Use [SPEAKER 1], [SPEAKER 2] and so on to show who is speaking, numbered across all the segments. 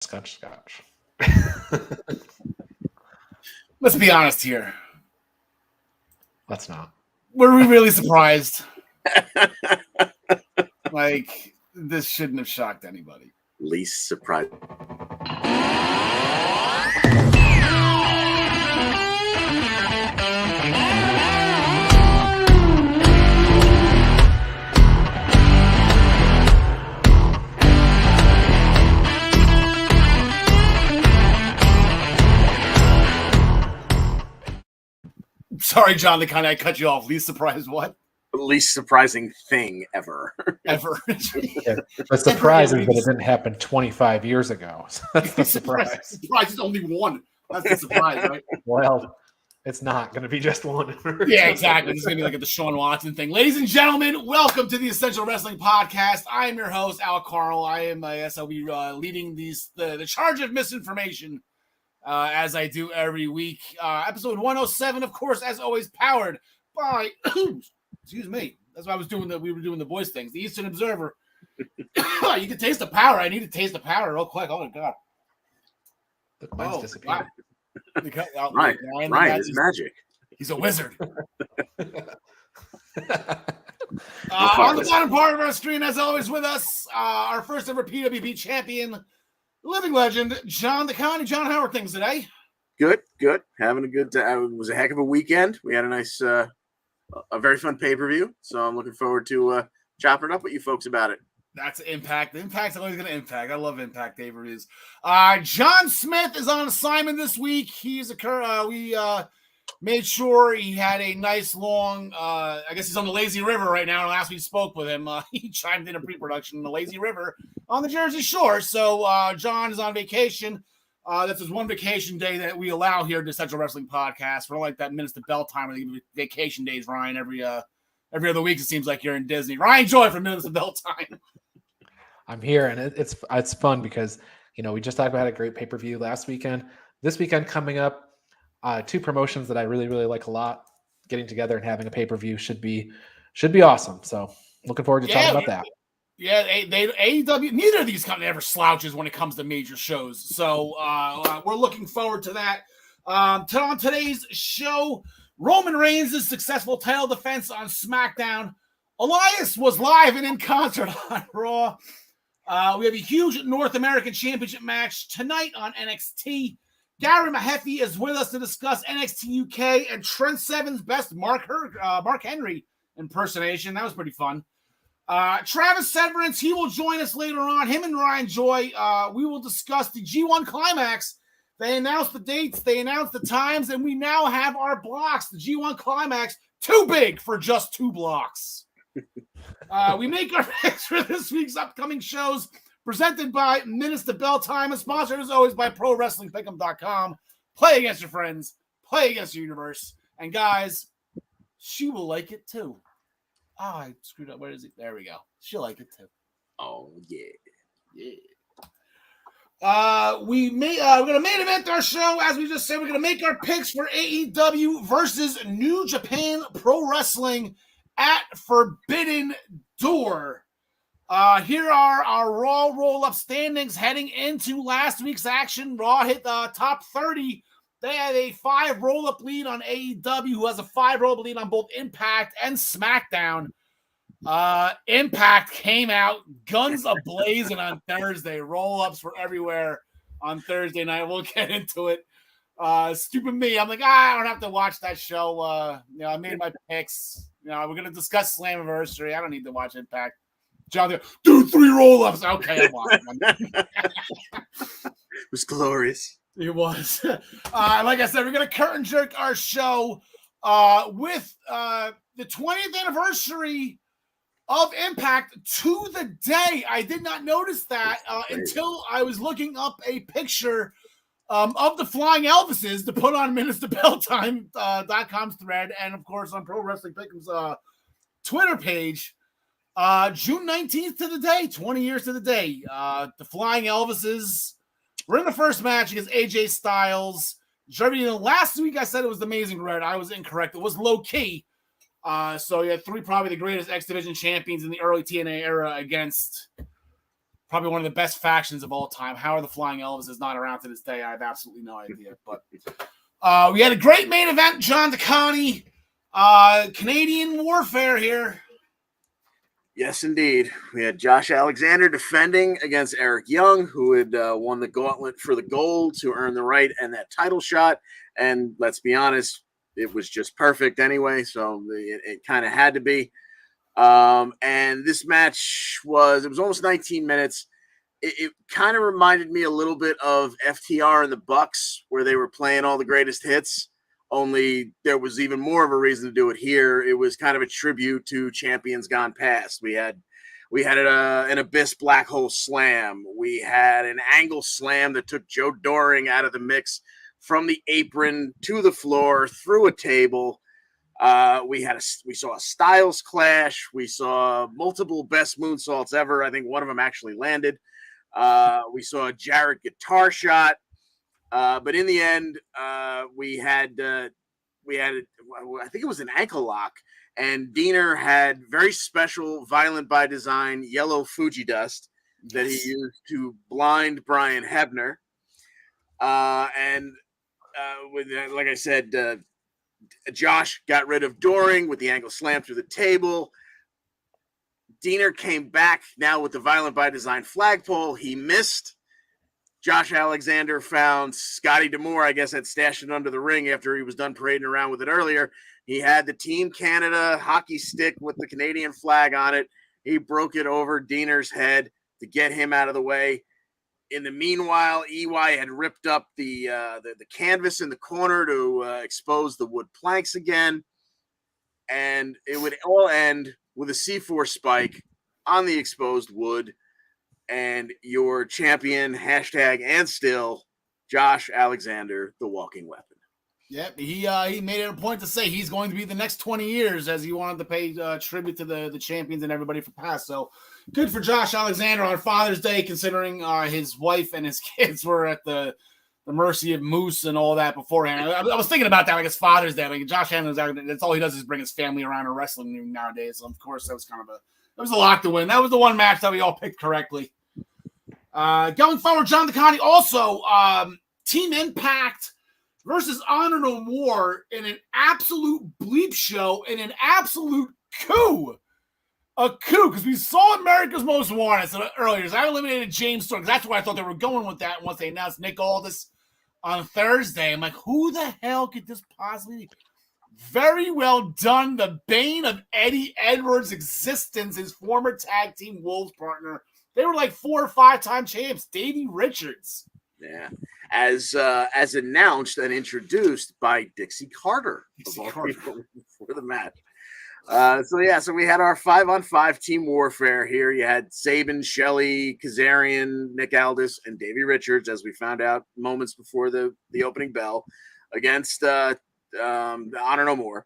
[SPEAKER 1] Scotch.
[SPEAKER 2] Let's be honest here.
[SPEAKER 1] Let's not.
[SPEAKER 2] Were we really surprised? Like, this shouldn't have shocked anybody.
[SPEAKER 3] Least surprised.
[SPEAKER 2] Sorry, John, I cut you off. Least surprised what?
[SPEAKER 3] Least surprising thing ever.
[SPEAKER 2] Ever.
[SPEAKER 1] Yeah, the surprise is that it didn't happen 25 years ago. So that's the surprise.
[SPEAKER 2] Surprise is only one. That's the surprise, right?
[SPEAKER 1] Well, it's not going to be just one.
[SPEAKER 2] Yeah, exactly. This is going to be like a Deshaun Watson thing. Ladies and gentlemen, welcome to the Essential Wrestling Podcast. I am your host, Karl. I am, I'll be leading the charge of misinformation as I do every week. Episode 107, of course, as always, powered by... Excuse me. That's why we were doing the voice things. The Eastern Observer. You can taste the power. I need to taste the power real quick. Oh my god.
[SPEAKER 1] Mine's disappeared.
[SPEAKER 2] Wow.
[SPEAKER 3] Ryan is magic.
[SPEAKER 2] He's a wizard. On the bottom part of our screen, as always, with us, our first ever PWP champion, living legend, John the Connie. John, how are things today?
[SPEAKER 3] Good. Having a good day. It was a heck of a weekend. We had a nice a very fun pay-per-view, so I'm looking forward to chopping it up with you folks about it.
[SPEAKER 2] That's Impact. Impact's always going to impact. I love Impact pay-per-views. John Smith is on assignment this week. He's we made sure he had a nice long, I guess he's on the Lazy River right now. Last we spoke with him, he chimed in a pre-production on the Lazy River on the Jersey Shore. So John is on vacation. That's his one vacation day that we allow here at the Central Wrestling Podcast. We're like that minutes to bell time, vacation days, Ryan. Every other week, it seems like you're in Disney. Ryan Joy from minutes to bell time.
[SPEAKER 1] I'm here, and it's fun because we just talked about a great pay-per-view last weekend. This weekend coming up, two promotions that I really like a lot. Getting together and having a pay-per-view should be awesome. So looking forward to talking about that.
[SPEAKER 2] Yeah, AEW, neither of these companies ever slouches when it comes to major shows. So we're looking forward to that. On today's show, Roman Reigns' successful title defense on SmackDown. Elias was live and in concert on Raw. We have a huge North American Championship match tonight on NXT. Gary Mehaffy is with us to discuss NXT UK and Trent Seven's best Mark Henry impersonation. That was pretty fun. Travis Severance, he will join us later on. Him and Ryan Joy, we will discuss the G1 Climax. They announced the dates, they announced the times, and we now have our blocks. The G1 Climax, too big for just 2 blocks. We make our picks for this week's upcoming shows, presented by Minutes to Bell Time, and sponsored as always by ProWrestlingPick'em.com. Play against your friends, play against your universe, and guys, she will like it too. Oh, I screwed up. Where is it? There we go. She'll like it too.
[SPEAKER 3] Oh yeah.
[SPEAKER 2] We're gonna main event our show, as we just said. We're gonna make our picks for AEW versus New Japan Pro Wrestling at Forbidden Door. Here are our Raw roll-up standings heading into last week's action. Raw hit the top 30. They had a 5 roll-up lead on AEW, who has a 5 roll-up lead on both Impact and SmackDown. Impact came out guns a-blazing on Thursday. Roll-ups were everywhere on Thursday night. We'll get into it. Stupid me. I'm like, I don't have to watch that show. I made my picks. We're going to discuss Slammiversary. I don't need to watch Impact. John, do 3 roll-ups. Okay, I'm watching.
[SPEAKER 3] It was glorious.
[SPEAKER 2] It was. Like I said, we're going to curtain jerk our show with the 20th anniversary of Impact to the day. I did not notice that until I was looking up a picture of the Flying Elvises to put on minutestobelltime.com's thread, and of course on Pro Wrestling Pick'em's Twitter page. June 19th to the day, 20 years to the day. The Flying Elvises were in the first match against AJ Styles. Last week I said it was the Amazing Red. I was incorrect. It was low key. So you had 3 probably the greatest X Division champions in the early TNA era against probably one of the best factions of all time. How are the Flying Elvis is not around to this day? I have absolutely no idea. But we had a great main event, John DeConnie. Canadian Warfare here.
[SPEAKER 3] Yes, indeed. We had Josh Alexander defending against Eric Young, who had won the gauntlet for the gold to earn the right and that title shot. And let's be honest, it was just perfect anyway, so it kind of had to be. And this match was almost 19 minutes. It kind of reminded me a little bit of FTR and the Bucks, where they were playing all the greatest hits. Only there was even more of a reason to do it here. It was kind of a tribute to champions gone past. We had an Abyss Black Hole Slam. We had an Angle Slam that took Joe Doring out of the mix from the apron to the floor through a table. We saw a Styles Clash. We saw multiple best moonsaults ever. I think one of them actually landed. We saw a Jarrett guitar shot. But in the end, we had I think it was an ankle lock, and Diener had very special Violent by Design yellow Fuji dust that he used to blind Brian Hebner. Like I said, Josh got rid of Doring with the ankle slam through the table. Diener came back now with the Violent by Design flagpole. He missed. Josh Alexander found Scotty D'Amore, I guess, had stashed it under the ring after he was done parading around with it earlier. He had the Team Canada hockey stick with the Canadian flag on it. He broke it over Diener's head to get him out of the way. In the meanwhile, EY had ripped up the canvas in the corner to expose the wood planks again. And it would all end with a C4 spike on the exposed wood. And your champion, hashtag and still, Josh Alexander, the walking weapon.
[SPEAKER 2] Yep, he made it a point to say he's going to be the next 20 years, as he wanted to pay tribute to the champions and everybody for past. So good for Josh Alexander on Father's Day, considering his wife and his kids were at the mercy of Moose and all that beforehand. I was thinking about that, like it's Father's Day. Like Josh Alexander, that's all he does is bring his family around to wrestling nowadays. So of course, that was a lot to win. That was the one match that we all picked correctly. Going forward, John DeConnie also Team Impact versus Honor No More in an absolute bleep show and an absolute coup. A coup, because we saw America's Most Wanted earlier. I eliminated James Storm, because that's where I thought they were going with that once they announced Nick Aldis on Thursday. I'm like, who the hell could this possibly be? Very well done. The bane of Eddie Edwards' existence, his former tag team Wolves partner. They were like 4 or 5-time champs. Davey Richards.
[SPEAKER 3] Yeah. As announced and introduced by Dixie Carter. For the match. So we had our 5-on-5 team warfare here. You had Sabin, Shelley, Kazarian, Nick Aldis, and Davey Richards, as we found out moments before the opening bell, against Honor No More.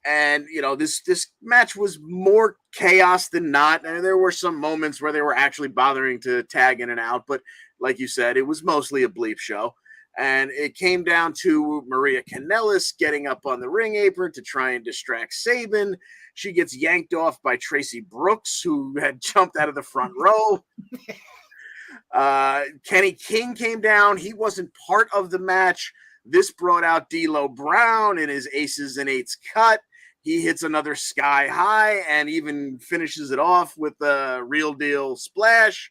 [SPEAKER 3] And, this match was more chaos than not. And there were some moments where they were actually bothering to tag in and out. But like you said, it was mostly a bleep show. And it came down to Maria Kanellis getting up on the ring apron to try and distract Sabin. She gets yanked off by Tracy Brooks, who had jumped out of the front row. Kenny King came down. He wasn't part of the match. This brought out D'Lo Brown in his Aces and Eights cut. He hits another sky high and even finishes it off with a real deal splash.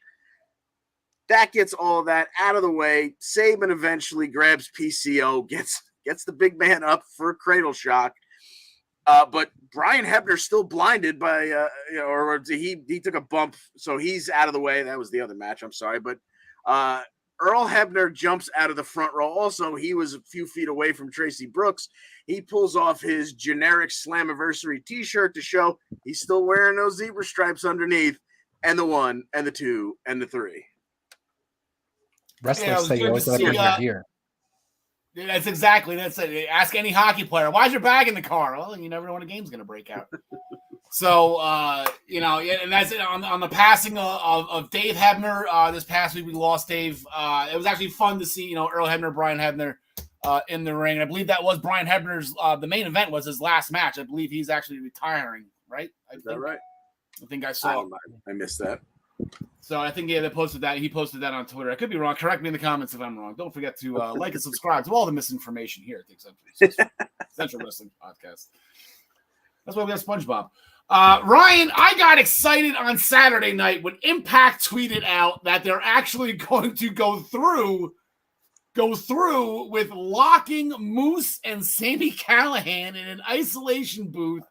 [SPEAKER 3] That gets all that out of the way. Sabin eventually grabs PCO, gets the big man up for a cradle shock. But Brian Hebner's still blinded by, he took a bump, so he's out of the way. That was the other match. I'm sorry, but Earl Hebner jumps out of the front row. Also, he was a few feet away from Tracy Brooks. He pulls off his generic Slammiversary T-shirt to show he's still wearing those zebra stripes underneath, and the 1 and the 2 and the 3.
[SPEAKER 1] Wrestlers say you always got to bring your gear.
[SPEAKER 2] That's it. Ask any hockey player, why's your bag in the car? Well, you never know when a game's going to break out. So, and that's it. On the passing of Dave Hebner this past week, we lost Dave. It was actually fun to see, Earl Hebner, Brian Hebner in the ring. I believe that was Brian Hebner's, the main event was his last match. I believe he's actually retiring, right?
[SPEAKER 3] Is that right?
[SPEAKER 2] I think I saw.
[SPEAKER 3] I missed that.
[SPEAKER 2] So I think they posted that. He posted that on Twitter. I could be wrong. Correct me in the comments if I'm wrong. Don't forget to like and subscribe to all the misinformation here at the Central Wrestling Podcast. That's why we have SpongeBob. Ryan, I got excited on Saturday night when Impact tweeted out that they're actually going to go through with locking Moose and Sami Callihan in an isolation booth.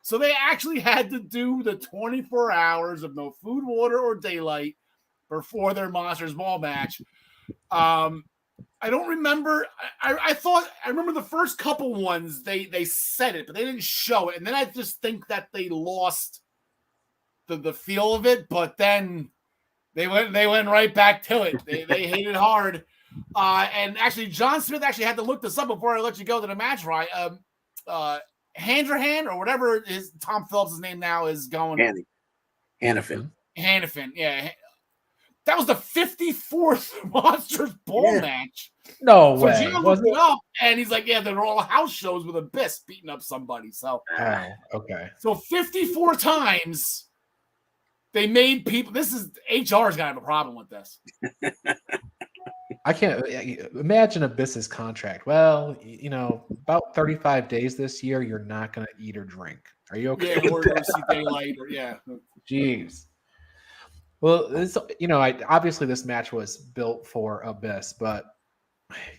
[SPEAKER 2] So they actually had to do the 24 hours of no food, water, or daylight before their Monsters Ball match. I don't remember. I remember the first couple ones they said it, but they didn't show it. And then I just think that they lost the feel of it. But then they went right back to it. They hit it hard. And actually, John Smith actually had to look this up before I let you go to the match, right? Handrahan or whatever is Tom Phillips' name now is going.
[SPEAKER 3] Hannafin.
[SPEAKER 2] Yeah. That was the 54th Monsters Ball match.
[SPEAKER 1] No
[SPEAKER 2] so
[SPEAKER 1] way.
[SPEAKER 2] Gino looked it up, and he's like, yeah, they're all house shows with Abyss beating up somebody. So,
[SPEAKER 1] okay.
[SPEAKER 2] So 54 times they made people. This is HR's got to have a problem with this.
[SPEAKER 1] I can't imagine Abyss's contract. Well, about 35 days this year, you're not going to eat or drink. Are you okay?
[SPEAKER 2] Yeah, or see daylight, or yeah.
[SPEAKER 1] Jeez. Well, this, obviously this match was built for Abyss, but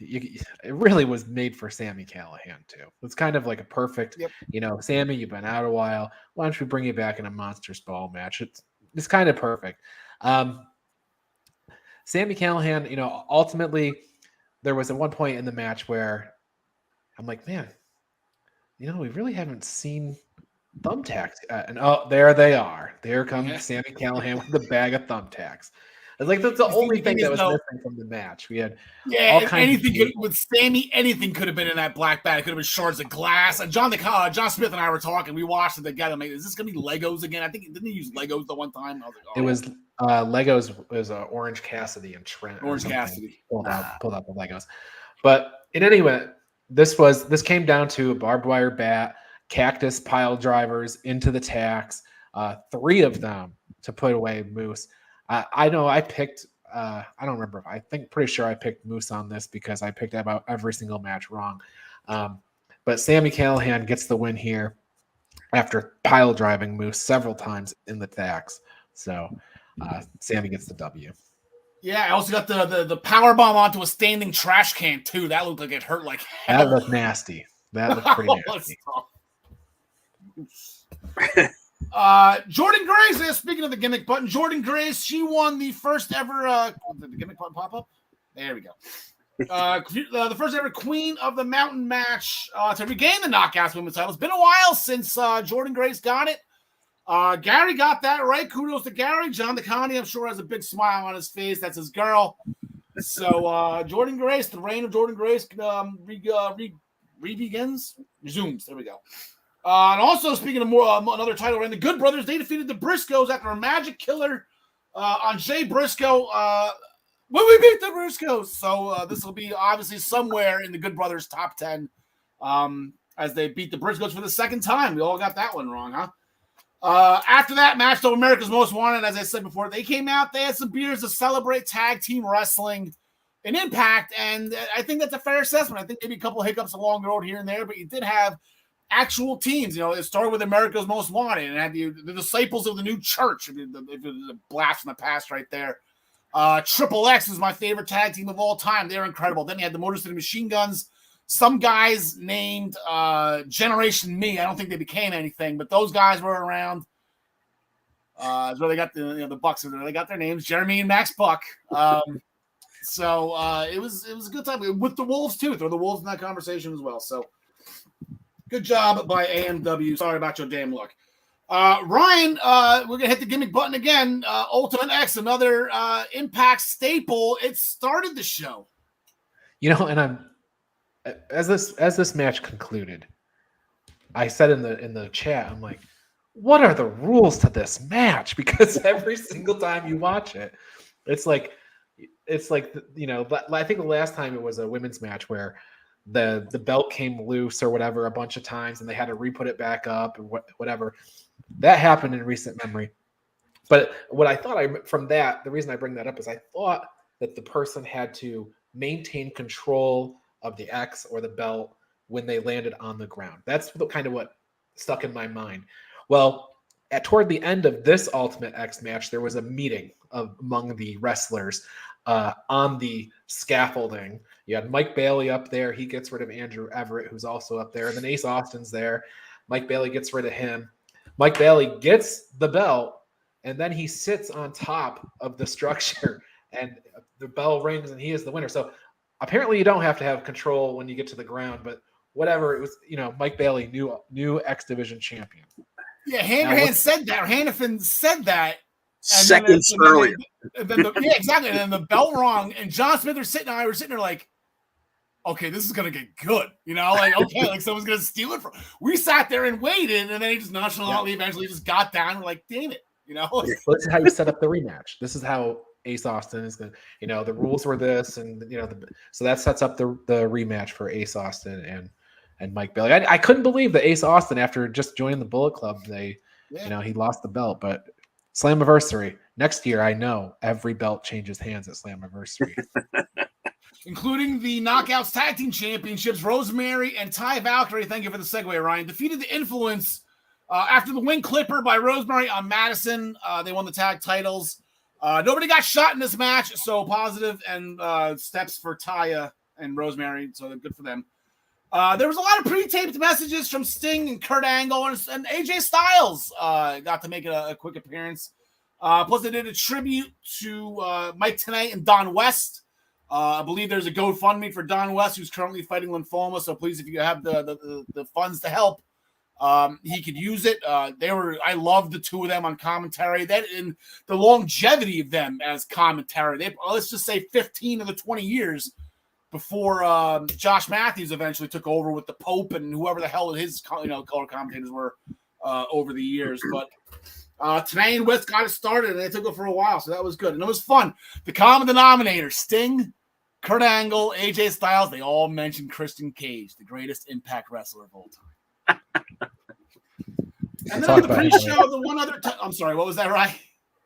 [SPEAKER 1] it really was made for Sami Callihan too. It's kind of like a perfect, Sami, you've been out a while. Why don't we bring you back in a Monsters Ball match? It's kind of perfect. Sami Callihan, ultimately there was at one point in the match where I'm like, man, we really haven't seen thumbtacks. And there they are. There comes Sami Callihan with the bag of thumbtacks. It's like that's the only thing that was missing from the match. We had all kinds
[SPEAKER 2] anything with Sami. Anything could have been in that black bag. It could have been shards of glass. And John Smith and I were talking. We watched it together. I'm like, is this gonna be Legos again? I think didn't he use Legos the one time? I was like,
[SPEAKER 1] It was Legos. It was Orange Cassidy and Trent.
[SPEAKER 2] Orange Cassidy
[SPEAKER 1] pulled out the Legos. But in any way, this came down to a barbed wire bat, cactus pile drivers into the tacks. 3 of them to put away Moose. I know I picked, I don't remember. Pretty sure I picked Moose on this because I picked about every single match wrong. But Sami Callihan gets the win here after pile driving Moose several times in the tacks. So Sami gets the W.
[SPEAKER 2] Yeah, I also got the power bomb onto a standing trash can too. That looked like it hurt like hell.
[SPEAKER 1] That looked nasty. That looked pretty nasty.
[SPEAKER 2] Jordan Grace, speaking of the gimmick button, Jordan Grace, she won the first ever did the gimmick button pop up? There we go. The first ever Queen of the Mountain match to regain the Knockouts Women's title. It's been a while since Jordan Grace got it. Gary got that right. Kudos to Gary. John DeConnie, I'm sure, has a big smile on his face. That's his girl. So Jordan Grace, the reign of Jordan Grace resumes. There we go. And also, speaking of another title reign, the Good Brothers, they defeated the Briscoes after a magic killer on Jay Briscoe when we beat the Briscoes. So this will be obviously somewhere in the Good Brothers top 10 as they beat the Briscoes for the second time. We all got that one wrong, huh? After that match, though, America's Most Wanted, as I said before, they came out, they had some beers to celebrate tag team wrestling and Impact, and I think that's a fair assessment. I think maybe a couple of hiccups along the road here and there, but you did have actual teams. It started with America's Most Wanted and had the Disciples of the New Church. The blast from the past right there. Triple X is my favorite tag team of all time. They're incredible. Then you had the Motor City Machine Guns. Some guys named Generation Me. I don't think they became anything, but those guys were around. That's where they got the Bucks. They got their names, Jeremy and Max Buck. So it was a good time with the Wolves too. Throw the Wolves in that conversation as well. So good job by AMW. Sorry about your damn luck. Ryan, we're gonna hit the gimmick button again. Ultimate X, another Impact staple. It started the show.
[SPEAKER 1] And I'm as this match concluded, I said in the chat, I'm like, what are the rules to this match? Because every single time you watch it, it's like I think the last time it was a women's match where the belt came loose or whatever a bunch of times and they had to re-put it back up and whatever. That happened in recent memory. But what I thought from that, the reason I bring that up is I thought that the person had to maintain control of the X or the belt when they landed on the ground. That's kind of what stuck in my mind. Well, toward the end of this Ultimate X match, there was a meeting among the wrestlers on the scaffolding. You had Mike Bailey up there. He gets rid of Andrew Everett, who's also up there. And then Ace Austin's there. Mike Bailey gets rid of him. Mike Bailey gets the belt, and then he sits on top of the structure, and the bell rings, and he is the winner. So apparently you don't have to have control when you get to the ground, but whatever. It was, Mike Bailey, new X Division champion.
[SPEAKER 2] Yeah, Hannafin said that.
[SPEAKER 3] Seconds earlier.
[SPEAKER 2] Exactly. And then the bell rung, and John Smith were sitting there like, okay, this is gonna get good. Okay, like someone's gonna steal it from. We sat there and waited, and then he just nonchalantly eventually just got down. We're like, damn it,
[SPEAKER 1] This is how you set up the rematch. This is how Ace Austin is gonna. The rules were this, and so that sets up the rematch for Ace Austin and Mike Bailey. I couldn't believe that Ace Austin, after just joining the Bullet Club, he lost the belt. But Slammiversary next year, I know every belt changes hands at Slammiversary.
[SPEAKER 2] Including the Knockouts Tag Team Championships, Rosemary and Ty Valkyrie, thank you for the segue, Ryan, defeated the Influence after the win clipper by Rosemary on Madison. They won the tag titles. Nobody got shot in this match, so positive and steps for Taya and Rosemary, so good for them. There was a lot of pre-taped messages from Sting and Kurt Angle, and AJ Styles got to make a quick appearance. Plus, they did a tribute to Mike Tenay and Don West. I believe there's a GoFundMe for Don West, who's currently fighting lymphoma. So please, if you have the funds to help, he could use it. I loved the two of them on commentary. That and the longevity of them as commentary. Let's just say 15 of the 20 years before Josh Matthews eventually took over with the Pope and whoever the hell his color commentators were over the years. But Tenay and West got it started, and they took it for a while, so that was good. And it was fun. The common denominator, Sting, Kurt Angle, AJ Styles, they all mentioned Christian Cage, the greatest Impact wrestler of all time. And then on the pre-show, the one other I'm sorry, what was that, Ryan?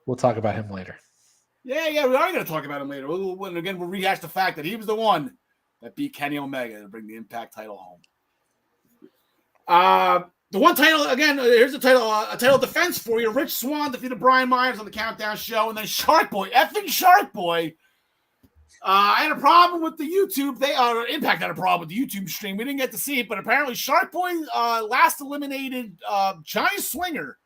[SPEAKER 1] We'll talk about him later. Yeah,
[SPEAKER 2] we are going to talk about him later. We'll rehash the fact that he was the one that beat Kenny Omega to bring the Impact title home. The one title, again, here's a title defense for you. Rich Swann defeated Brian Myers on the Countdown show, and then Shark Boy, I had a problem with the YouTube. Impact had a problem with the YouTube stream. We didn't get to see it, but apparently Shark Boy last eliminated Johnny Swinger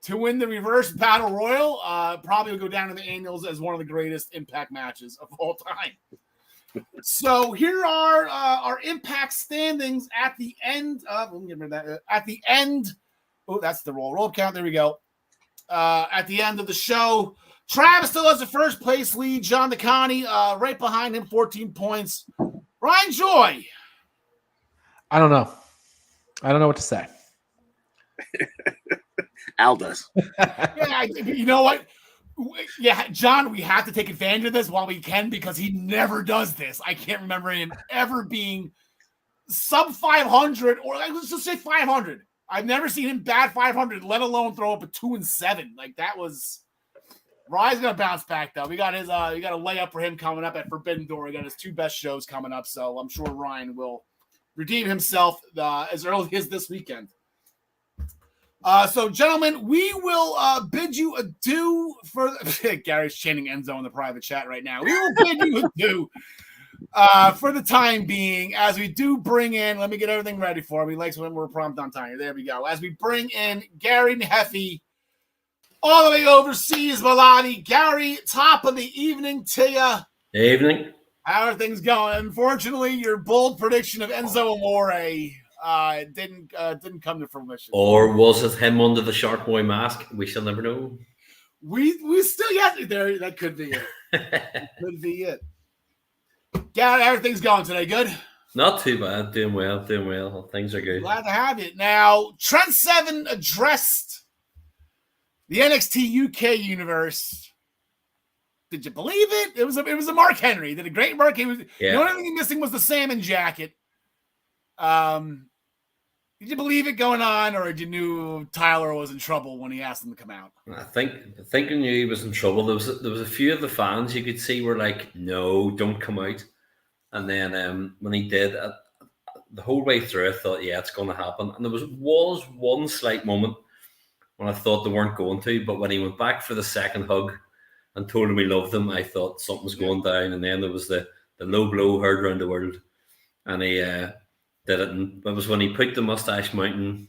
[SPEAKER 2] to win the reverse battle royal. Probably will go down in the annals as one of the greatest Impact matches of all time. So here are our Impact standings at the end of. Let me get rid of that. At the end, that's the roll count. There we go. At the end of the show, Travis still has the first place lead. John DeConnie right behind him, 14 points. Ryan Joy.
[SPEAKER 1] I don't know what to say.
[SPEAKER 3] Al does.
[SPEAKER 2] Yeah, you know what? Yeah, John, we have to take advantage of this while we can because he never does this. I can't remember him ever being sub 500 or let's just say 500. I've never seen him bat 500, let alone throw up a 2-7. Like that was. Ryan's gonna bounce back though. We got a layup for him coming up at Forbidden Door. We got his two best shows coming up, so I'm sure Ryan will redeem himself as early as this weekend. So, gentlemen, we will bid you adieu for Gary's chanting Enzo in the private chat right now. We will bid you adieu for the time being as we do bring in. Let me get everything ready for him. He likes when we're prompt on time. There we go. As we bring in Gary Mehaffy all the way overseas, Milani. Gary, top of the evening to you.
[SPEAKER 4] Evening.
[SPEAKER 2] How are things going? Unfortunately, your bold prediction of Enzo Amore didn't come to fruition.
[SPEAKER 4] Or was it him under the Shark Boy mask? We shall never know.
[SPEAKER 2] We still there. That could be it. Could be it. Gary, everything's going today. Good.
[SPEAKER 4] Not too bad. Doing well. Things are good.
[SPEAKER 2] Glad to have you. Now, Trent Seven addressed the NXT UK universe. Did you believe it? It was a Mark Henry. Did a great Mark. The only thing missing was the salmon jacket. Did you believe it going on, or did you knew Tyler was in trouble when he asked him to come out?
[SPEAKER 4] I think he knew he was in trouble. There was a few of the fans you could see were like, "No, don't come out." And then when he did, the whole way through, I thought, "Yeah, it's going to happen." And there was one slight moment when I thought they weren't going to, but when he went back for the second hug and told him he loved him, I thought something was going down. And then there was the low blow heard around the world, and he did it. And it was when he put the Mustache Mountain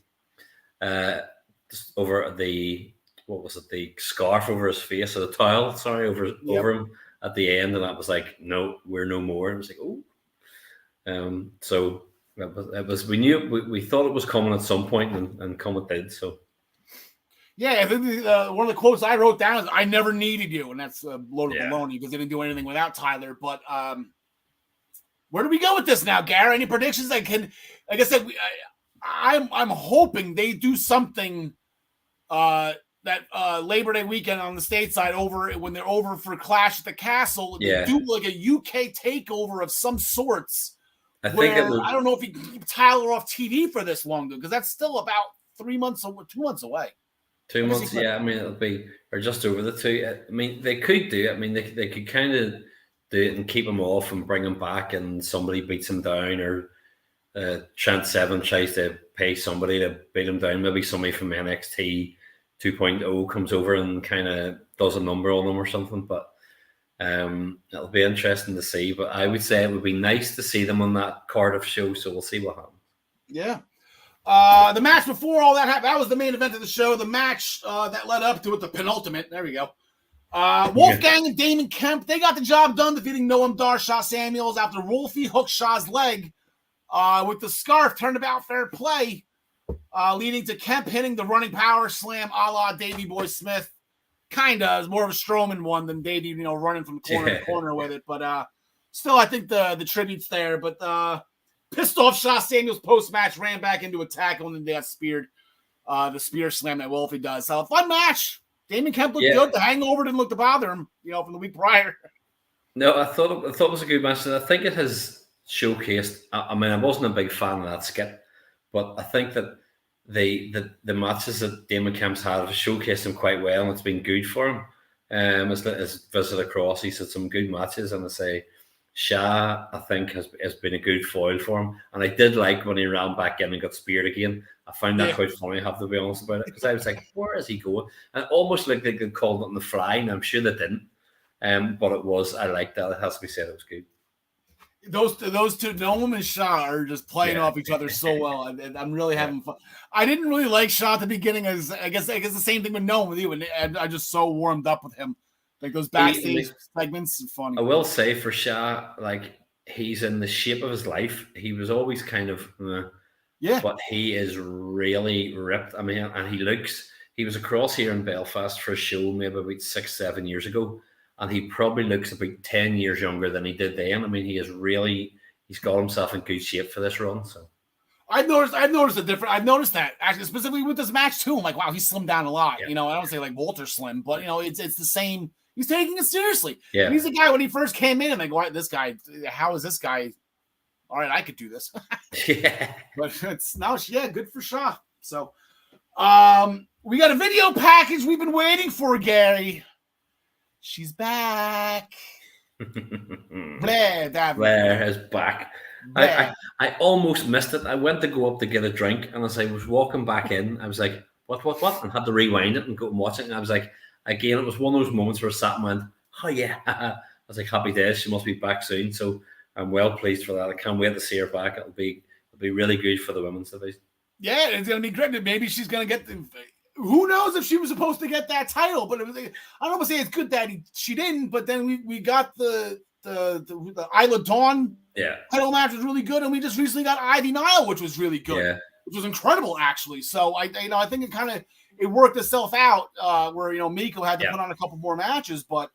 [SPEAKER 4] just over the the scarf over his face, or the towel, sorry, over him at the end, and that was like, no, we're no more. It was like, oh, so it was. We knew we thought it was coming at some point, and come it did. So.
[SPEAKER 2] Yeah, I think one of the quotes I wrote down is "I never needed you," and that's a load of baloney because they didn't do anything without Tyler. But where do we go with this now, Gary? Any predictions? Like I said, I'm hoping they do something that Labor Day weekend on the stateside when they're over for Clash at the Castle. They do like a UK takeover of some sorts. I don't know if you can keep Tyler off TV for this long, because that's still about 2 months away.
[SPEAKER 4] 2 months, yeah. I mean, it'll be, or just over the 2. I mean, they could do it. I mean, they could kind of do it and keep him off and bring him back, and somebody beats him down, or Trent Seven tries to pay somebody to beat him down. Maybe somebody from NXT 2.0 comes over and kind of does a number on him or something. But it'll be interesting to see. But I would say it would be nice to see them on that Cardiff show. So we'll see what happens.
[SPEAKER 2] Yeah. The match before all that happened, that was the main event of the show. The match that led up to it, the penultimate. There we go. Wolfgang and Damon Kemp, they got the job done, defeating Noam Dar, Shaw Samuels after Wolfie hooked Shaw's leg with the scarf turnabout fair play, leading to Kemp hitting the running power slam a la Davey Boy Smith. Kinda. It's more of a Strowman one than Davey, running from corner to corner with it. But still, I think the tribute's there. But pissed off Shaw Samuels post-match ran back into a tackle, and then they got speared. The spear slam that Wolfie does. So fun match. Damon Kemp looked good. The hangover didn't look to bother him, from the week prior.
[SPEAKER 4] No, I thought it was a good match, and I think it has showcased. I mean, I wasn't a big fan of that skip, but I think that the matches that Damon Kemp's had have showcased him quite well, and it's been good for him. As visit across, he's had some good matches, and I say Shah, I think, has been a good foil for him. And I did like when he ran back in and got speared again. I found that quite funny, I have to be honest about it, because I was like, where is he going? And almost like they could call it on the fly, and I'm sure they didn't. But it was, I liked that. It has to be said, it was good.
[SPEAKER 2] Those two, Noam and Shaw, are just playing off each other so well. I'm really having fun. I didn't really like Shaw at the beginning, as I guess the same thing with Noam with you, and I just so warmed up with him. Like those backstage segments are funny.
[SPEAKER 4] I will say for Shah, like, he's in the shape of his life. He was always kind of but he is really ripped. I mean, and he was across here in Belfast for a show maybe about 6-7 years ago, and he probably looks about 10 years younger than he did then. I mean, he's got himself in good shape for this run. So
[SPEAKER 2] I've noticed a difference. I've noticed that actually, specifically with this match too. I'm like, wow, he's slimmed down a lot. I don't say like Walter slim, but it's the same. He's taking it seriously. Yeah. And he's the guy when he first came in, and like, why this guy? How is this guy? All right, I could do this. But it's now, good for Shaw. So, we got a video package we've been waiting for, Gary. She's back. Blair
[SPEAKER 4] is back. I almost missed it. I went to go up to get a drink, and as I was walking back in, I was like, what? And had to rewind it and go and watch it. And I was like, again, it was one of those moments where I sat and went, oh yeah. I was like, happy days. She must be back soon. So I'm well pleased for that. I can't wait to see her back. It'll be really good for the women's division.
[SPEAKER 2] Yeah, it's gonna be great. Maybe she's gonna get who knows if she was supposed to get that title, but it was, I don't want to say it's good that she didn't, but then we got the Isla Dawn title match was really good, and we just recently got Ivy Nile, which was really good, which was incredible actually. So I think it worked itself out where Miko had to put on a couple more matches, but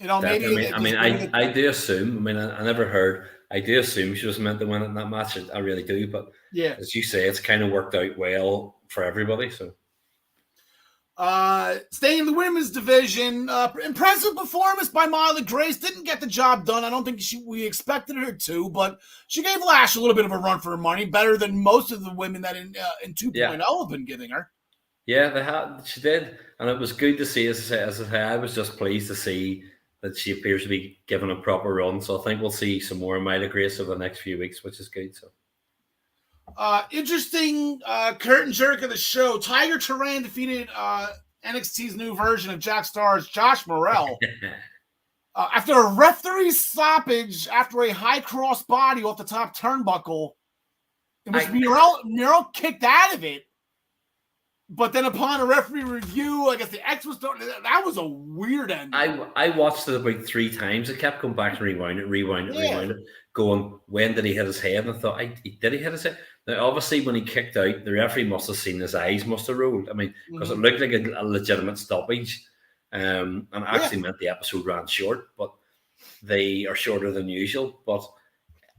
[SPEAKER 2] maybe.
[SPEAKER 4] I do assume. I mean, I never heard. I do assume she was meant to win in that match. I really do, but as you say, it's kind of worked out well for everybody. So
[SPEAKER 2] Staying in the women's division, impressive performance by Marla Grace. Didn't get the job done. I don't think we expected her to, but she gave Lash a little bit of a run for her money, better than most of the women that in 2.0 have been giving her.
[SPEAKER 4] Yeah, she did, and it was good to see. As I say, I was just pleased to see that she appears to be given a proper run. So I think we'll see some more Marla Grace over the next few weeks, which is good. So.
[SPEAKER 2] Interesting curtain jerk of the show. Tiger Turan defeated NXT's new version of Jack Starr's Josh Morrell after a referee stoppage after a high cross body off the top turnbuckle, in which Morrell kicked out of it. But then upon a referee review, I guess the X was starting. That was a weird ending.
[SPEAKER 4] I watched it about 3 times. I kept going back and rewind it, going, when did he hit his head? And I thought, did he hit his head? Now, obviously, when he kicked out, the referee must have seen his eyes must have rolled. I mean, because it looked like a legitimate stoppage. And actually meant the episode ran short, but they are shorter than usual. But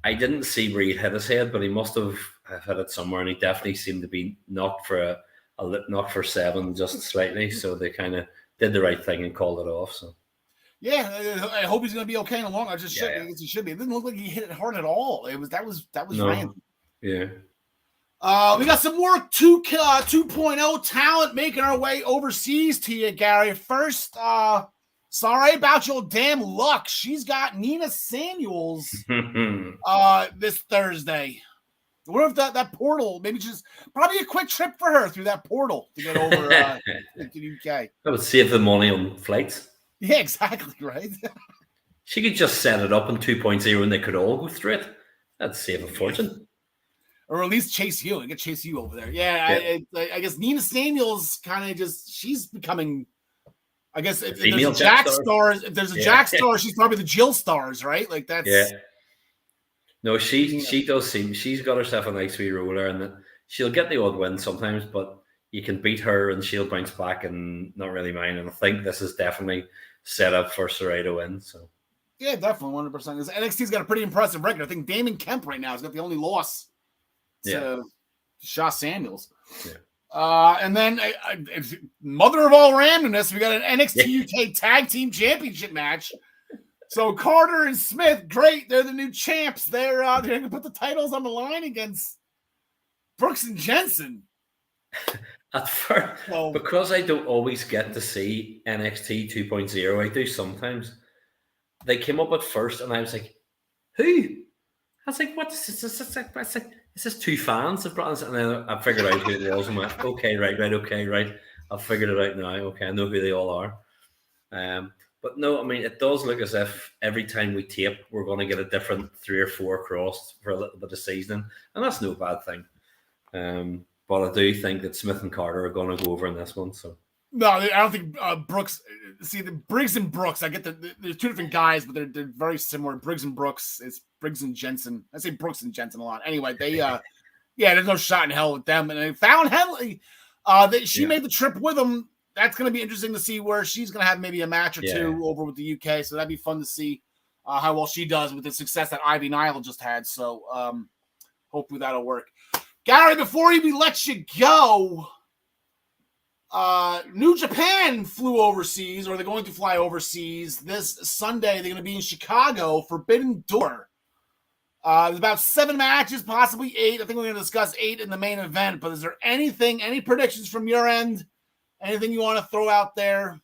[SPEAKER 4] I didn't see where he hit his head, but he must have hit it somewhere, and he definitely seemed to be knocked for a lip knock for 7 just slightly. So they kind of did the right thing and called it off. So.
[SPEAKER 2] Yeah, I hope he's going to be okay in the long run. I guess he should be. It didn't look like he hit it hard at all. That was random. Yeah. We got some more 2.0 talent making our way overseas to you, Gary. First, sorry about your damn luck. She's got Nina Samuels this Thursday. I wonder if that portal, maybe just probably a quick trip for her through that portal to get over to the UK.
[SPEAKER 4] That would save the money on flights.
[SPEAKER 2] Yeah, exactly, right?
[SPEAKER 4] She could just set it up in 2.0 and they could all go through it. That'd save a fortune.
[SPEAKER 2] Or at least Chase you. I get Chase you over there. Yeah. I guess Nina Samuels kind of she's becoming, I guess, if there's a Jack Stars, if there's a Jack Star, she's probably the Jill Stars, right? Like that's.
[SPEAKER 4] Yeah. No, she does seem, she's got herself a nice wee roller, and she'll get the odd win sometimes, but you can beat her and she'll bounce back and not really mind. And I think this is definitely set up for Sarai to win. So. Yeah,
[SPEAKER 2] definitely 100%. NXT's got a pretty impressive record. I think Damon Kemp right now has got the only loss to Shaw Samuels. Yeah. And then mother of all randomness, we got an NXT UK Tag Team Championship match. So Carter and Smith, great. They're the new champs. They're going to put the titles on the line against Brooks and Jensen.
[SPEAKER 4] At first, because I don't always get to see NXT 2.0, I do sometimes. They came up at first, and I was like, "Who?" I was like, "What is this?" Is this 2 fans of Brothers? And then I figured out who it was, and went, "Okay, right. I've figured it out now. Okay, I know who they all are." But no, I mean, it does look as if every time we tape, we're going to get a different 3 or 4 crossed for a little bit of seasoning, and that's no bad thing. But I do think that Smith and Carter are going to go over in this one. So
[SPEAKER 2] no, I don't think Brooks. See, the Briggs and Brooks. I get there's 2 different guys, but they're very similar. Briggs and Brooks. It's Briggs and Jensen. I say Brooks and Jensen a lot. Anyway, they there's no shot in hell with them. And they found Henley. She made the trip with them. That's going to be interesting to see where she's going to have maybe a match or 2 over with the UK. So that'd be fun to see how well she does with the success that Ivy Nile just had. So hopefully that'll work. Gary, before we let you go, New Japan flew overseas, or they're going to fly overseas this Sunday. They're going to be in Chicago, Forbidden Door. There's about 7 matches, possibly 8. I think we're going to discuss 8 in the main event. But is there any predictions from your end? Anything you want to throw out there?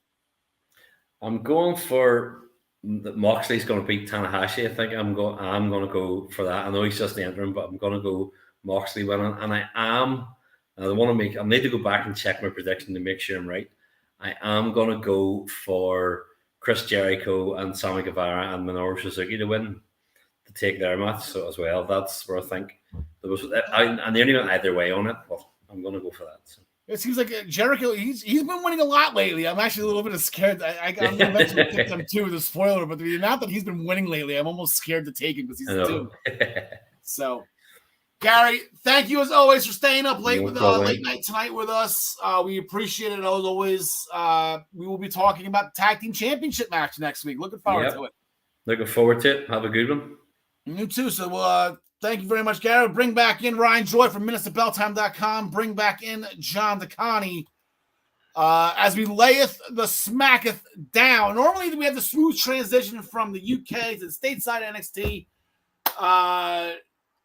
[SPEAKER 4] I'm going for Moxley's going to beat Tanahashi. I think I'm going to go for that. I know he's just the interim, but I'm going to go Moxley winning. And I need to go back and check my prediction to make sure I'm right. I am going to go for Chris Jericho and Sammy Guevara and Minoru Suzuki to win, to take their match. So as well, that's where I think there was. I nearly went either way on it, but I'm going to go for that. So.
[SPEAKER 2] It seems like Jericho, he's been winning a lot lately. I'm actually a little bit scared. I'm going to eventually pick them too, the spoiler, but the amount that he's been winning lately, I'm almost scared to take him because he's a 2. So, Gary, thank you as always for staying up late late night tonight with us. We appreciate it as always. We will be talking about the Tag Team Championship match next week. Looking forward to it.
[SPEAKER 4] Looking forward to it. Have a good one.
[SPEAKER 2] You too. So, thank you very much, Gary. Bring back in Ryan Joy from MinutesToBellTime.com. Bring back in John DeConnie. as we layeth the smacketh down. Normally we have the smooth transition from the UK to the stateside NXT.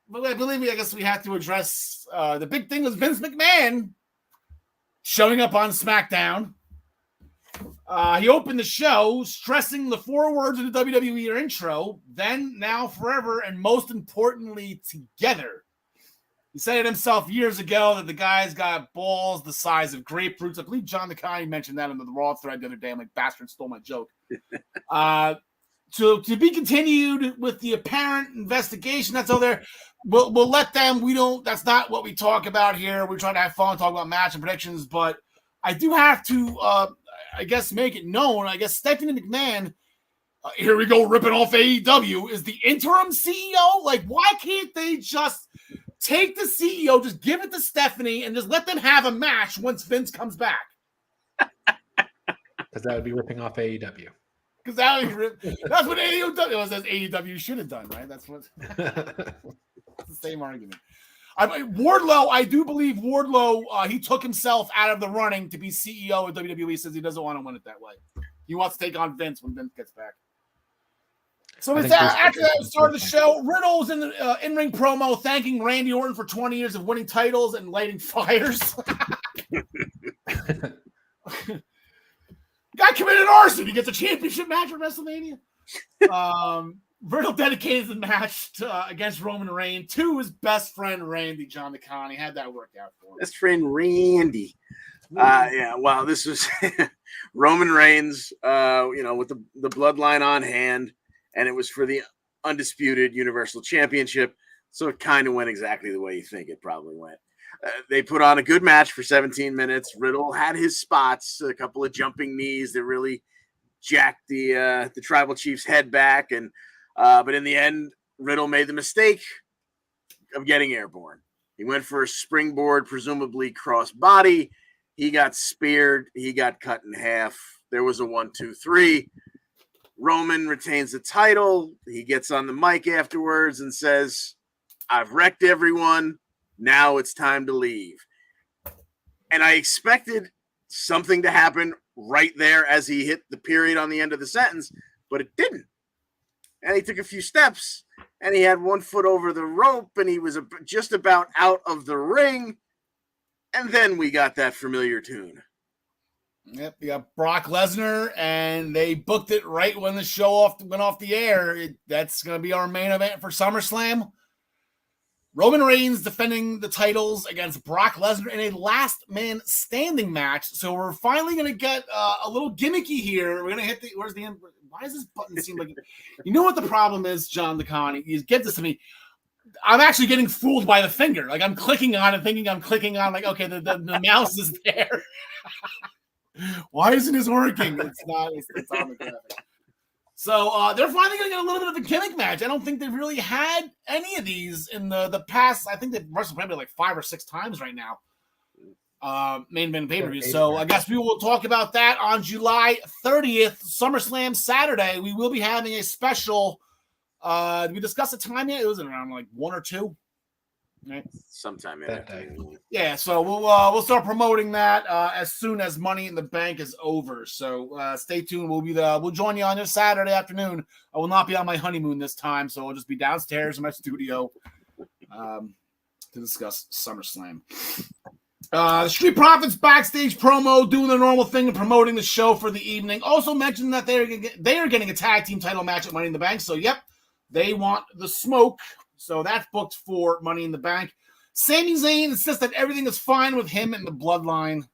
[SPEAKER 2] But I guess we have to address the big thing was Vince McMahon showing up on SmackDown. He opened the show stressing the 4 words of the WWE intro, then, now, forever, and most importantly, together. He said it himself years ago that the guy's got balls the size of grapefruits. I believe John DeConnie mentioned that on the Raw thread the other day. I'm like, bastard stole my joke. To be continued with the apparent investigation that's out there. We'll let them. That's not what we talk about here. We're trying to have fun, talk about match and predictions, but I do have to, I guess, make it known. I guess Stephanie McMahon, here we go, ripping off AEW, is the interim CEO. Like, why can't they just take the CEO, just give it to Stephanie, and just let them have a match once Vince comes back?
[SPEAKER 1] Because that would be ripping off AEW.
[SPEAKER 2] Because that's what AEW should have done, right? That's what. It's the same argument. Wardlow, I do believe Wardlow, he took himself out of the running to be CEO of WWE since he doesn't want to win it that way. He wants to take on Vince when Vince gets back. So after that start of the show, Riddle was in the in-ring promo thanking Randy Orton for 20 years of winning titles and lighting fires. Guy committed arson. He gets a championship match at WrestleMania. Riddle dedicated the match against Roman Reigns to his best friend Randy. John DeConnie had that worked out for him.
[SPEAKER 3] Best friend Randy. Wow, this was Roman Reigns, with the bloodline on hand, and it was for the undisputed Universal Championship. So it kind of went exactly the way you think it probably went. They put on a good match for 17 minutes. Riddle had his spots, a couple of jumping knees that really jacked the Tribal Chief's head back, and but in the end, Riddle made the mistake of getting airborne. He went for a springboard, presumably cross body. He got speared. He got cut in half. There was a 1, 2, 3. Roman retains the title. He gets on the mic afterwards and says, "I've wrecked everyone. Now it's time to leave." And I expected something to happen right there as he hit the period on the end of the sentence, but it didn't. And he took a few steps, and he had 1 foot over the rope, and he was just about out of the ring. And then we got that familiar tune.
[SPEAKER 2] Yep, we got Brock Lesnar, and they booked it right when the show went off the air. That's going to be our main event for SummerSlam. Roman Reigns defending the titles against Brock Lesnar in a last man standing match. So we're finally going to get a little gimmicky here. We're going to hit where's the end? Why does this button seem like, you know what the problem is, John DeConnie? You get this to me. I'm actually getting fooled by the finger. Like I'm clicking on it, thinking I'm clicking on, like, okay, the mouse is there. Why isn't this working? It's not, it's on the graphic. So they're finally going to get a little bit of a gimmick match. I don't think they've really had any of these in the past. I think they've wrestled probably like 5 or 6 times right now. Main event pay-per-view. So I guess we will talk about that on July 30th, SummerSlam Saturday. We will be having a special. Did we discuss the time yet? It was around like 1 or 2. Right.
[SPEAKER 3] Sometime in
[SPEAKER 1] that day.
[SPEAKER 3] Yeah.
[SPEAKER 2] So we'll start promoting that as soon as Money in the Bank is over. So stay tuned. We'll join you on this Saturday afternoon. I will not be on my honeymoon this time, so I'll just be downstairs in my studio to discuss SummerSlam. The Street Profits backstage promo, doing the normal thing and promoting the show for the evening. Also mentioned that they are getting a tag team title match at Money in the Bank. So yep, they want the smoke. So that's booked for Money in the Bank. Sami Zayn insists that everything is fine with him and the Bloodline.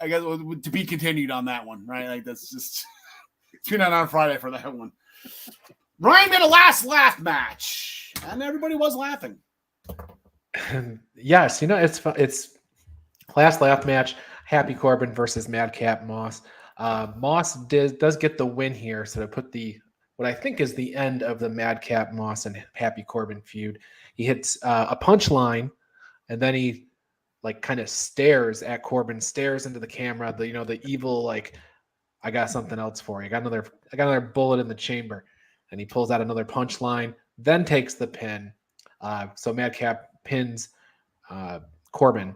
[SPEAKER 2] I guess to be continued on that one, right? Like that's just tune in on Friday for that one. Ryan made a last laugh match, and everybody was laughing.
[SPEAKER 1] Yes, it's last laugh match. Happy Corbin versus Madcap Moss. Moss does get the win here, so to put what I think is the end of the Madcap Moss and Happy Corbin feud. He hits a punchline, and then he kind of stares at Corbin, stares into the camera. The evil I got something else for you. I got another bullet in the chamber, and he pulls out another punchline. Then takes the pin. So Madcap pins Corbin,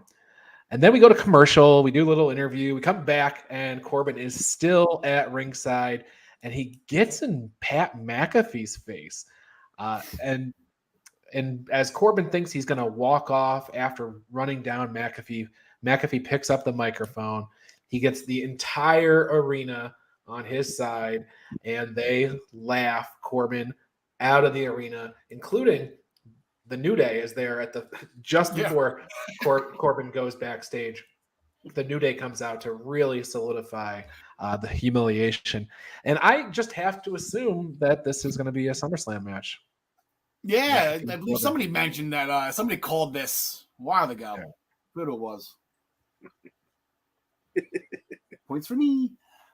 [SPEAKER 1] And then we go to commercial. We do a little interview. We come back, and Corbin is still at ringside, and he gets in Pat McAfee's face. And as Corbin thinks he's going to walk off after running down McAfee, McAfee picks up the microphone. He gets the entire arena on his side, and they laugh Corbin out of the arena, including the New Day is there at the just before Corbin goes backstage. The New Day comes out to really solidify the humiliation. And I just have to assume that this is going to be a SummerSlam match.
[SPEAKER 2] Yeah, I believe somebody mentioned that. Somebody called this a while ago.
[SPEAKER 1] Yeah.
[SPEAKER 2] Good it was. Points for me.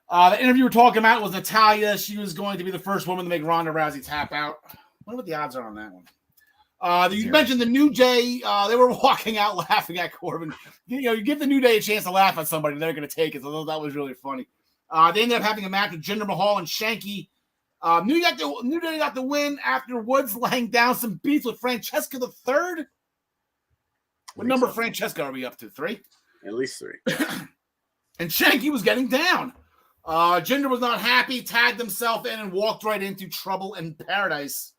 [SPEAKER 2] The interview we're talking about was Natalya. She was going to be the first woman to make Ronda Rousey tap out. I wonder what the odds are on that one. You mentioned the New Day. They were walking out laughing at Corbin. You give the New Day a chance to laugh at somebody, they're going to take it. So that was really funny. They ended up having a match with Jinder Mahal and Shanky. New Day got the win after Woods laying down some beats with Francesca the Third. What number Francesca are we up to? 3?
[SPEAKER 3] At least 3.
[SPEAKER 2] And Shanky was getting down. Jinder was not happy, tagged himself in, and walked right into Trouble in Paradise.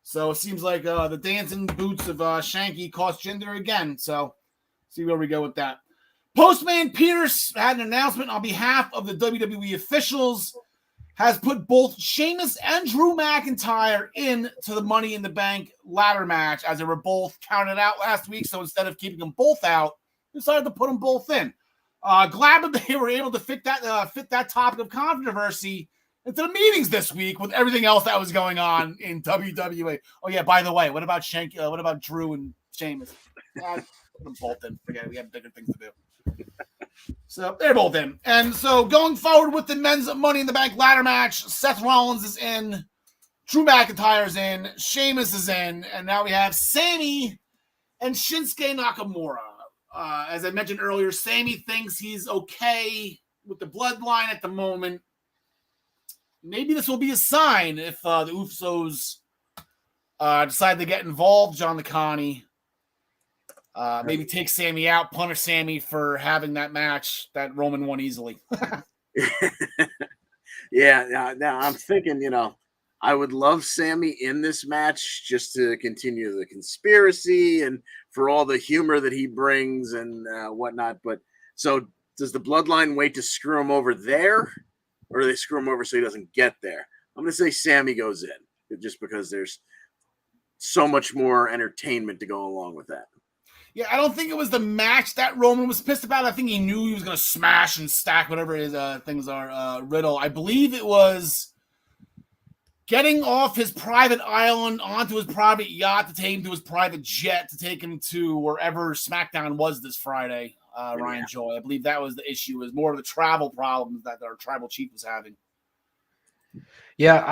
[SPEAKER 2] So it seems like the dancing boots of Shanky cost Jinder again. So see where we go with that. Postman Pierce had an announcement on behalf of the WWE officials. Has put both Sheamus and Drew McIntyre into the Money in the Bank ladder match as they were both counted out last week. So instead of keeping them both out, decided to put them both in. Glad that they were able to fit that topic of controversy into the meetings this week with everything else that was going on in WWE. Oh yeah, by the way, what about what about Drew and Sheamus? Put them both in. Forget it. We have bigger things to do. So they're both in. And so going forward with the men's Money in the Bank ladder match, Seth Rollins is in, Drew McIntyre's in, Sheamus is in, and now we have Sami and Shinsuke Nakamura. As I mentioned earlier, Sami thinks he's okay with the bloodline at the moment. Maybe this will be a sign if the Usos decide to get involved, John Licani. Maybe take Sami out, punish Sami for having that match that Roman won easily.
[SPEAKER 3] Yeah, now I'm thinking, I would love Sami in this match just to continue the conspiracy and for all the humor that he brings and whatnot. But so does the bloodline wait to screw him over there, or do they screw him over so he doesn't get there? I'm going to say Sami goes in just because there's so much more entertainment to go along with that.
[SPEAKER 2] Yeah, I don't think it was the match that Roman was pissed about. I think he knew he was going to smash and stack whatever his things are, Riddle. I believe it was getting off his private island onto his private yacht to take him to his private jet to take him to wherever SmackDown was this Friday, Ryan Joy. I believe that was the issue. It was more of the travel problems that our tribal chief was having.
[SPEAKER 1] Yeah,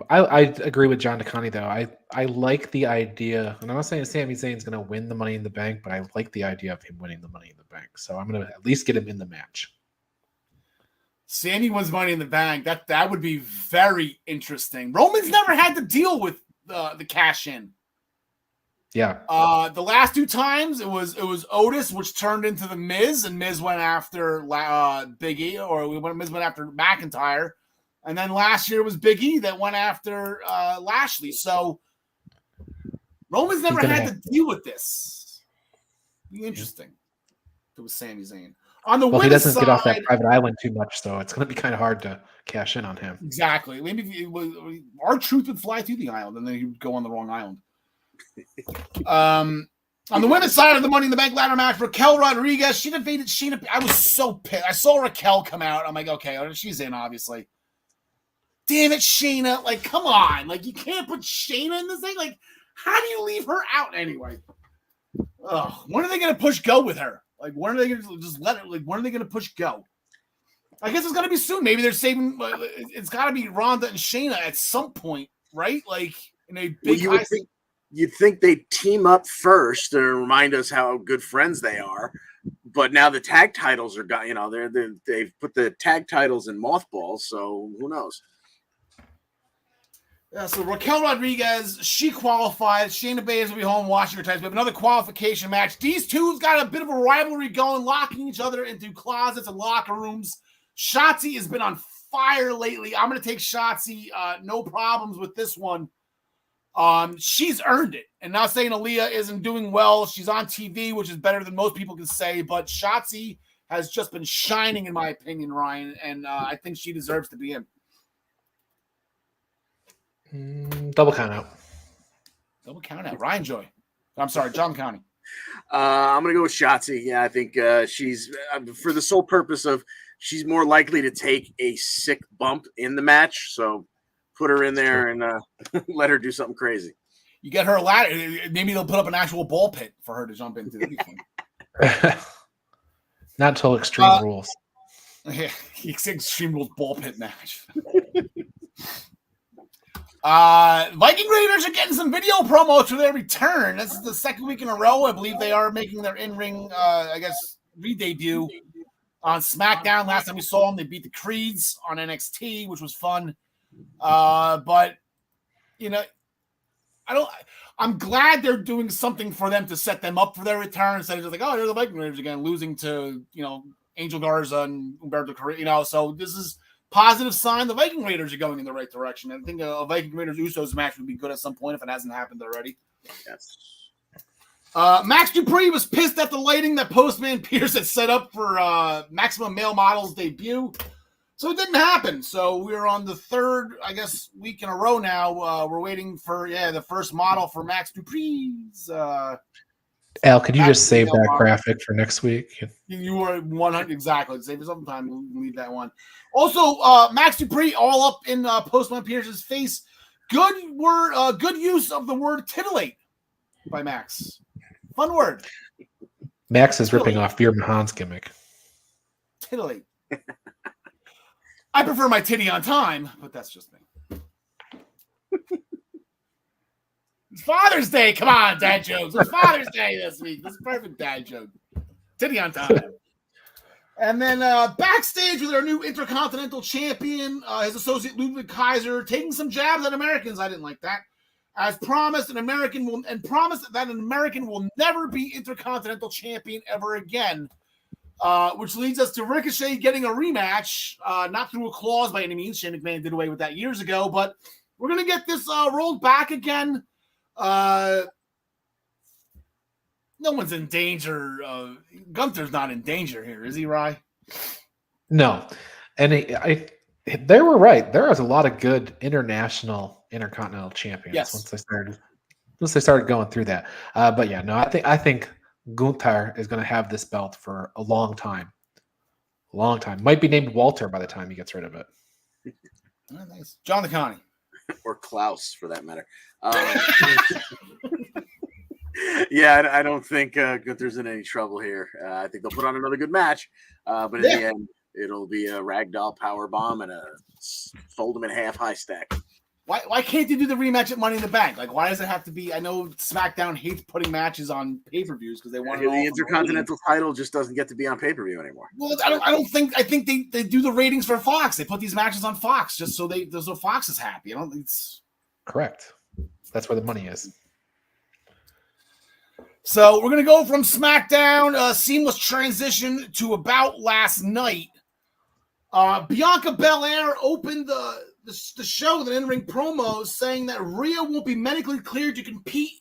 [SPEAKER 1] I agree with John Licani though. I like the idea, and I'm not saying Sami Zayn's going to win the Money in the Bank, but I like the idea of him winning the Money in the Bank. So I'm going to at least get him in the match.
[SPEAKER 2] Sami wins Money in the Bank. That would be very interesting. Roman's never had to deal with the cash in.
[SPEAKER 1] Yeah.
[SPEAKER 2] The last 2 times it was Otis, which turned into the Miz, and Miz went after Big E, or Miz went after McIntyre. And then last year was Big E that went after Lashley. So Roman's never had to deal with this. Be interesting if it was Sami Zayn. On the
[SPEAKER 1] well, he
[SPEAKER 2] women's
[SPEAKER 1] doesn't
[SPEAKER 2] side,
[SPEAKER 1] get off that private island too much, so it's going to be kind of hard to cash in on him.
[SPEAKER 2] Exactly. Maybe our truth would fly to the island, and then he would go on the wrong island. On the women's side of the Money in the Bank ladder match, Raquel Rodriguez, she defeated Sheena. I was so pissed. I saw Raquel come out. I'm like, okay, she's in, obviously. Damn it, Shayna. Like, come on. Like, you can't put Shayna in this thing. Like, how do you leave her out anyway? Oh, when are they going to push go with her? Like, when are they going to just let it? Like, when are they going to push go? I guess it's going to be soon. Maybe they're saving. It's got to be Ronda and Shayna at some point, right? Like, in a big
[SPEAKER 3] you'd think they'd team up first to remind us how good friends they are. But now the tag titles are got, they've put the tag titles in mothballs. So who knows?
[SPEAKER 2] Yeah, so Raquel Rodriguez, she qualified. Shayna Baszler will be home watching her times. We have another qualification match. These two's got a bit of a rivalry going, locking each other into closets and locker rooms. Shotzi has been on fire lately. I'm going to take Shotzi. No problems with this one. She's earned it. And not saying Aaliyah isn't doing well. She's on TV, which is better than most people can say. But Shotzi has just been shining, in my opinion, Ryan. And I think she deserves to be in.
[SPEAKER 1] Double count out.
[SPEAKER 2] Double count out. Ryan Joy. I'm sorry, John County.
[SPEAKER 3] I'm going to go with Shotzi. Yeah, I think she's, for the sole purpose of, she's more likely to take a sick bump in the match. So put her in there and let her do something crazy.
[SPEAKER 2] You get her a ladder. Maybe they'll put up an actual ball pit for her to jump into.
[SPEAKER 1] Not until Extreme Rules.
[SPEAKER 2] Yeah, Extreme Rules ball pit match. Viking Raiders are getting some video promos for their return. This is the second week in a row. I believe they are making their in-ring, re-debut on SmackDown. Last time we saw them, they beat the Creeds on NXT, which was fun. But I'm glad they're doing something for them to set them up for their return instead of just like, oh, here's the Viking Raiders again, losing to, Angel Garza and Humberto Carrillo. So this is positive sign the Viking Raiders are going in the right direction. I think a Viking Raiders Usos match would be good at some point if it hasn't happened already.
[SPEAKER 3] Yes.
[SPEAKER 2] Max Dupree was pissed at the lighting that Postman Pierce had set up for Maximum Male Models debut. So it didn't happen. So we're on the third, week in a row now. We're waiting for, the first model for Max Dupree's.
[SPEAKER 1] Al, could you just save that graphic for next week?
[SPEAKER 2] You were 100 exactly. Save it sometime. We'll leave that one. Also, Max Dupree all up in Postman Pierce's face. Good word. Good use of the word titillate by Max. Fun word.
[SPEAKER 1] Max is ripping off Veer Mahan's gimmick.
[SPEAKER 2] Titillate. I prefer my titty on time, but that's just me. It's Father's Day. Come on, dad jokes. It's Father's Day this week. This is a perfect dad joke. Titty on time. And then backstage with our new Intercontinental Champion, his associate Ludwig Kaiser, taking some jabs at Americans. I didn't like that. As promised, an American will never be Intercontinental Champion ever again. Which leads us to Ricochet getting a rematch, not through a clause by any means. Shane McMahon did away with that years ago, but we're going to get this rolled back again. No one's in danger. Gunther's not in danger here, is he, Rye?
[SPEAKER 1] No. And they were right. There was a lot of good international Intercontinental champions once they started going through that. But yeah, no, I think Gunther is going to have this belt for a long time. Long time. Might be named Walter by the time he gets rid of it.
[SPEAKER 2] Oh, nice. John the Connie.
[SPEAKER 3] Or Klaus, for that matter. Yeah, I don't think Gunther's in any trouble here. I think they'll put on another good match. But in the end, it'll be a ragdoll power bomb and a fold them in half high stack.
[SPEAKER 2] Why can't they do the rematch at Money in the Bank? Like, why does it have to be? I know SmackDown hates putting matches on pay-per-views because they want
[SPEAKER 3] the Intercontinental title just doesn't get to be on pay-per-view anymore.
[SPEAKER 2] Well, I think they do the ratings for Fox. They put these matches on Fox just so Fox is happy. I don't think it's
[SPEAKER 1] correct. That's where the money is.
[SPEAKER 2] So we're gonna go from SmackDown, seamless transition to About last night. Bianca Belair opened the show with an in-ring promo saying that Rhea won't be medically cleared to compete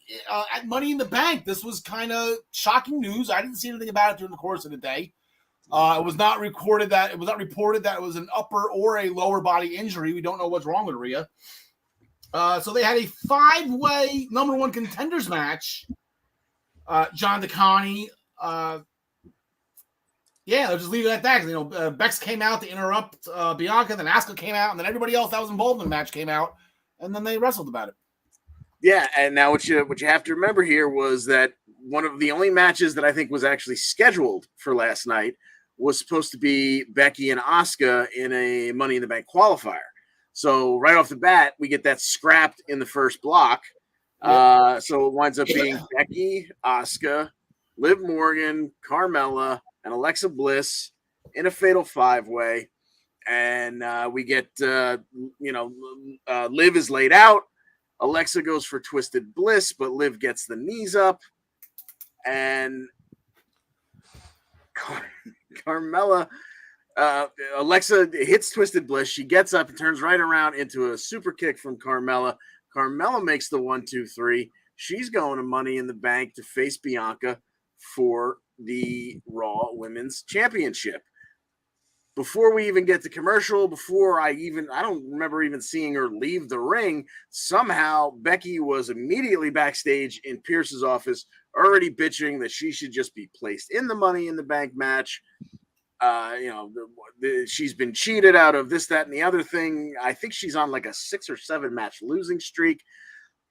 [SPEAKER 2] at Money in the Bank. This was kind of shocking news. I didn't see anything about it during the course of the day. It was not reported that it was an upper or a lower body injury. We don't know what's wrong with Rhea. So they had a 5-way number one contenders match. John DeConnie. They'll just leave it at that. Bex came out to interrupt Bianca, then Asuka came out, and then everybody else that was involved in the match came out, and then they wrestled about it.
[SPEAKER 3] Yeah, and now what you have to remember here was that one of the only matches that I think was actually scheduled for last night was supposed to be Becky and Asuka in a Money in the Bank qualifier. So right off the bat, we get that scrapped in the first block. So it winds up being Becky, Asuka, Liv Morgan, Carmella, and Alexa Bliss in a fatal 5-way. And we get, Liv is laid out. Alexa goes for Twisted Bliss, but Liv gets the knees up. And Carmella, Alexa hits Twisted Bliss. She gets up and turns right around into a super kick from Carmella. Carmella makes the 1-2-3. She's going to Money in the Bank to face Bianca for the Raw Women's Championship. Before we even get to commercial, I don't remember even seeing her leave the ring. Somehow Becky was immediately backstage in Pierce's office, already bitching that she should just be placed in the Money in the Bank match. She's been cheated out of this, that, and the other thing. I think she's on like a 6 or 7 match losing streak.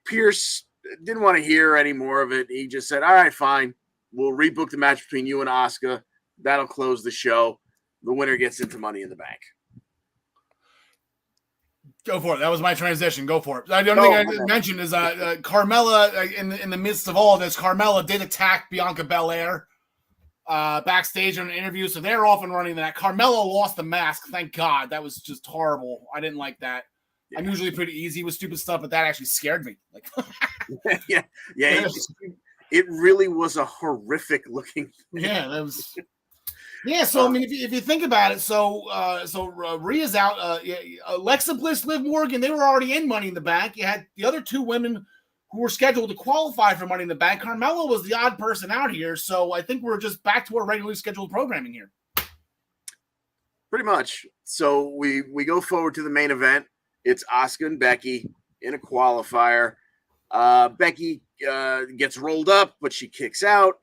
[SPEAKER 3] Pierce didn't want to hear any more of it. He just said, all right, fine. We'll rebook the match between you and Asuka. That'll close the show. The winner gets into Money in the Bank.
[SPEAKER 2] Go for it. That was my transition. Go for it. The only thing I mentioned is Carmella, in the midst of all of this, Carmella did attack Bianca Belair backstage in an interview, so they're off and running that. Carmella lost the mask. Thank God. That was just horrible. I didn't like that. Yeah. I'm usually pretty easy with stupid stuff, but that actually scared me.
[SPEAKER 3] Yeah. It really was a horrific looking.
[SPEAKER 2] Yeah, that was. Yeah, so I mean, if you think about it, so Rhea's out. Alexa Bliss, Liv Morgan, they were already in Money in the Bank. You had the other 2 women who were scheduled to qualify for Money in the Bank. Carmella was the odd person out here, so I think we're just back to our regularly scheduled programming here.
[SPEAKER 3] Pretty much. So we go forward to the main event. It's Asuka and Becky in a qualifier. Becky gets rolled up, but she kicks out.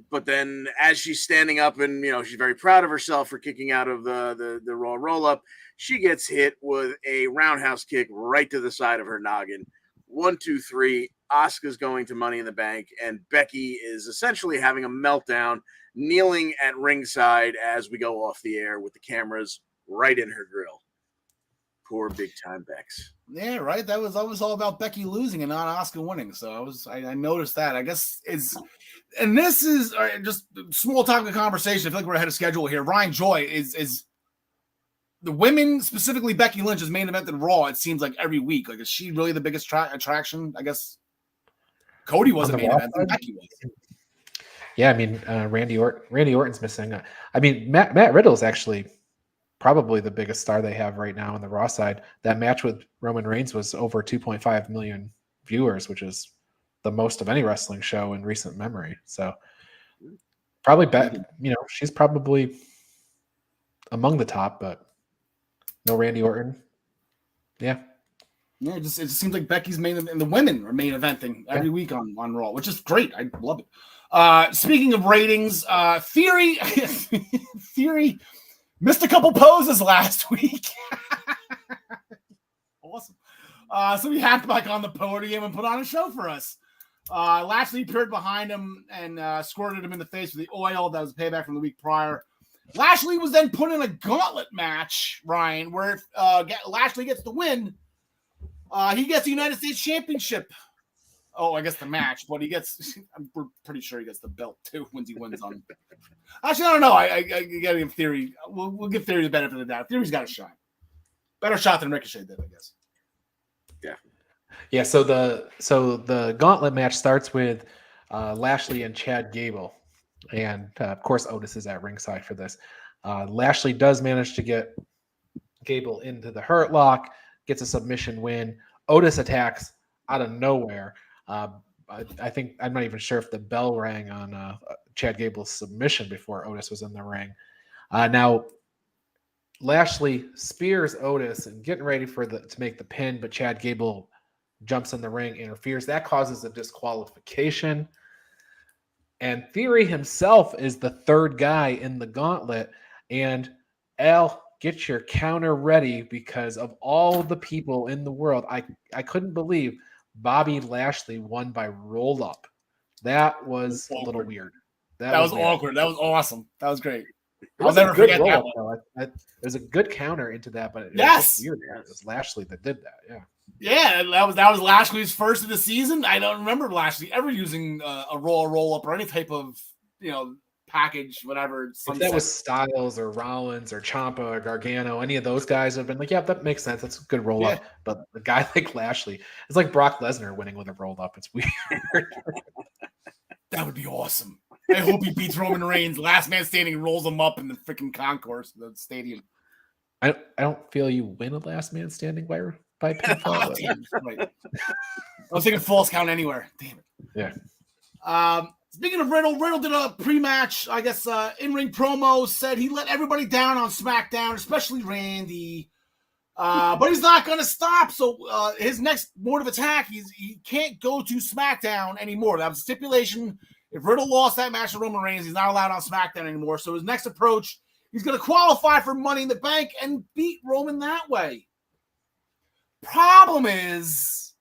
[SPEAKER 3] But then as she's standing up and, she's very proud of herself for kicking out of the Raw roll-up, she gets hit with a roundhouse kick right to the side of her noggin. 1-2-3, Asuka's going to Money in the Bank, and Becky is essentially having a meltdown, kneeling at ringside as we go off the air with the cameras right in her grill. Poor big-time Bex.
[SPEAKER 2] Yeah, right. That was all about Becky losing and not Asuka winning. So I noticed that. I guess and this is just small topic of conversation. I feel like we're ahead of schedule here. Ryan Joy is the women, specifically Becky Lynch, is main event in Raw. It seems like every week. Like, is she really the biggest attraction? I guess Cody wasn't main event, and Becky was.
[SPEAKER 1] Yeah, I mean, Randy Orton's missing. I mean, Matt Riddle's actually probably the biggest star they have right now on the Raw side. That match with Roman Reigns was over 2.5 million viewers, which is the most of any wrestling show in recent memory. So probably she's probably among the top, but no Randy Orton. Yeah.
[SPEAKER 2] Yeah, it just seems like Becky's main event, and the women are main eventing every week on Raw, which is great. I love it. Speaking of ratings, Theory missed a couple poses last week. Awesome. So he hopped back on the podium and put on a show for us. Lashley appeared behind him and squirted him in the face with the oil. That was payback from the week prior. Lashley was then put in a gauntlet match, Ryan, where if Lashley gets the win, he gets the United States Championship. Oh, I guess the match, but we're pretty sure he gets the belt too when he wins on. Actually, I don't know. I got to give Theory. We'll give Theory the benefit of the doubt. Theory's got a shot. Better shot than Ricochet did, I guess.
[SPEAKER 3] Yeah.
[SPEAKER 1] Yeah. So the gauntlet match starts with Lashley and Chad Gable, and of course Otis is at ringside for this. Lashley does manage to get Gable into the Hurt Lock, gets a submission win. Otis attacks out of nowhere. I think I'm not even sure if the bell rang on Chad Gable's submission before Otis was in the ring. Now Lashley spears Otis and getting ready to make the pin, but Chad Gable jumps in the ring, interferes. That causes a disqualification. And Theory himself is the third guy in the gauntlet. And Al, get your counter ready, because of all the people in the world, I couldn't believe Bobby Lashley won by roll up. That was a little weird.
[SPEAKER 2] That was awkward. That was awesome. That was great.
[SPEAKER 1] I'll never forget that one. There's a good counter into that, but it was weird. It was Lashley that did that. Yeah.
[SPEAKER 2] Yeah, that was Lashley's first of the season. I don't remember Lashley ever using a roll up or any type of package, whatever.
[SPEAKER 1] If
[SPEAKER 2] Sunset.
[SPEAKER 1] that was Styles or Rollins or Ciampa or Gargano, any of those guys have been like, yeah, that makes sense. That's a good roll up. But the guy like Lashley, it's like Brock Lesnar winning with a roll up. It's weird.
[SPEAKER 2] That would be awesome. I hope he beats Roman Reigns. Last man standing rolls him up in the freaking concourse of the stadium.
[SPEAKER 1] I don't feel you win a last man standing by pinfall.
[SPEAKER 2] Damn, right. I was thinking false count anywhere. Damn it.
[SPEAKER 1] Yeah.
[SPEAKER 2] Speaking of Riddle did a pre-match, I guess, in-ring promo, said he let everybody down on SmackDown, especially Randy. But he's not going to stop. So his next mode of attack, he can't go to SmackDown anymore. That was a stipulation. If Riddle lost that match to Roman Reigns, he's not allowed on SmackDown anymore. So his next approach, he's going to qualify for Money in the Bank and beat Roman that way. Problem is,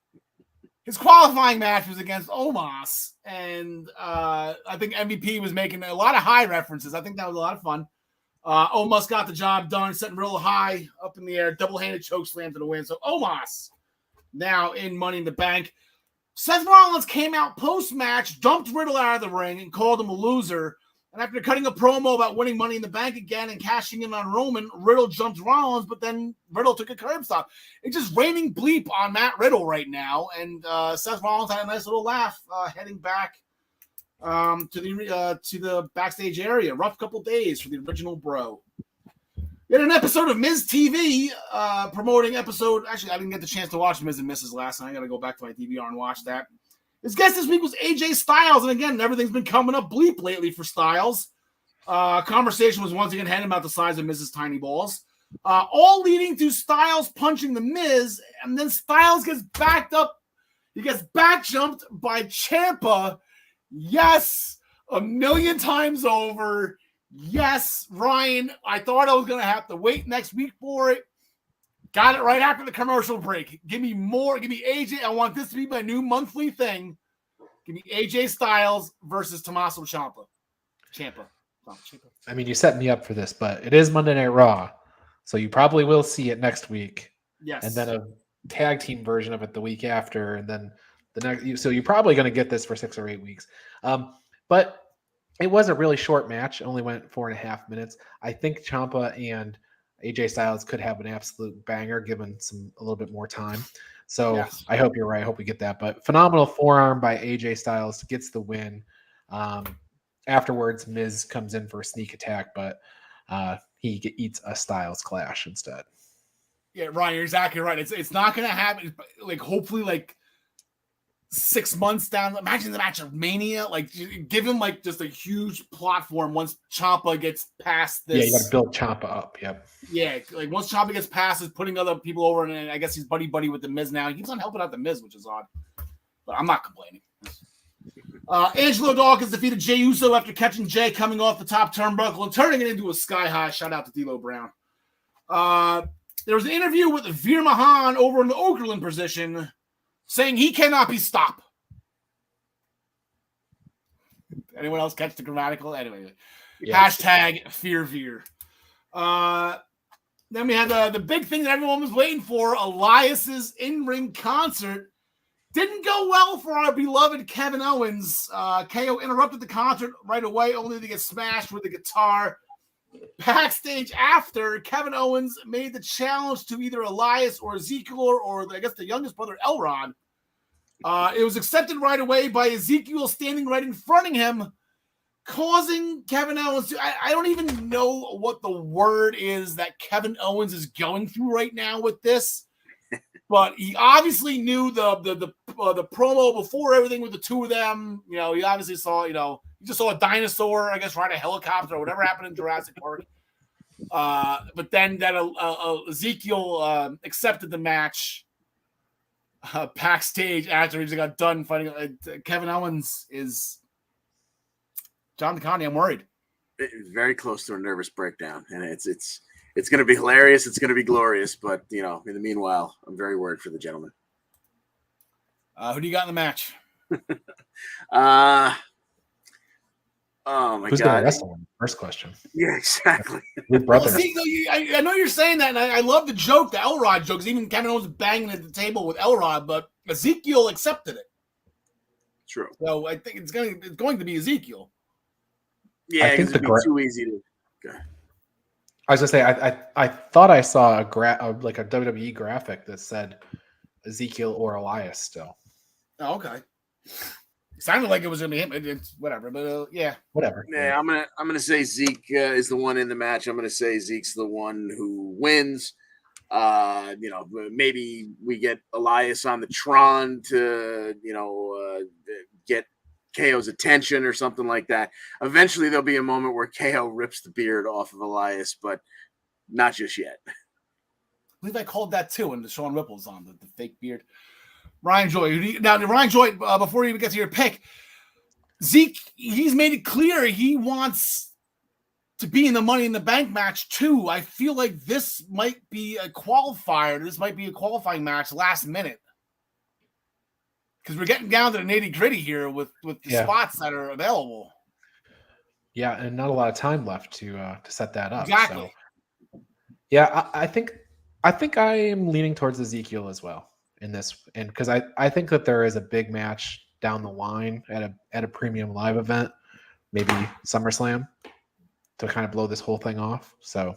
[SPEAKER 2] his qualifying match was against Omos, and I think MVP was making a lot of high references. I think that was a lot of fun. Omos got the job done, setting Riddle high up in the air, double-handed choke slam to the win. So Omos now in Money in the Bank. Seth Rollins came out post-match, dumped Riddle out of the ring, and called him a loser. And after cutting a promo about winning Money in the Bank again and cashing in on Roman, Riddle jumped Rollins, but then Riddle took a curb stop. It's just raining bleep on Matt Riddle right now, and Seth Rollins had a nice little laugh heading back to the backstage area. Rough couple days for the original Bro. We had an episode of Miz TV promoting episode. Actually, I didn't get the chance to watch Miz and Mrs. last night. I got to go back to my DVR and watch that. His guest this week was AJ Styles, and again, everything's been coming up bleep lately for Styles. Conversation was once again handing about the size of Miz's tiny balls. All leading to Styles punching the Miz, and then Styles gets backed up. He gets back jumped by Ciampa. Yes, 1,000,000 times over. Yes, Ryan, I thought I was going to have to wait next week for it. Got it right after the commercial break. Give me more. Give me AJ. I want this to be my new monthly thing. Give me AJ Styles versus Tommaso Ciampa. Ciampa.
[SPEAKER 1] I mean, you set me up for this, but it is Monday Night Raw, so you probably will see it next week.
[SPEAKER 2] Yes.
[SPEAKER 1] And then a tag team version of it the week after, and then the next. So you're probably going to get this for 6 or 8 weeks. But it was a really short match. It only went 4.5 minutes. I think Ciampa and AJ Styles could have an absolute banger given a little bit more time. So yes. I hope you're right. I hope we get that. But phenomenal forearm by AJ Styles, gets the win. Afterwards, Miz comes in for a sneak attack, but he eats a Styles clash instead.
[SPEAKER 2] Yeah, Ryan, you're exactly right. It's not going to happen. Like, hopefully, like 6 months down. Imagine the match of Mania. Like, give him like just a huge platform once Ciampa gets past this.
[SPEAKER 1] Yeah, you got to build Ciampa up. Yep.
[SPEAKER 2] Yeah, like once Ciampa gets past, is putting other people over, and I guess he's buddy with the Miz now. He keeps on helping out the Miz, which is odd, but I'm not complaining. Angelo Dawkins defeated Jey Uso after catching Jey coming off the top turnbuckle and turning it into a sky high. Shout out to D'Lo Brown. There was an interview with Veer Mahan over in the Okerlund position, saying he cannot be stopped. Anyone else catch the grammatical? Anyway, yes. Hashtag Fear Veer. Then we had the big thing that everyone was waiting for, Elias's in-ring concert. Didn't go well for our beloved Kevin Owens. KO interrupted the concert right away, only to get smashed with the guitar. Backstage after, Kevin Owens made the challenge to either Elias or Ezekiel or I guess the youngest brother, Elrod. It was accepted right away by Ezekiel standing right in front of him, causing Kevin Owens to... I don't even know what the word is that Kevin Owens is going through right now with this. But he obviously knew the promo before everything with the two of them. You know, he obviously saw, he just saw a dinosaur, I guess, ride a helicopter or whatever happened in Jurassic Park. But then that Ezekiel accepted the match backstage after he got done fighting. Kevin Owens is John DeConnie. I'm worried.
[SPEAKER 3] Very close to a nervous breakdown, and it's going to be hilarious. It's going to be glorious. But, in the meanwhile, I'm very worried for the gentleman.
[SPEAKER 2] Who do you got in the match?
[SPEAKER 3] Oh, my
[SPEAKER 1] Who's
[SPEAKER 3] God.
[SPEAKER 1] going to wrestle him? First question.
[SPEAKER 3] Yeah, exactly.
[SPEAKER 2] Well, see, I know you're saying that, and I love the joke, the Elrod joke, because even Kevin Owens was banging at the table with Elrod, but Ezekiel accepted it.
[SPEAKER 3] True.
[SPEAKER 2] So I think it's going to be Ezekiel.
[SPEAKER 3] Yeah,
[SPEAKER 1] I think
[SPEAKER 3] because it'd be too easy to.
[SPEAKER 1] I was gonna say I thought I saw like a WWE graphic that said Ezekiel or Elias still.
[SPEAKER 2] Oh, okay. Sounded like it was gonna be him. It's whatever, but yeah,
[SPEAKER 1] whatever.
[SPEAKER 3] Yeah, I'm gonna say Zeke is the one in the match. I'm gonna say Zeke's the one who wins. Maybe we get Elias on the Tron to get KO's attention or something like that. Eventually, there'll be a moment where KO rips the beard off of Elias, but not just yet.
[SPEAKER 2] I believe I called that too when the Sean Ripple's on the fake beard. Ryan Joy. Now, Ryan Joy, before you even get to your pick, Zeke, he's made it clear he wants to be in the Money in the Bank match too. I feel like this might be a qualifier. This might be a qualifying match last minute. Because we're getting down to the nitty-gritty here with the spots that are available.
[SPEAKER 1] Yeah, and not a lot of time left to set that up.
[SPEAKER 2] Exactly.
[SPEAKER 1] So, yeah, I think I am leaning towards Ezekiel as well in this, and because I think that there is a big match down the line at a premium live event, maybe SummerSlam, to kind of blow this whole thing off. So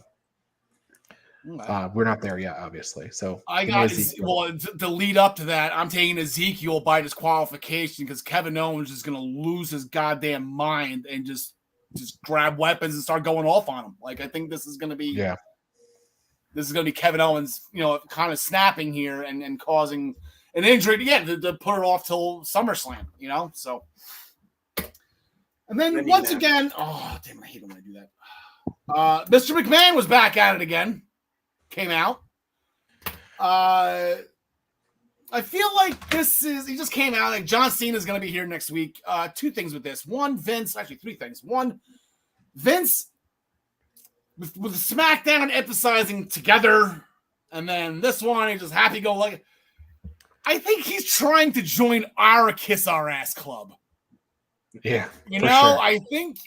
[SPEAKER 1] we're not there yet, obviously. So
[SPEAKER 2] I got to lead up to that. I'm taking Ezekiel by disqualification because Kevin Owens is going to lose his goddamn mind and just grab weapons and start going off on him. Like I think this is going to be This is going to be Kevin Owens, kind of snapping here and causing an injury to put it off till SummerSlam, So, and then once again, oh damn, I hate when I do that. Mr. McMahon was back at it again. Came out. I feel like he just came out. Like John Cena is going to be here next week. Two things with this. One, Vince, actually three things. One, Vince with SmackDown emphasizing together, and then this one, he just happy-go-lucky. I think he's trying to join our Kiss Our Ass Club.
[SPEAKER 1] Yeah,
[SPEAKER 2] sure. I think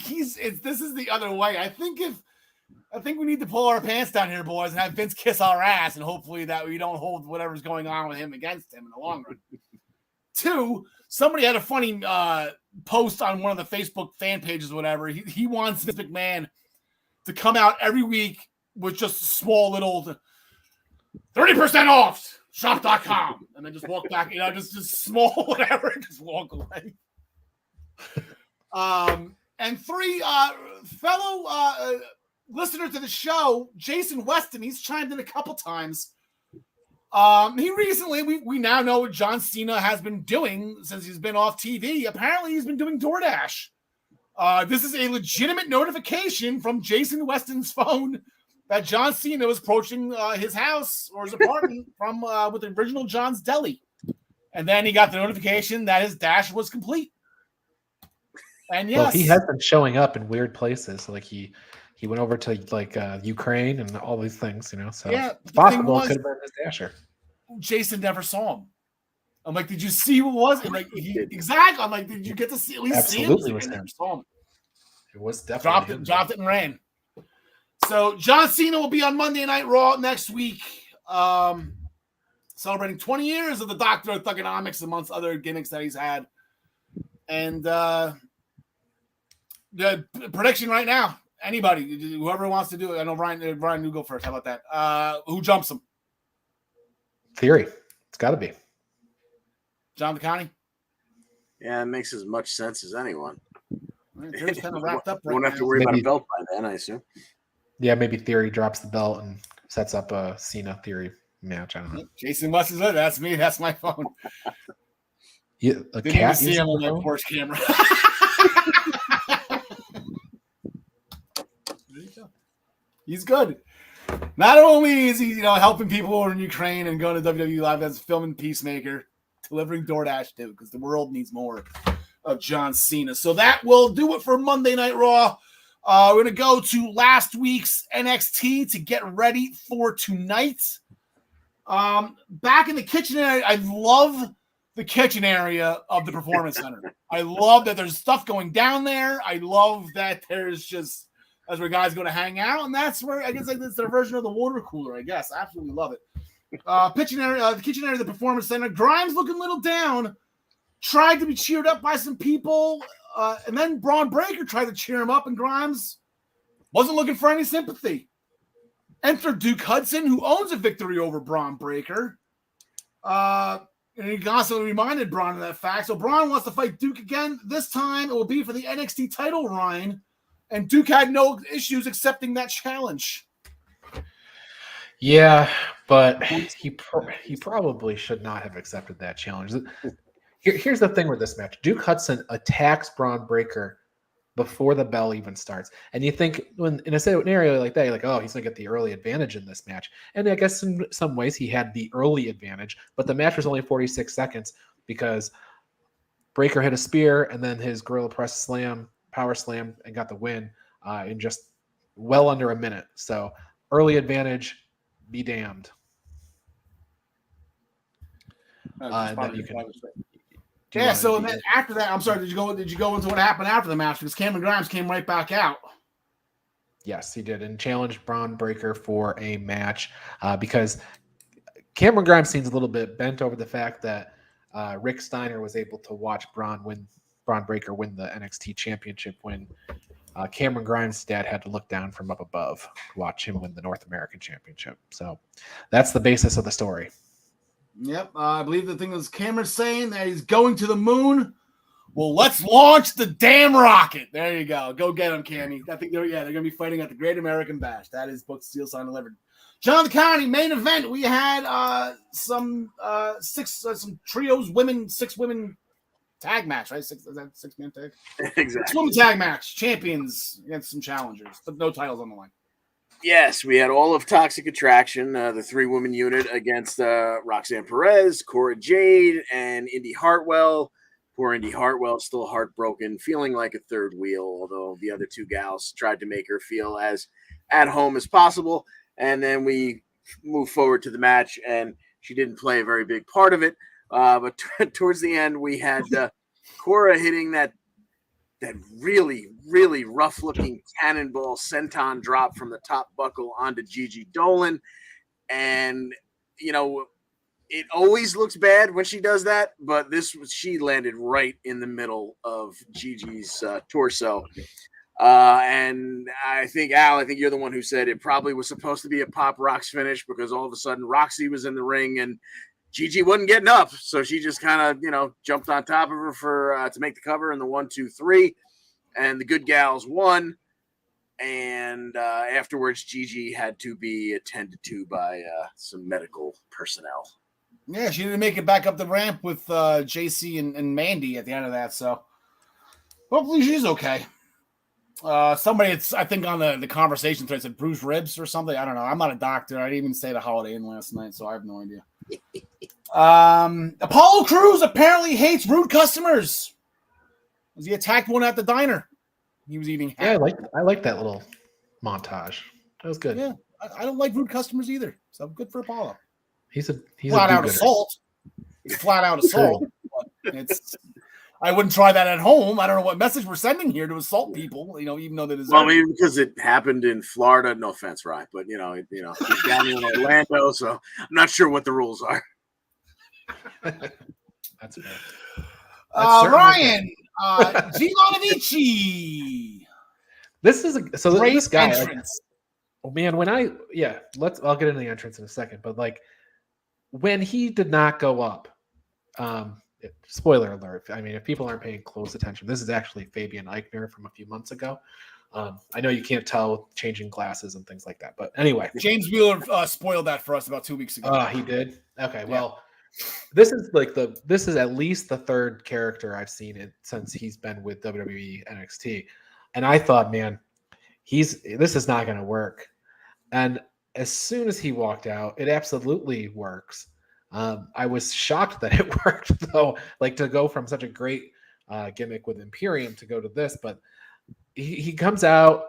[SPEAKER 2] this is the other way. I think we need to pull our pants down here, boys, and have Vince kiss our ass, and hopefully that we don't hold whatever's going on with him against him in the long run. Two, somebody had a funny post on one of the Facebook fan pages, or whatever. He wants Vince McMahon to come out every week with just a small little 30% off shop.com, and then just walk back, just small whatever, and just walk away. And three, fellow listener to the show, Jason Weston, he's chimed in a couple times. He recently, we now know what John Cena has been doing since he's been off TV. Apparently he's been doing DoorDash. This is a legitimate notification from Jason Weston's phone that John Cena was approaching his house or his apartment from with the original John's Deli. And then he got the notification that his dash was complete. And yes,
[SPEAKER 1] well, he has been showing up in weird places. Like he went over to Ukraine and all these things, So it's possible it could have been his dasher.
[SPEAKER 2] Jason never saw him. I'm like, did you see who it was? And exactly. I'm like, did you get to see at least
[SPEAKER 1] Absolutely
[SPEAKER 2] see him?
[SPEAKER 1] Was him.
[SPEAKER 2] Saw him.
[SPEAKER 1] It was definitely
[SPEAKER 2] dropped it and ran. So John Cena will be on Monday Night Raw next week, celebrating 20 years of the Doctor of Thugonomics, amongst other gimmicks that he's had. And the prediction right now, anybody, whoever wants to do it. I know Ryan, you go first. How about that? Who jumps him?
[SPEAKER 1] Theory. It's got to be
[SPEAKER 2] John McConney.
[SPEAKER 3] Yeah, it makes as much sense as anyone.
[SPEAKER 2] Theory's kind of wrapped up right
[SPEAKER 3] Won't have to worry about a belt by then, I assume.
[SPEAKER 1] Yeah, maybe Theory drops the belt and sets up a Cena Theory match. I don't know.
[SPEAKER 2] Jason Weston's it. That's me. That's my phone.
[SPEAKER 1] Yeah,
[SPEAKER 2] Didn't even see him on my Porsche camera. He's good. Not only is he, helping people in Ukraine and going to WWE Live, as filming Peacemaker, delivering DoorDash too, because the world needs more of John Cena. So that will do it for Monday Night Raw. We're going to go to last week's NXT to get ready for tonight. Back in the kitchen area, I love the kitchen area of the Performance Center. I love that there's stuff going down there. I love that that's where guys go to hang out, and that's where I guess it's their version of the water cooler. I guess absolutely love it. The kitchen area of the Performance Center. Grimes looking a little down. Tried to be cheered up by some people and then Braun Breaker tried to cheer him up, and Grimes wasn't looking for any sympathy. Enter Duke Hudson, who owns a victory over Braun Breaker. And he constantly reminded Braun of that fact. So Braun wants to fight Duke again. This time it will be for the NXT title reign. And Duke had no issues accepting that challenge.
[SPEAKER 1] Yeah, but he probably should not have accepted that challenge. Here's the thing with this match. Duke Hudson attacks Braun Breaker before the bell even starts. And you think when in a scenario like that, you're like, oh, he's going to get the early advantage in this match. And I guess in some ways he had the early advantage, but the match was only 46 seconds because Breaker hit a spear and then his Gorilla Press slam, power slam, and got the win in just well under a minute. So early advantage, be damned. And then you can...
[SPEAKER 2] Yeah, so then after that, I'm sorry, did you go into what happened after the match? Because Cameron Grimes came right back out.
[SPEAKER 1] Yes, he did, and challenged Braun Breaker for a match because Cameron Grimes seems a little bit bent over the fact that Rick Steiner was able to watch Braun Breaker win the NXT Championship when Cameron Grimes' dad had to look down from up above to watch him win the North American Championship. So that's the basis of the story.
[SPEAKER 2] Yep, I believe the thing is Cameron's saying that he's going to the moon. Well, let's launch the damn rocket. There you go. Go get him, Cammy. I think they're going to be fighting at the Great American Bash. That is booked, steel sign delivered. Jonathan County main event. We had some trios, six women tag match, right? Is that six-man tag?
[SPEAKER 3] Exactly.
[SPEAKER 2] 6-woman tag match. Champions against some challengers, but no titles on the line.
[SPEAKER 3] Yes, we had all of Toxic Attraction, the 3-woman unit against Roxanne Perez, Cora Jade, and Indy Hartwell. Poor Indy Hartwell, still heartbroken, feeling like a third wheel, although the other two gals tried to make her feel as at home as possible. And then we move forward to the match, and she didn't play a very big part of it. But towards the end, we had Cora hitting that really, really rough-looking cannonball senton drop from the top buckle onto Gigi Dolan. And, it always looks bad when she does that, but she landed right in the middle of Gigi's torso. And I think, Al, you're the one who said it probably was supposed to be a Pop Rocks finish because all of a sudden Roxy was in the ring and Gigi wasn't getting up, so she just kind of, jumped on top of her for to make the cover in the 1, 2, 3, and the good gals won. And afterwards, Gigi had to be attended to by some medical personnel.
[SPEAKER 2] Yeah, she didn't make it back up the ramp with JC and Mandy at the end of that, so hopefully she's okay. Somebody, I think on the conversation thread said bruised ribs or something. I don't know. I'm not a doctor. I didn't even stay at a Holiday Inn last night, so I have no idea. Apollo Crews apparently hates rude customers. He attacked one at the diner. He was eating.
[SPEAKER 1] Yeah, I like that little montage. That was good.
[SPEAKER 2] Yeah, I don't like rude customers either. So good for Apollo.
[SPEAKER 1] He's
[SPEAKER 2] flat out assault. Flat out assault. I wouldn't try that at home. I don't know what message we're sending here to assault people. Even though that is
[SPEAKER 3] because it happened in Florida. No offense, Ryan, but he's down in Orlando, so I'm not sure what the rules are.
[SPEAKER 1] That's fair.
[SPEAKER 2] Ryan, Giovannici.
[SPEAKER 1] This is this guy.
[SPEAKER 2] Entrance.
[SPEAKER 1] I'll get into the entrance in a second, but when he did not go up, spoiler alert. I mean, if people aren't paying close attention, this is actually Fabian Eichner from a few months ago. I know you can't tell changing glasses and things like that, but anyway,
[SPEAKER 2] James Wheeler spoiled that for us about 2 weeks ago.
[SPEAKER 1] He did. Okay, well. This is at least the third character I've seen it since he's been with WWE NXT, and I thought, man, this is not going to work. And as soon as he walked out, it absolutely works. I was shocked that it worked, though. To go from such a great gimmick with Imperium to go to this, but he comes out,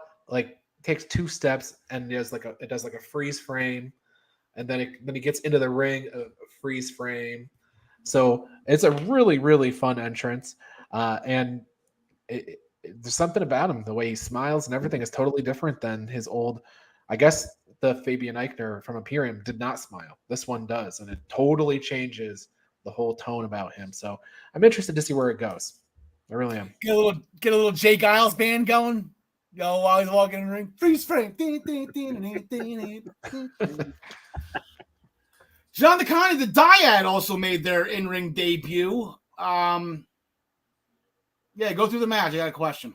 [SPEAKER 1] takes 2 steps and does it does a freeze frame. And then he gets into the ring, a freeze frame. So it's a really, really fun entrance. And there's something about him. The way he smiles and everything is totally different than his old. I guess the Fabian Eichner from Imperium did not smile. This one does. And it totally changes the whole tone about him. So I'm interested to see where it goes. I really am.
[SPEAKER 2] Get a little Jake Giles band going. Yo, while he's walking in the ring. Freeze frame. John DeConnie, the Dyad, also made their in-ring debut. Yeah, go through the match. I got a question.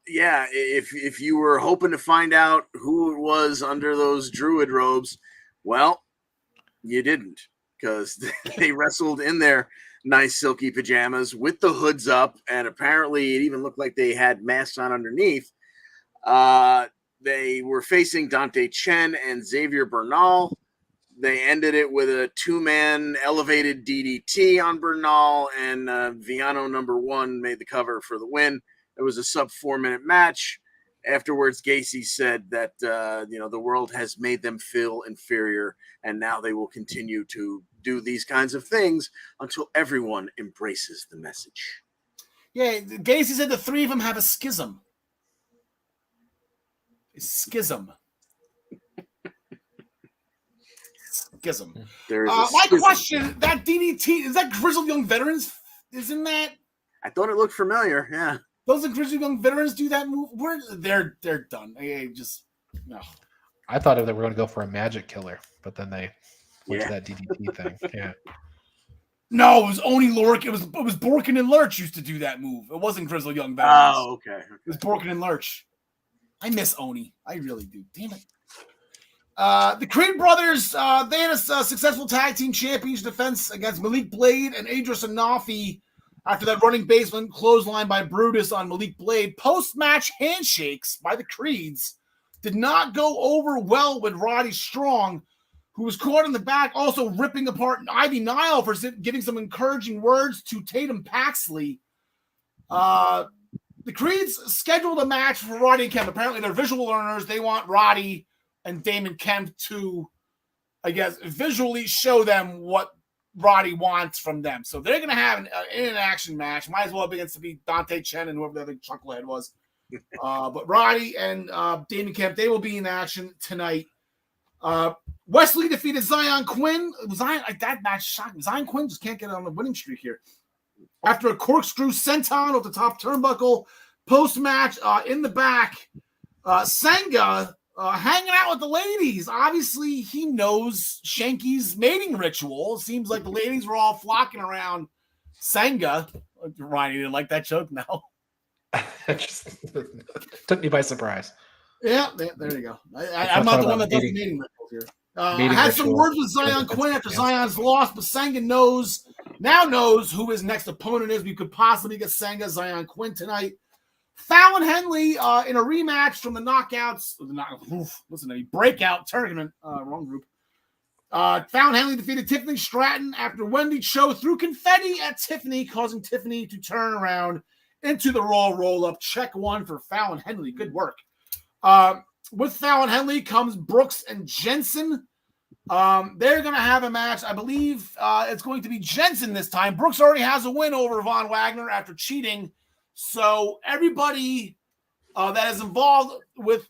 [SPEAKER 3] Yeah, if you were hoping to find out who it was under those druid robes, well, you didn't, because they wrestled in their nice silky pajamas with the hoods up, and apparently it even looked like they had masks on underneath. They were facing Dante Chen and Xavier Bernal. They ended it with a 2-man elevated DDT on Bernal, and Viano #1 made the cover for the win. It was a sub 4-minute match. Afterwards, Gacy said that the world has made them feel inferior, and now they will continue to do these kinds of things until everyone embraces the message.
[SPEAKER 2] Yeah, Gacy said the three of them have a schism. Schism.
[SPEAKER 3] There is
[SPEAKER 2] my question: that DDT, is that Grizzled Young Veterans? Isn't that?
[SPEAKER 3] I thought it looked familiar. Yeah.
[SPEAKER 2] Those Grizzled Young Veterans do that move. They're done. No.
[SPEAKER 1] I thought they were going to go for a magic killer, but then they went to that DDT thing. Yeah.
[SPEAKER 2] No, it was Oni Lurch. It was Borkin and Lurch used to do that move. It wasn't Grizzled Young Veterans.
[SPEAKER 3] Oh, okay.
[SPEAKER 2] It was Borkin and Lurch. I miss Oni. I really do. Damn it. The Creed brothers, they had a successful tag team championship defense against Malik Blade and Idris Anafi after that running basement clothesline by Brutus on Malik Blade. Post-match handshakes by the Creeds did not go over well with Roddy Strong, who was caught in the back, also ripping apart Ivy Nile for giving some encouraging words to Tatum Paxley. The Creeds scheduled a match for Roddy and Kemp. Apparently, they're visual learners. They want Roddy and Damon Kemp to, I guess, visually show them what Roddy wants from them. So they're going to have an in-action match. Might as well be against Dante Chen and whoever the other chucklehead was. But Roddy and Damon Kemp, they will be in action tonight. Wesley defeated Zion Quinn. That match shocked me. Zion Quinn just can't get on the winning streak here. After a corkscrew senton off the top turnbuckle, post-match in the back, Senga hanging out with the ladies. Obviously, he knows Shanky's mating ritual. It seems like the ladies were all flocking around Senga. Ryan, you didn't like that joke? No.
[SPEAKER 1] It just took me by surprise.
[SPEAKER 2] Yeah, there you go. I'm not the one that does the mating rituals here. Had some words with Zion Quinn after Zion's loss, but Senga now knows who his next opponent is. We could possibly get Zion Quinn tonight. Fallon Henley in a rematch from the Knockouts. Breakout tournament. Wrong group. Fallon Henley defeated Tiffany Stratton after Wendy Cho threw confetti at Tiffany, causing Tiffany to turn around into the Raw roll-up. Check one for Fallon Henley. Good work. With Fallon Henley comes Brooks and Jensen. They're going to have a match. I believe it's going to be Jensen this time. Brooks already has a win over Von Wagner after cheating. So everybody that is involved with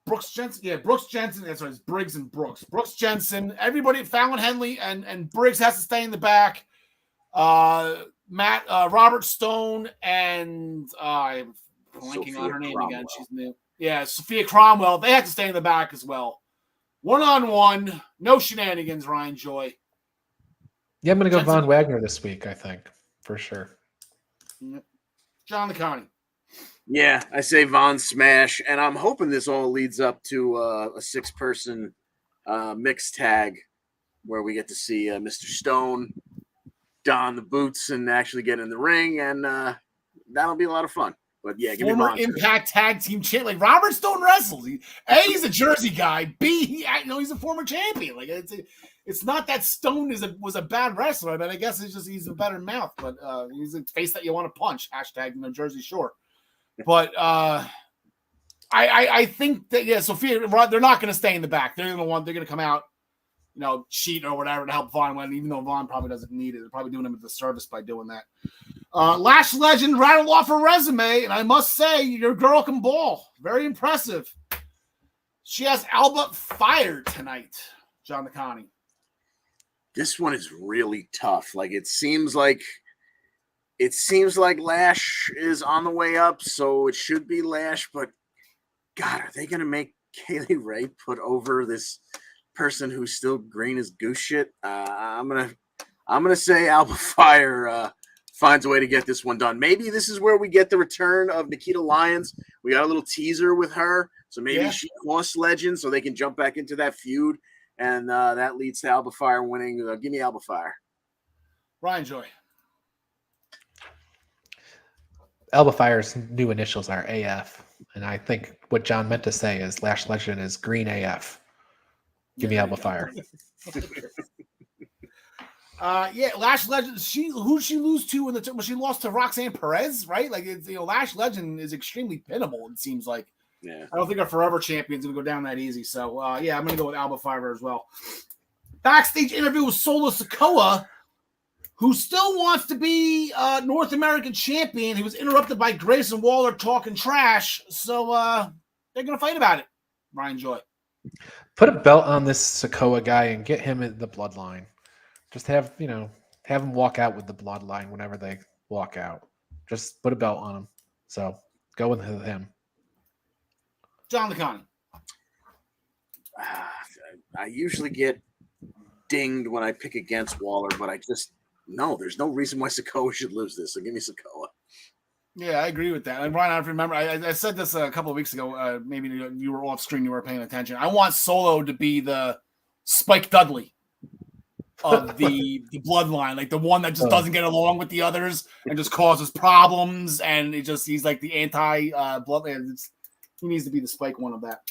[SPEAKER 2] Brooks Jensen. That's right. It's Briggs and Brooks. Brooks Jensen. Everybody, Fallon Henley and Briggs has to stay in the back. Robert Stone and I'm blanking on her name again. She's new. Yeah, Sophia Cromwell. They have to stay in the back as well. 1-on-1. No shenanigans, Ryan Joy.
[SPEAKER 1] Yeah, I'm going to go Von Wagner this week, I think, for sure.
[SPEAKER 2] John DeConnie.
[SPEAKER 3] Yeah, I say Von smash, and I'm hoping this all leads up to a 6-person mixed tag where we get to see Mr. Stone don the boots and actually get in the ring, and that'll be a lot of fun. But yeah, give me Von.
[SPEAKER 2] Impact Tag Team champ. Like Robert Stone wrestles. He's a Jersey guy. B, he's a former champion. Like it's not that Stone was a bad wrestler, but I guess it's just he's a better mouth. But he's a face that you want to punch. Hashtag Jersey Shore. But I think that Sophia, they're not going to stay in the back. They're going to come out, cheat or whatever to help Vaughn win. Even though Vaughn probably doesn't need it, they're probably doing him a disservice by doing that. Lash Legend rattled off her resume, and I must say, your girl can ball. Very impressive. She has Alba fired tonight, John DeConnie.
[SPEAKER 3] This one is really tough. Like, it seems like It seems like Lash is on the way up, so it should be Lash. But God, are they going to make Kaylee Ray put over this person who's still green as goose shit? I'm gonna say Alba Fire finds a way to get this one done. Maybe this is where we get the return of Nikita Lyons. We got a little teaser with her, so maybe she costs Legend, so they can jump back into that feud, and that leads to Alba Fire winning. Give me Alba Fire.
[SPEAKER 2] Ryan Joy.
[SPEAKER 1] Alba Fire's new initials are AF, and I think what John meant to say is Lash Legend is green AF. Give me Alba Fire.
[SPEAKER 2] Lash Legend. Who'd she lose to when she lost to Roxanne Perez, right? Like, Lash Legend is extremely pinnable. It seems like.
[SPEAKER 3] Yeah.
[SPEAKER 2] I don't think our forever champion's gonna go down that easy. So I'm gonna go with Alba Fire as well. Backstage interview with Solo Sikoa, who still wants to be North American champion. He was interrupted by Grayson Waller talking trash. So they're going to fight about it. Ryan Joy.
[SPEAKER 1] Put a belt on this Sikoa guy and get him in the bloodline. Just have him walk out with the bloodline whenever they walk out. Just put a belt on him. So go with him.
[SPEAKER 2] John LeConte.
[SPEAKER 3] I usually get dinged when I pick against Waller, but no, there's no reason why Sikoa should lose this. So give me Sikoa.
[SPEAKER 2] Yeah, I agree with that. And Brian, I remember I said this a couple of weeks ago. Maybe you were off screen, you were paying attention. I want Solo to be the Spike Dudley of the bloodline, like the one that just doesn't get along with the others and just causes problems. And he's like the anti bloodline. He needs to be the Spike one of that.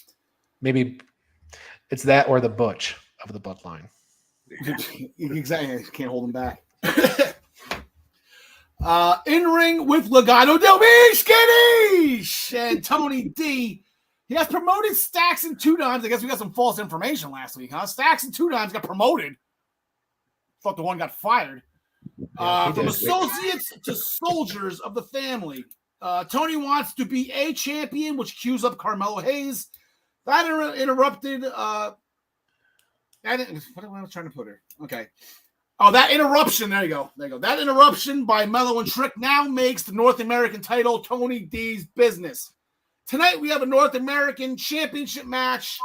[SPEAKER 2] Maybe
[SPEAKER 1] it's that or the Butch of the bloodline.
[SPEAKER 2] Exactly. Can't hold him back. In ring with Legado del Bish and Tony D. He has promoted Stacks and Two Dimes. I guess we got some false information last week, huh? Stacks and Two Dimes got promoted. Thought the one got fired. From associates to soldiers of the family. Tony wants to be a champion, which cues up Carmelo Hayes. That interrupted. What am I trying to put here? Okay. Oh, that interruption. There you go. That interruption by Mello and Trick now makes the North American title Tony D's business. Tonight, we have a North American Championship match.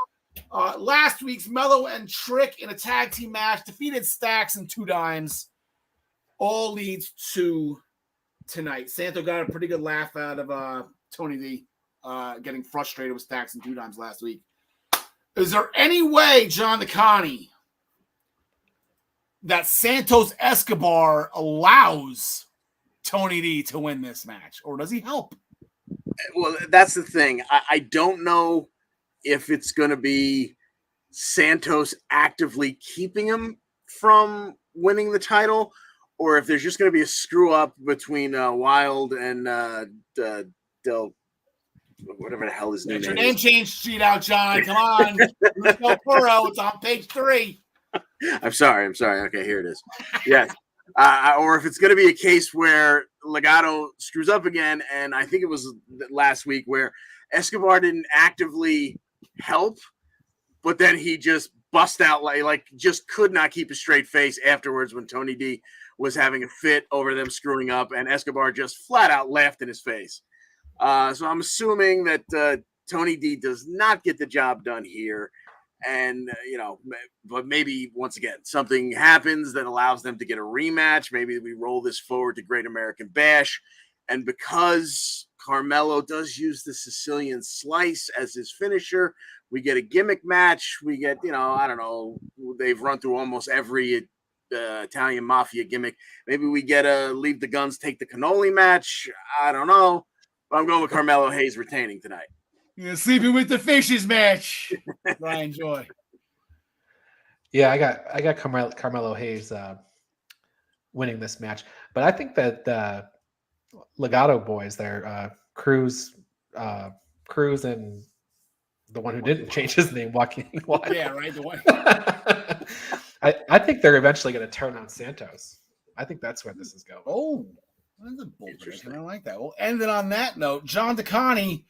[SPEAKER 2] Last week's Mello and Trick in a tag team match defeated Stacks and Two Dimes. All leads to tonight. Santo got a pretty good laugh out of Tony D getting frustrated with Stacks and Two Dimes last week. Is there any way, John LeConte, that Santos Escobar allows Tony D to win this match? Or does he help?
[SPEAKER 3] Well, that's the thing. I don't know if it's going to be Santos actively keeping him from winning the title, or if there's just going to be a screw up between Wild and Del, whatever the hell his name is.
[SPEAKER 2] Your name change sheet out, John. Come on. It's on page 3.
[SPEAKER 3] I'm sorry. Okay, here it is. Yes. Or if it's going to be a case where Legado screws up again, and I think it was last week where Escobar didn't actively help, but then he just bust out like just could not keep a straight face afterwards when Tony D was having a fit over them screwing up, and Escobar just flat out laughed in his face. So I'm assuming that Tony D does not get the job done here. And, but maybe once again, something happens that allows them to get a rematch. Maybe we roll this forward to Great American Bash. And because Carmelo does use the Sicilian Slice as his finisher, we get a gimmick match. We get, I don't know, they've run through almost every Italian mafia gimmick. Maybe we get a leave the guns, take the cannoli match. I don't know. But I'm going with Carmelo Hayes retaining tonight.
[SPEAKER 2] You're sleeping with the fishes match. Ryan Joy.
[SPEAKER 1] Yeah, I got Carmelo Hayes winning this match, but I think that the Legado boys there, Cruz, and the one who didn't change his name, Joaquin.
[SPEAKER 2] Yeah, right. The one.
[SPEAKER 1] I think they're eventually going to turn on Santos. I think that's where this is going.
[SPEAKER 2] Oh, that's a bold prediction. I like that. We'll end it on that note. John LeConte.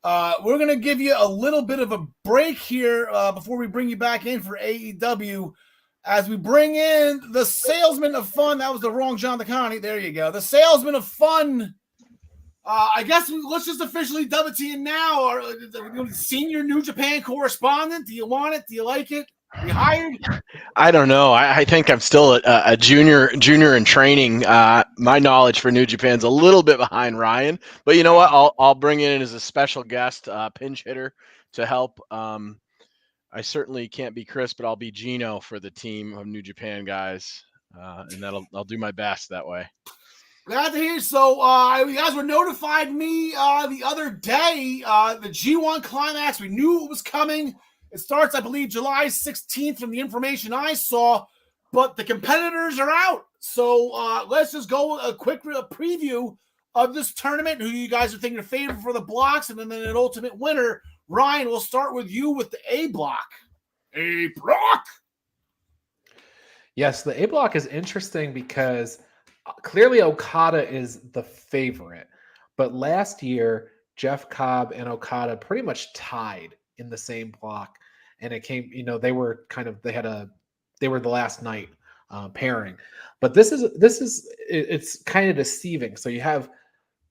[SPEAKER 2] We're going to give you a little bit of a break here before we bring you back in for AEW. as we bring in the salesman of fun. That was the wrong John DeConnie. There you go. The salesman of fun. I guess let's just officially dub it to you now. Or senior New Japan correspondent. Do you want it? Do you like it? You hired?
[SPEAKER 5] I don't know. I think I'm still a junior in training. My knowledge for New Japan's a little bit behind Ryan, but you know what? I'll bring in as a special guest, pinch hitter to help. I certainly can't be Chris, but I'll be Gino for the team of New Japan guys, and I'll do my best that way.
[SPEAKER 2] Glad to hear. So, you guys were notified me the other day. The G1 Climax. We knew it was coming. It starts, I believe, July 16th from the information I saw, but the competitors are out. So let's just go a quick preview of this tournament, who you guys are thinking are favorite for the blocks, and then an ultimate winner. Ryan, we'll start with you with the A block. A block!
[SPEAKER 1] Yes, the A block is interesting because clearly Okada is the favorite, but last year, Jeff Cobb and Okada pretty much tied in the same block. And it came, they were they were the last night pairing, but it's kind of deceiving. So you have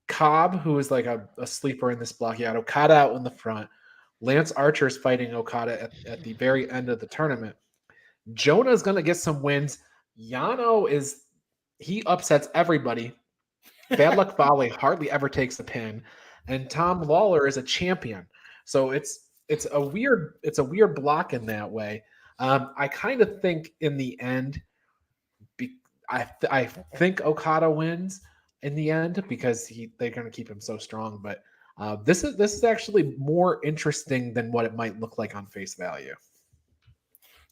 [SPEAKER 1] Cobb, who is like a sleeper in this block. You had Okada out in the front. Lance Archer is fighting Okada at the very end of the tournament. Jonah is going to get some wins. Yano he upsets everybody. Bad Luck Fale hardly ever takes a pin. And Tom Lawler is a champion. So it's a weird block in that way. I kind of think in the end, I think Okada wins in the end because they're going to keep him so strong. But this is actually more interesting than what it might look like on face value.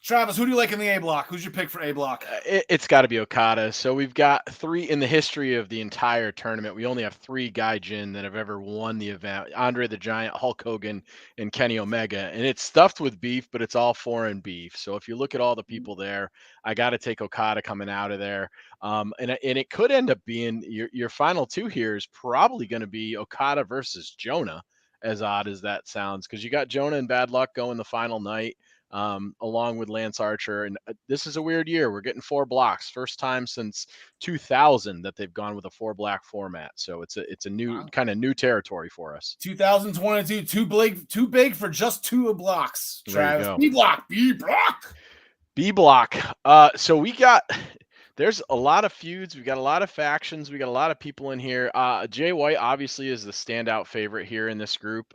[SPEAKER 2] Travis, who do you like in the A block? Who's your pick for A block?
[SPEAKER 5] It's got to be Okada. So we've got three in the history of the entire tournament. We only have three Gaijin that have ever won the event: Andre the Giant, Hulk Hogan, and Kenny Omega. And it's stuffed with beef, but it's all foreign beef. So if you look at all the people there, I got to take Okada coming out of there. And it could end up being your final two here is probably going to be Okada versus Jonah, as odd as that sounds, because you got Jonah and Bad Luck going the final night. Along with Lance Archer. And this is a weird year. We're getting 4 blocks. First time since 2000 that they've gone with a 4-block format. So it's a new kind of new territory for us.
[SPEAKER 2] 2022, too big for just 2 blocks. Travis, B block.
[SPEAKER 5] B block. So we got... There's a lot of feuds. We got a lot of factions. We got a lot of people in here. Jay White obviously is the standout favorite here in this group.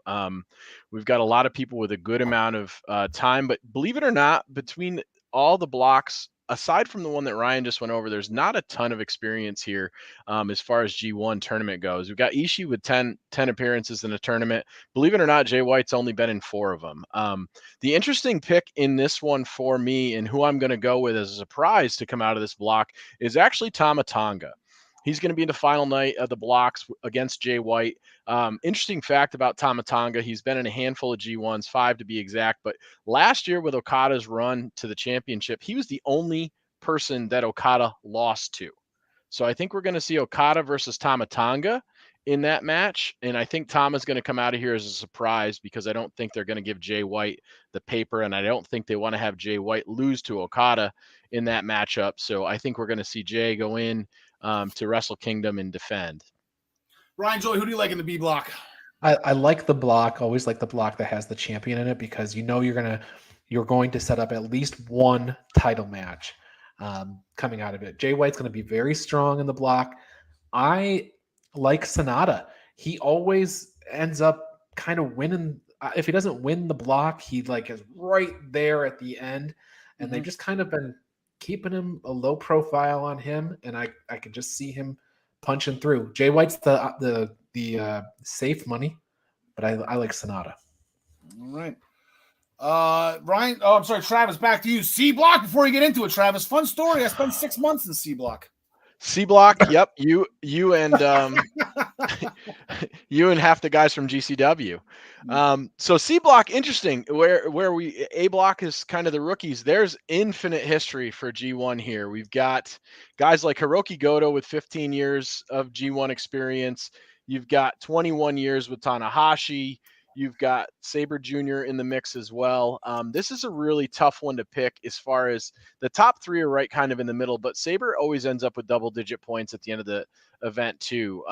[SPEAKER 5] We've got a lot of people with a good amount of time, but believe it or not, between all the blocks, aside from the one that Ryan just went over, there's not a ton of experience here as far as G1 tournament goes. We've got Ishii with 10 appearances in a tournament. Believe it or not, Jay White's only been in 4 of them. The interesting pick in this one for me and who I'm going to go with as a surprise to come out of this block is actually Tama Tonga. He's going to be in the final night of the blocks against Jay White. Interesting fact about Tama Tonga, he's been in a handful of G1s, 5 to be exact. But last year with Okada's run to the championship, he was the only person that Okada lost to. So I think we're going to see Okada versus Tama Tonga in that match. And I think Tama's going to come out of here as a surprise because I don't think they're going to give Jay White the paper. And I don't think they want to have Jay White lose to Okada in that matchup. So I think we're going to see Jay go in to Wrestle Kingdom and defend.
[SPEAKER 2] Ryan Joy, who do you like in the B block?
[SPEAKER 1] I like the block. Always like the block that has the champion in it because you're going to set up at least one title match coming out of it. Jay White's going to be very strong in the block. I like Sonata. He always ends up kind of winning. If he doesn't win the block, he is right there at the end, and they've just kind of been keeping him a low profile on him, and I could just see him punching through. Jay White's the safe money, but I like Sonata.
[SPEAKER 2] All right. Ryan, I'm sorry, Travis, back to you. C block before you get into it, Travis. Fun story. I spent 6 months in C block.
[SPEAKER 5] C block, yep. You and you and half the guys from GCW. So C block, interesting. Where we A block is kind of the rookies. There's infinite history for G1 here. We've got guys like Hiroki Goto with 15 years of G1 experience. You've got 21 years with Tanahashi. You've got Sabre Jr. in the mix as well. This is a really tough one to pick as far as the top three are right kind of in the middle, but Sabre always ends up with double-digit points at the end of the event too.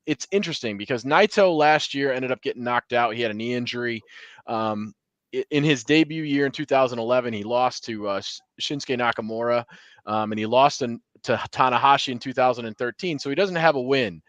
[SPEAKER 5] It's interesting because Naito last year ended up getting knocked out. He had a knee injury. In his debut year in 2011, he lost to Shinsuke Nakamura, and he lost to Tanahashi in 2013. So he doesn't have a win.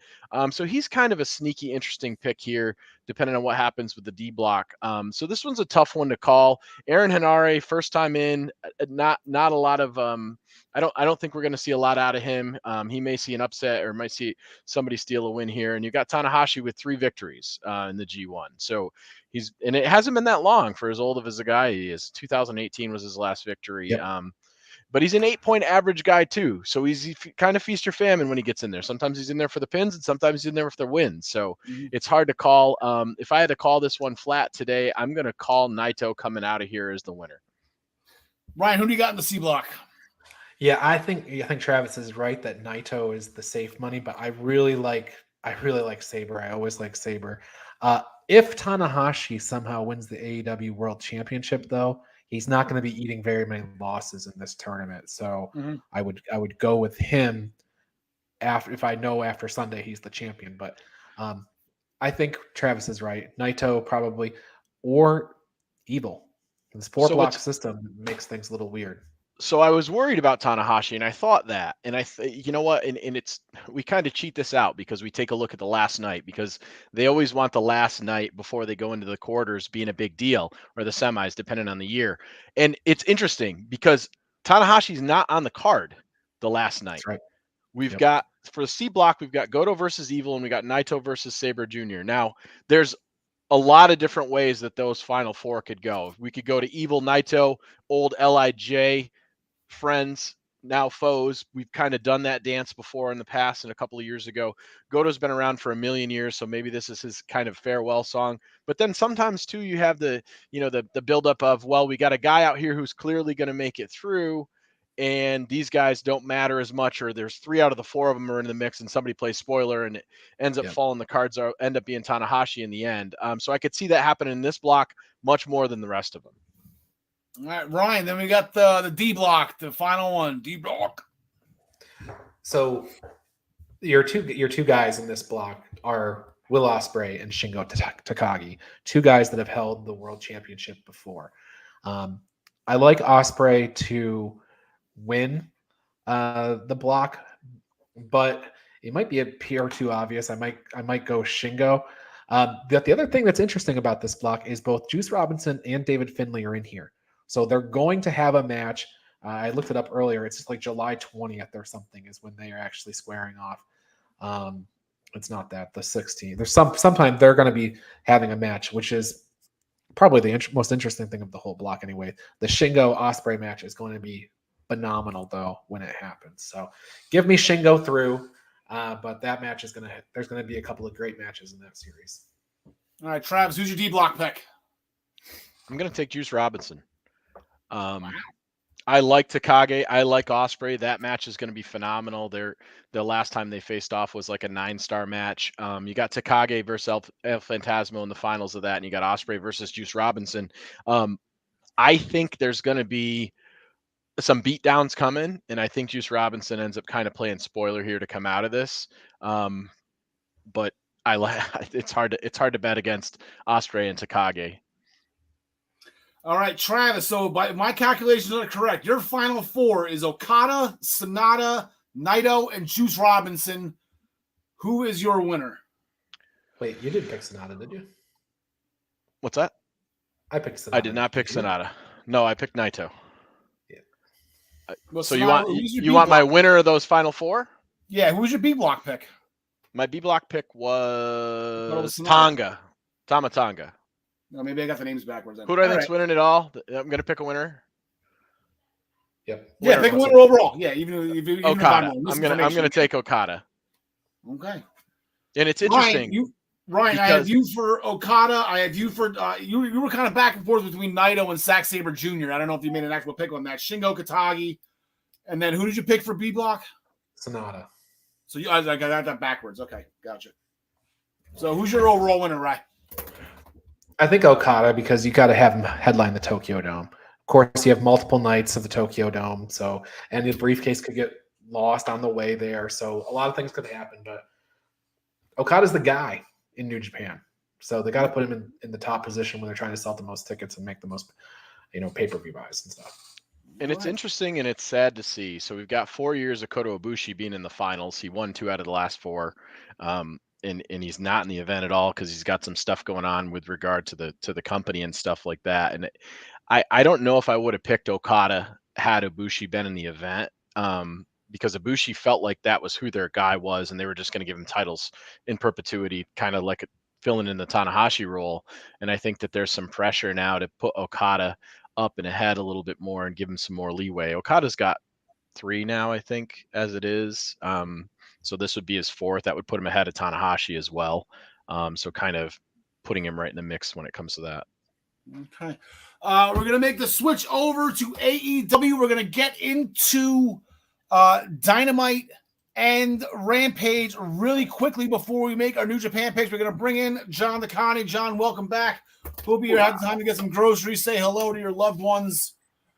[SPEAKER 5] So he's kind of a sneaky, interesting pick here, depending on what happens with the D block. So this one's a tough one to call. Aaron Henare, first time in, not a lot of. I don't think we're going to see a lot out of him. He may see an upset or might see somebody steal a win here. And you got Tanahashi with 3 victories in the G1. So and it hasn't been that long for as old of as a guy he is. 2018 was his last victory.
[SPEAKER 1] Yep.
[SPEAKER 5] But he's an 8-point average guy too. So he's kind of feast or famine when he gets in there. Sometimes he's in there for the pins and sometimes he's in there for the wins. So it's hard to call. If I had to call this one flat today, I'm going to call Naito coming out of here as the winner.
[SPEAKER 2] Ryan, who do you got in the C block?
[SPEAKER 1] Yeah, I think Travis is right that Naito is the safe money, but I really like Sabre. I always like Sabre. If Tanahashi somehow wins the AEW World Championship, though, he's not going to be eating very many losses in this tournament. So I would go with him if I know after Sunday he's the champion. But I think Travis is right. Naito probably, or Evil. This 4-block system makes things a little weird.
[SPEAKER 5] So I was worried about Tanahashi, and I thought that, and you know what, and we kind of cheat this out because we take a look at the last night because they always want the last night before they go into the quarters being a big deal or the semis, depending on the year. And it's interesting because Tanahashi's not on the card the last night.
[SPEAKER 1] That's right.
[SPEAKER 5] We've got for the C block, we've got Goto versus Evil, and we got Naito versus Sabre Jr. Now there's a lot of different ways that those final 4 could go. We could go to Evil, Naito, old LIJ. Friends, now foes. We've kind of done that dance before in the past and a couple of years ago. Goto's been around for 1,000,000 years, so maybe this is his kind of farewell song. But then sometimes too, you have the buildup of, well, we got a guy out here who's clearly going to make it through, and these guys don't matter as much, or there's 3 out of the 4 of them are in the mix, and somebody plays spoiler, and it ends up falling. The cards end up being Tanahashi in the end. So I could see that happen in this block much more than the rest of them.
[SPEAKER 2] All right, Ryan, then we got the D block, the final one, D block.
[SPEAKER 1] So your two guys in this block are Will Ospreay and Shingo Takagi, 2 guys that have held the world championship before. I like Ospreay to win the block, but it might be a PR too obvious. I might go Shingo. The other thing that's interesting about this block is both Juice Robinson and David Finlay are in here. So they're going to have a match. I looked it up earlier. It's just like July 20th or something is when they are actually squaring off. It's not that, the 16th. There's sometime they're going to be having a match, which is probably the most interesting thing of the whole block anyway. The Shingo Ospreay match is going to be phenomenal though when it happens. So give me Shingo through, but that match is there's going to be a couple of great matches in that series.
[SPEAKER 2] All right, Travis, who's your D block pick?
[SPEAKER 5] I'm going to take Juice Robinson. I like Takagi. I like Ospreay. That match is going to be phenomenal. The last time they faced off was like a 9-star match. You got Takagi versus El Phantasmo in the finals of that, and you got Ospreay versus Juice Robinson. I think there's going to be some beatdowns coming, and I think Juice Robinson ends up kind of playing spoiler here to come out of this. But it's hard to bet against Ospreay and Takagi.
[SPEAKER 2] All right, Travis. So by my calculations are correct, your final 4 is Okada, Sonata, Naito, and Juice Robinson. Who is your winner?
[SPEAKER 1] Wait, you did pick Sonata, did you?
[SPEAKER 5] What's that?
[SPEAKER 1] I picked Sonata.
[SPEAKER 5] I did not pick Sonata. No, I picked Naito.
[SPEAKER 2] Yeah.
[SPEAKER 5] So you want my winner of those final 4?
[SPEAKER 2] Yeah. Who's your B block pick?
[SPEAKER 5] My B block pick was Tonga. Tama Tonga.
[SPEAKER 2] No, maybe I got the names backwards.
[SPEAKER 5] Who do I think's winning it all? I'm going to pick a winner.
[SPEAKER 1] Yep.
[SPEAKER 2] Yeah, pick a winner overall. Yeah, even
[SPEAKER 5] Okada. I'm going to take Okada.
[SPEAKER 2] Okay.
[SPEAKER 5] And it's interesting.
[SPEAKER 2] Ryan, I have you for Okada. I have you for you were kind of back and forth between Naito and Zack Sabre Jr. I don't know if you made an actual pick on that. Shingo Takagi, and then who did you pick for B block?
[SPEAKER 1] Sonata.
[SPEAKER 2] So I got that backwards. Okay, gotcha. So who's your overall winner, Ryan?
[SPEAKER 1] I think Okada, because you got to have him headline the Tokyo Dome. Of course, you have multiple nights of the Tokyo Dome, so and the briefcase could get lost on the way there. So a lot of things could happen, but Okada's the guy in New Japan. So they got to put him in the top position when they're trying to sell the most tickets and make the most, pay-per-view buys and stuff.
[SPEAKER 5] And it's interesting and it's sad to see. So we've got 4 years of Kota Ibushi being in the finals. He won 2 out of the last 4. And he's not in the event at all because he's got some stuff going on with regard to the company and stuff like that. And I don't know if I would have picked Okada had Ibushi been in the event, because Ibushi felt like that was who their guy was, and they were just going to give him titles in perpetuity, kind of like filling in the Tanahashi role. And I think that there's some pressure now to put Okada up and ahead a little bit more and give him some more leeway. Okada's got 3 now, I think, as it is. So this would be his 4th. That would put him ahead of Tanahashi as well. So kind of putting him right in the mix when it comes to that.
[SPEAKER 2] Okay. We're going to make the switch over to AEW. We're going to get into Dynamite and Rampage really quickly before we make our New Japan picks. We're going to bring in John Takani. John, welcome back. Hope you had time to get some groceries. Say hello to your loved ones.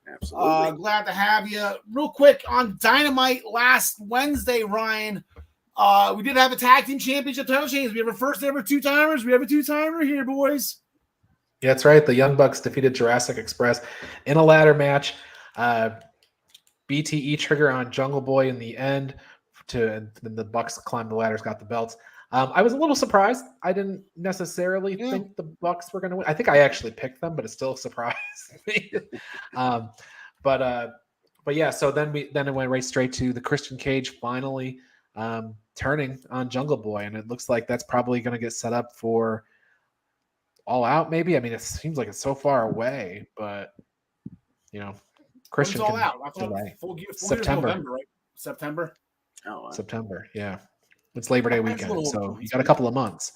[SPEAKER 3] Absolutely.
[SPEAKER 2] Glad to have you. Real quick on Dynamite last Wednesday, Ryan. We did have a tag team championship title change. We have a first ever 2-timers. We have a 2-timer here, boys.
[SPEAKER 1] Yeah, that's right. The Young Bucks defeated Jurassic Express in a ladder match. BTE trigger on Jungle Boy in the end. And the Bucks climbed the ladders, got the belts. I was a little surprised. I didn't necessarily think the Bucks were going to win. I think I actually picked them, but it still surprised me. But yeah. So then it went right straight to the Christian Cage finally turning on Jungle Boy, and it looks like that's probably going to get set up for All Out. Maybe. I mean, it seems like it's so far away, but Christian
[SPEAKER 2] All
[SPEAKER 1] can
[SPEAKER 2] Out. I thought
[SPEAKER 1] delay.
[SPEAKER 2] full
[SPEAKER 1] September.
[SPEAKER 2] November, right? September.
[SPEAKER 3] Oh,
[SPEAKER 1] September, yeah. It's Labor Day
[SPEAKER 2] That's a
[SPEAKER 1] weekend,
[SPEAKER 2] little
[SPEAKER 1] so
[SPEAKER 2] over.
[SPEAKER 1] you got a couple of months.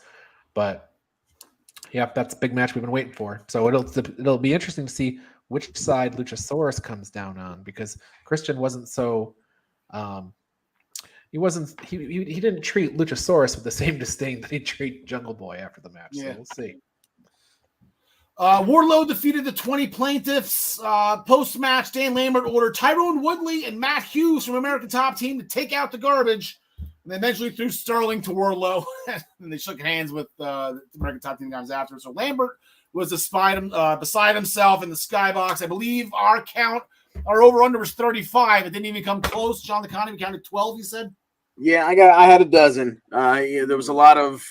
[SPEAKER 1] But yeah, that's a big match we've been waiting for. So it'll be interesting to see which side Luchasaurus comes down on, because Christian wasn't so he didn't treat Luchasaurus with the same disdain that he'd treat Jungle Boy after the match.
[SPEAKER 2] Yeah.
[SPEAKER 1] So we'll see.
[SPEAKER 2] Wardlow defeated the 20 plaintiffs. Post-match, Dan Lambert ordered Tyrone Woodley and Matt Hughes from American Top Team to take out the garbage. And they eventually threw Sterling to Wardlow, and they shook hands with the American Top Team guys after. So Lambert was beside himself in the skybox. I believe our over-under was 35. It didn't even come close. John Takani, we counted 12, you said?
[SPEAKER 3] Yeah, I had a dozen. There was a lot of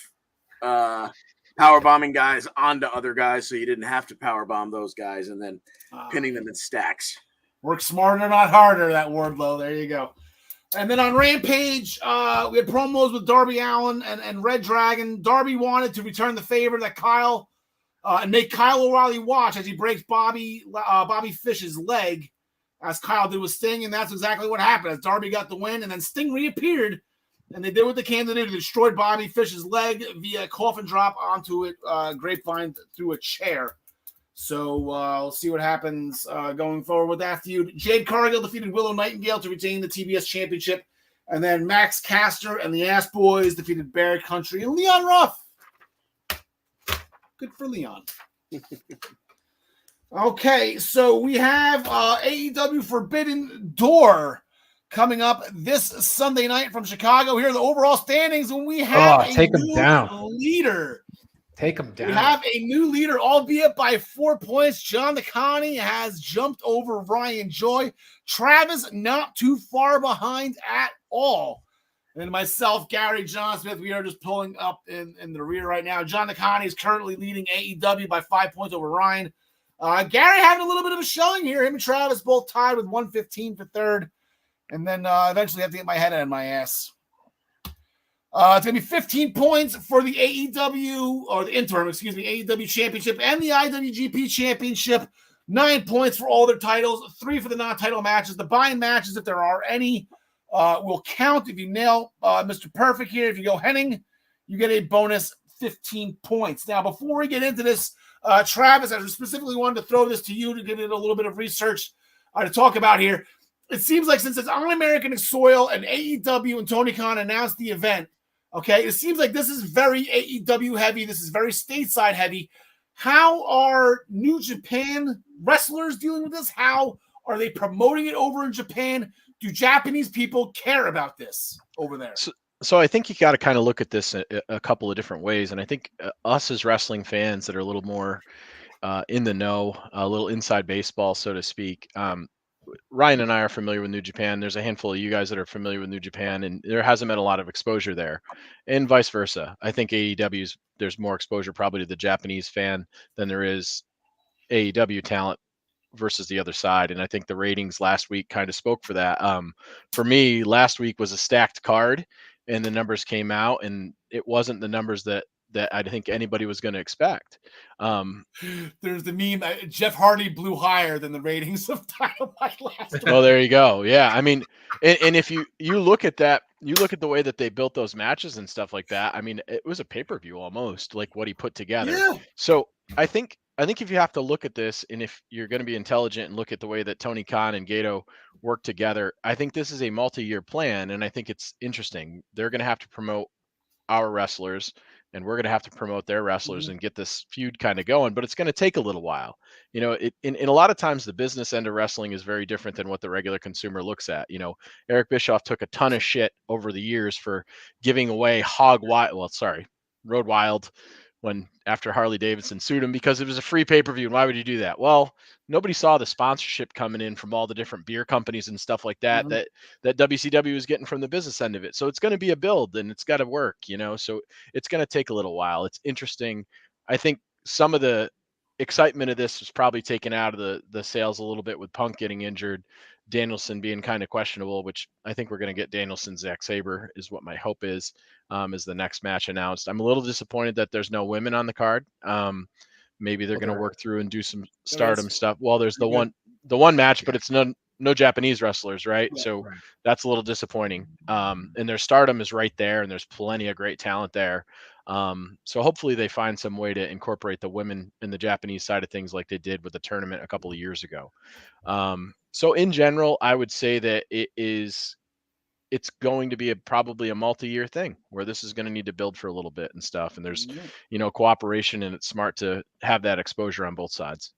[SPEAKER 3] power bombing guys onto other guys, so you didn't have to power bomb those guys and then pinning them in stacks.
[SPEAKER 2] Work smarter, not harder, that Wardlow. There you go. And then on Rampage, we had promos with Darby Allin and Red Dragon. Darby wanted to return the favor that Kyle and make Kyle O'Reilly watch as he breaks Bobby Fish's leg, as Kyle did with Sting, and that's exactly what happened. As Darby got the win, and then Sting reappeared, and they did what they can to do. They destroyed Bobby Fish's leg via coffin drop onto it, grapevine through a chair. So we'll see what happens going forward with that feud. Jade Cargill defeated Willow Nightingale to retain the TBS Championship. And then Max Caster and the Ass Boys defeated Barrett Country and Leon Ruff. Good for Leon. Okay, so we have AEW Forbidden Door coming up this Sunday night from Chicago. Here are the overall standings, and we have a new leader.
[SPEAKER 1] Take him down.
[SPEAKER 2] We have a new leader, albeit by 4 points. John Takani has jumped over Ryan Joy. Travis not too far behind at all. And myself, Gary John Smith, we are just pulling up in the rear right now. John Takani is currently leading AEW by 5 points over Ryan. Gary having a little bit of a showing here. Him and Travis both tied with 115 for third. And then eventually have to get my head out of my ass. It's going to be 15 points for the AEW, or the interim, AEW Championship and the IWGP Championship. 9 points for all their titles, 3 for the non-title matches. The buy-in matches, if there are any, will count. If you nail Mr. Perfect here, if you go Henning, you get a bonus 15 points. Now, before we get into this, Travis, I specifically wanted to throw this to you to give it a little bit of research to talk about here. It seems like since it's on American soil and AEW and Tony Khan announced the event, okay, it seems like this is very AEW heavy. This is very stateside heavy. How are New Japan wrestlers dealing with this? How are they promoting it over in Japan? Do Japanese people care about this over there?
[SPEAKER 5] So I think you got to kind of look at this a couple of different ways, and I think us as wrestling fans that are a little more in the know, a little inside baseball, so to speak. Ryan and I are familiar with New Japan. There's a handful of you guys that are familiar with New Japan, and there hasn't been a lot of exposure there, and vice versa. I think there's more exposure probably to the Japanese fan than there is AEW talent versus the other side. And I think the ratings last week kind of spoke for that. For me, last week was a stacked card, and the numbers came out, and it wasn't the numbers that I think anybody was going to expect.
[SPEAKER 2] There's the meme. Jeff Hardy blew higher than the ratings of Dynamite last week.
[SPEAKER 5] Well, there you go. Yeah, I mean, and if you look at that, you look at the way that they built those matches and stuff like that. I mean, it was a pay-per-view almost, like what he put together.
[SPEAKER 2] Yeah.
[SPEAKER 5] So I think if you have to look at this, and if you're going to be intelligent and look at the way that Tony Khan and Gato work together, I think this is a multi-year plan, and I think it's interesting. They're going to have to promote our wrestlers, and we're going to have to promote their wrestlers and get this feud kind of going, but it's going to take a little while. You know, in a lot of times the business end of wrestling is very different than what the regular consumer looks at. You know, Eric Bischoff took a ton of shit over the years for giving away Road Wild when after Harley Davidson sued him because it was a free pay-per-view. And why would you do that? Well, nobody saw the sponsorship coming in from all the different beer companies and stuff like that, that WCW was getting from the business end of it. So it's going to be a build, and it's got to work, you know, so it's going to take a little while. It's interesting. I think some of the excitement of this was probably taken out of the sales a little bit with Punk getting injured, Danielson being kind of questionable, which I think we're going to get Danielson, Zack Sabre is what my hope is the next match announced. I'm a little disappointed that there's no women on the card. Maybe they're going to work through and do some Stardom stuff. Well, there's the one match, but it's no Japanese wrestlers, right?
[SPEAKER 2] Yeah,
[SPEAKER 5] so that's a little disappointing. And their Stardom is right there, and there's plenty of great talent there. So hopefully they find some way to incorporate the women in the Japanese side of things like they did with the tournament a couple of years ago. So in general, I would say that it's going to be probably a multi-year thing where this is going to need to build for a little bit and stuff. And there's, cooperation, and it's smart to have that exposure on both sides.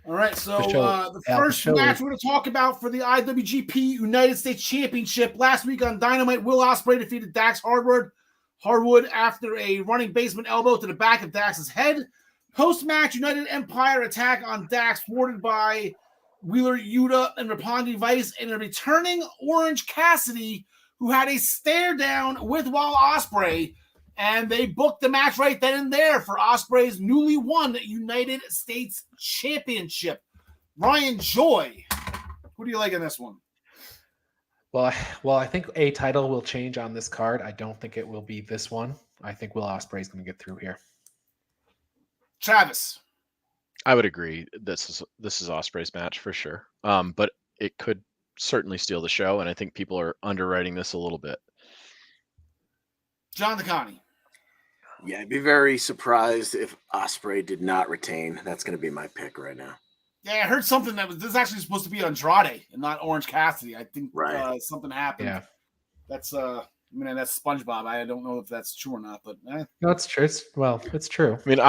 [SPEAKER 2] All right. So the first match we're going to talk about for the IWGP United States Championship last week on Dynamite, Will Ospreay defeated Dax Harwood after a running basement elbow to the back of Dax's head. Post-match, United Empire attack on Dax, thwarted by Wheeler Yuta and Roppongi Vice, and a returning Orange Cassidy, who had a stare down with Will Ospreay, and they booked the match right then and there for Ospreay's newly won United States Championship. Ryan Joy, who do you like in this one?
[SPEAKER 1] Well, I think a title will change on this card. I don't think it will be this one. I think Will Ospreay is going to get through here.
[SPEAKER 2] Travis.
[SPEAKER 5] I would agree. This is Ospreay's match for sure. But it could certainly steal the show, and I think people are underwriting this a little bit.
[SPEAKER 2] John DeConnie.
[SPEAKER 3] Yeah, I'd be very surprised if Ospreay did not retain. That's going to be my pick right now.
[SPEAKER 2] Yeah, I heard something that this is actually supposed to be Andrade and not Orange Cassidy. I think something happened. Yeah, that's that's SpongeBob. I don't know if that's true or not, but
[SPEAKER 1] no, it's true. It's true.
[SPEAKER 5] I mean,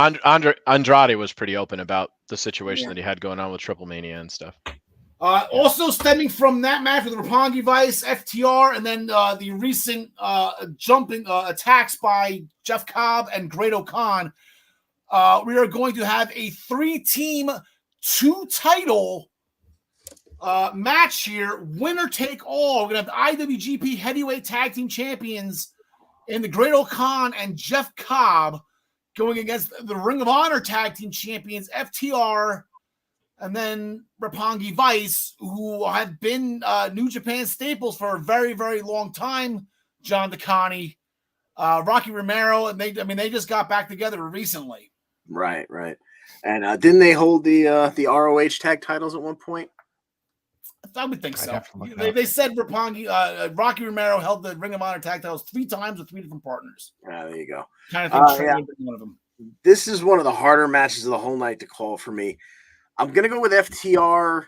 [SPEAKER 5] Andrade was pretty open about the situation that he had going on with Triple Mania and stuff.
[SPEAKER 2] Also stemming from that match with Roppongi Vice, FTR, and then the recent jumping attacks by Jeff Cobb and Great-O-Khan, we are going to have a 3-team, 2-title match here. Winner take all. We're going to have the IWGP Heavyweight Tag Team Champions in the Great-O-Khan and Jeff Cobb going against the Ring of Honor Tag Team Champions, FTR, and then Roppongi Vice, who have been New Japan staples for a very, very long time. John DeConnie, Rocky Romero, and they just got back together recently.
[SPEAKER 3] Right. And didn't they hold the ROH tag titles at one point?
[SPEAKER 2] I would think so. They said Rocky Romero held the Ring of Honor tag titles 3 times with 3 different partners.
[SPEAKER 3] Yeah, there you go.
[SPEAKER 2] Kind of think one of them.
[SPEAKER 3] This is one of the harder matches of the whole night to call for me. I'm going to go with FTR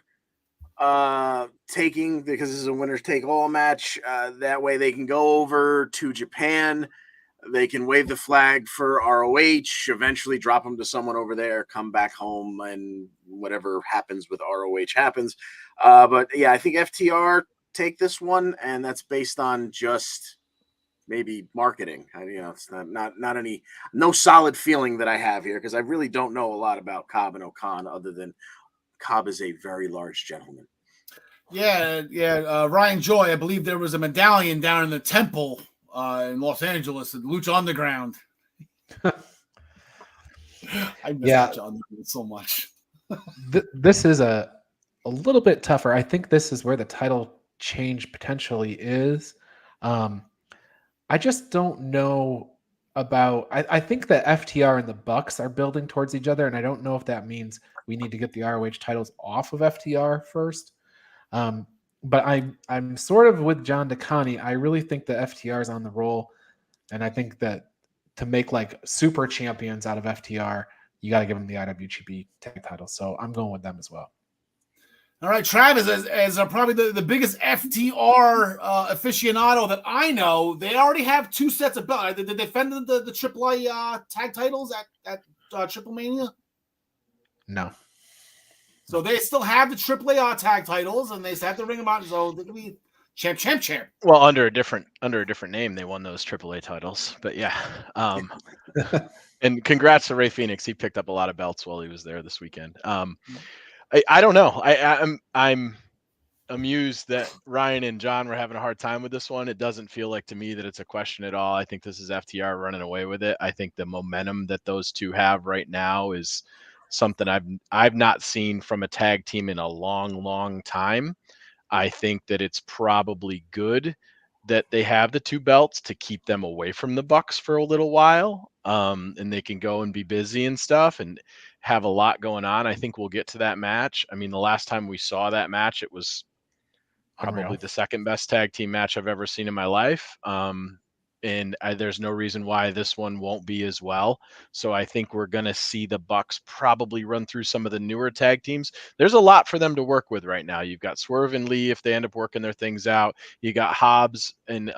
[SPEAKER 3] taking, because this is a winner's take all match. That way they can go over to Japan They can wave the flag for ROH, eventually drop them to someone over there, come back home, and whatever happens with ROH happens. But yeah, I think FTR take this one, and that's based on just maybe marketing. It's not any no solid feeling that I have here because I really don't know a lot about Cobb and O'Khan other than Cobb is a very large gentleman.
[SPEAKER 2] Yeah. Ryan Joy, I believe there was a medallion down in the temple in Los Angeles at Lucha Underground. I miss Lucha Underground so much.
[SPEAKER 1] This is a little bit tougher. I think this is where the title change potentially is. I just don't know about. I think that FTR and the Bucks are building towards each other, and I don't know if that means we need to get the ROH titles off of FTR first. But I'm sort of with John DeConnie. I really think that FTR is on the roll, and I think that to make like super champions out of FTR, you got to give them the IWGP tag title. So I'm going with them as well.
[SPEAKER 2] All right, Travis, as probably the biggest FTR aficionado that I know, they already have 2 sets of belts. They defended the AAA tag titles at Triple Mania.
[SPEAKER 1] No.
[SPEAKER 2] So they still have the AAA tag titles, and they have to ring them out. So they can be champ.
[SPEAKER 5] Well, under a different name, they won those AAA titles. But yeah, and congrats to Ray Phoenix. He picked up a lot of belts while he was there this weekend. I don't know. I'm amused that Ryan and John were having a hard time with this one. It doesn't feel like to me that it's a question at all. I think this is FTR running away with it. I think the momentum that those two have right now is something I've not seen from a tag team in a long time. I think that it's probably good that they have the 2 belts to keep them away from the Bucks for a little while. And they can go and be busy and stuff and have a lot going on. I think we'll get to that match. I mean, the last time we saw that match, it was probably the second best tag team match I've ever seen in my life. And there's no reason why this one won't be as well. So I think we're going to see the Bucks probably run through some of the newer tag teams. There's a lot for them to work with right now. You've got Swerve and Lee if they end up working their things out. You got Hobbs and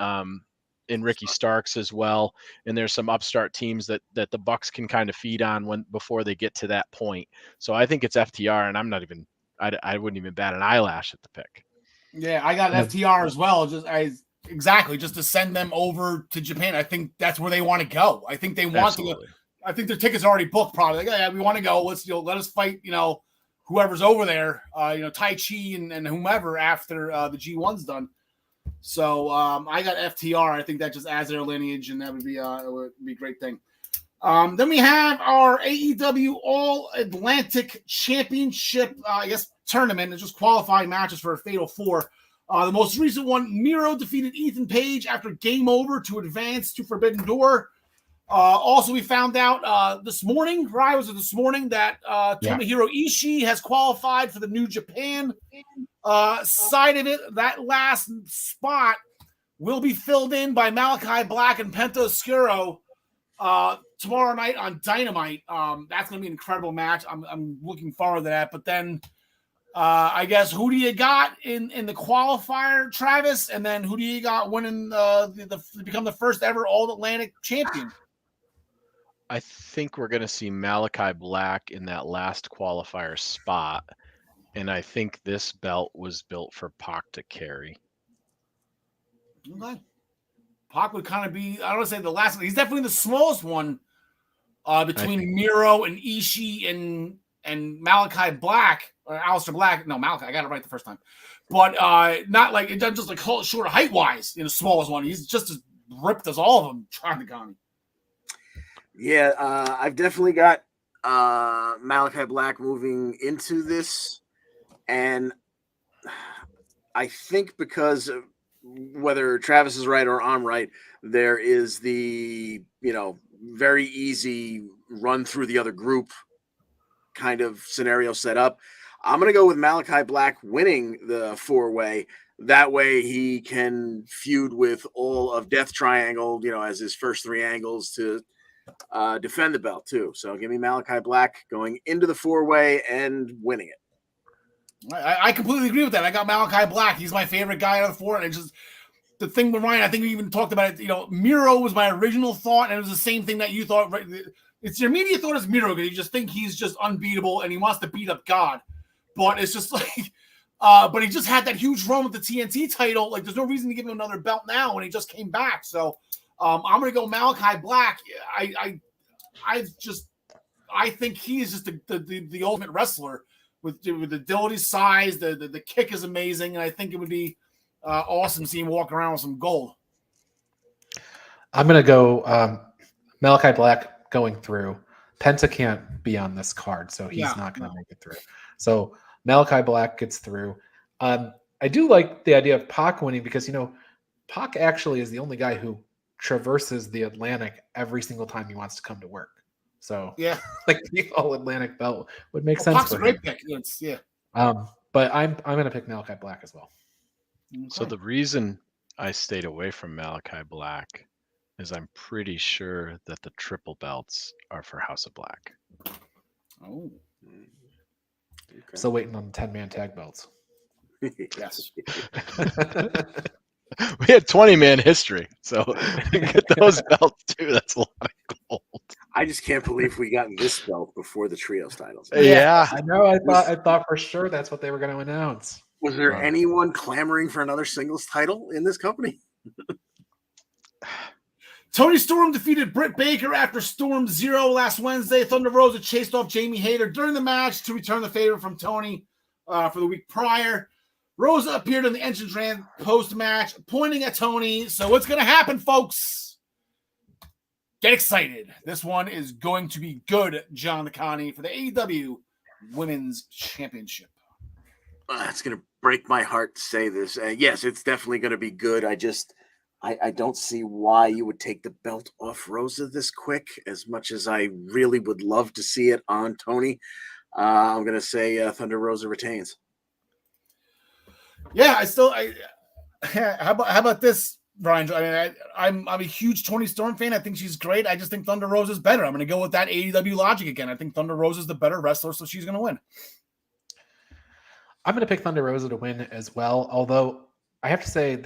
[SPEAKER 5] Ricky Starks as well. And there's some upstart teams that the Bucks can kind of feed on before they get to that point. So I think it's FTR, and I wouldn't even bat an eyelash at the pick.
[SPEAKER 2] Yeah, I got FTR as well. Just to send them over to Japan. I think that's where they want to go. I think they want to go. I think their tickets are already booked. Probably, like, yeah, we want to go. Let's let us fight. Whoever's over there. Tai Chi and whomever after the G1's done. So I got FTR. I think that just adds their lineage, and that would be a great thing. Then we have our AEW All Atlantic Championship, tournament. It's just qualifying matches for a Fatal 4. The most recent one, Miro defeated Ethan Page after game over to advance to Forbidden Door. Also, we found out this morning, that Tomohiro Ishii has qualified for the New Japan side of it. That last spot will be filled in by Malachi Black and Penta Oscuro tomorrow night on Dynamite. That's going to be an incredible match. I'm looking forward to that. But then I guess who do you got in the qualifier, Travis? And then who do you got winning to become the first ever All Atlantic champion?
[SPEAKER 5] I think we're going to see Malachi Black in that last qualifier spot. And I think this belt was built for Pac to carry.
[SPEAKER 2] Okay. Pac would kind of be, I don't want to say the last one. He's definitely the smallest one between Miro and Ishii and Malachi Black, or Aleister Black. No, Malachi, I got it right the first time. But not like, it doesn't just like short height-wise, the smallest one. He's just as ripped as all of them, trying to go.
[SPEAKER 3] Yeah, I've definitely got Malachi Black moving into this. And I think because of whether Travis is right or I'm right, there is the, very easy run through the other group kind of scenario set up. I'm going to go with Malachi Black winning the 4-way. That way he can feud with all of Death Triangle, as his first 3 angles to defend the belt too. So give me Malachi Black going into the 4-way and winning it.
[SPEAKER 2] I completely agree with that. I got Malachi Black. He's my favorite guy out of the 4. And the thing with Ryan, I think we even talked about it. You know, Miro was my original thought, and it was the same thing that you thought. Right? It's your immediate thought is Miro because you just think he's just unbeatable and he wants to beat up God. But it's just like, but he just had that huge run with the TNT title. Like, there's no reason to give him another belt now when he just came back. So I'm gonna go Malachi Black. I think he is just the ultimate wrestler with the agility, size, the kick is amazing, and I think it would be awesome to see him walk around with some gold.
[SPEAKER 1] I'm gonna go Malachi Black going through. Penta can't be on this card, so he's not going to make it through. So Malachi Black gets through. I do like the idea of Pac winning because, you know, Pac actually is the only guy who traverses the Atlantic every single time he wants to come to work. So
[SPEAKER 2] yeah,
[SPEAKER 1] like the all Atlantic belt would make sense.
[SPEAKER 2] Pac's
[SPEAKER 1] for
[SPEAKER 2] a great
[SPEAKER 1] him.
[SPEAKER 2] pick.
[SPEAKER 1] But I'm going to pick Malachi Black as well.
[SPEAKER 2] Okay.
[SPEAKER 5] So the reason I stayed away from Malachi Black is I'm pretty sure that the triple belts are for House of Black.
[SPEAKER 2] Oh.
[SPEAKER 3] Okay.
[SPEAKER 1] Still waiting on the 10-man tag belts.
[SPEAKER 2] Yes.
[SPEAKER 5] We had 20-man history, so get those belts too. That's a lot of gold.
[SPEAKER 3] I just can't believe we got this belt before the trios titles.
[SPEAKER 5] Yeah.
[SPEAKER 1] I know. I thought for sure that's what they were going to announce.
[SPEAKER 3] Was there anyone clamoring for another singles title in this company?
[SPEAKER 2] Tony Storm defeated Britt Baker after Storm 0 last Wednesday. Thunder Rosa chased off Jamie Hayter during the match to return the favor from Tony for the week prior. Rosa appeared in the entrance ramp post-match, pointing at Tony. So what's going to happen, folks? Get excited. This one is going to be good, John Licani, for the AEW Women's Championship.
[SPEAKER 3] It's going to break my heart to say this. Yes, it's definitely going to be good. I don't see why you would take the belt off Rosa this quick, as much as I really would love to see it on Tony. I'm going to say Thunder Rosa retains.
[SPEAKER 2] Yeah, how about this, Brian? I mean, I'm a huge Tony Storm fan. I think she's great. I just think Thunder Rosa is better. I'm going to go with that AEW logic again. I think Thunder Rosa is the better wrestler, so she's going to win.
[SPEAKER 1] I'm going to pick Thunder Rosa to win as well. Although I have to say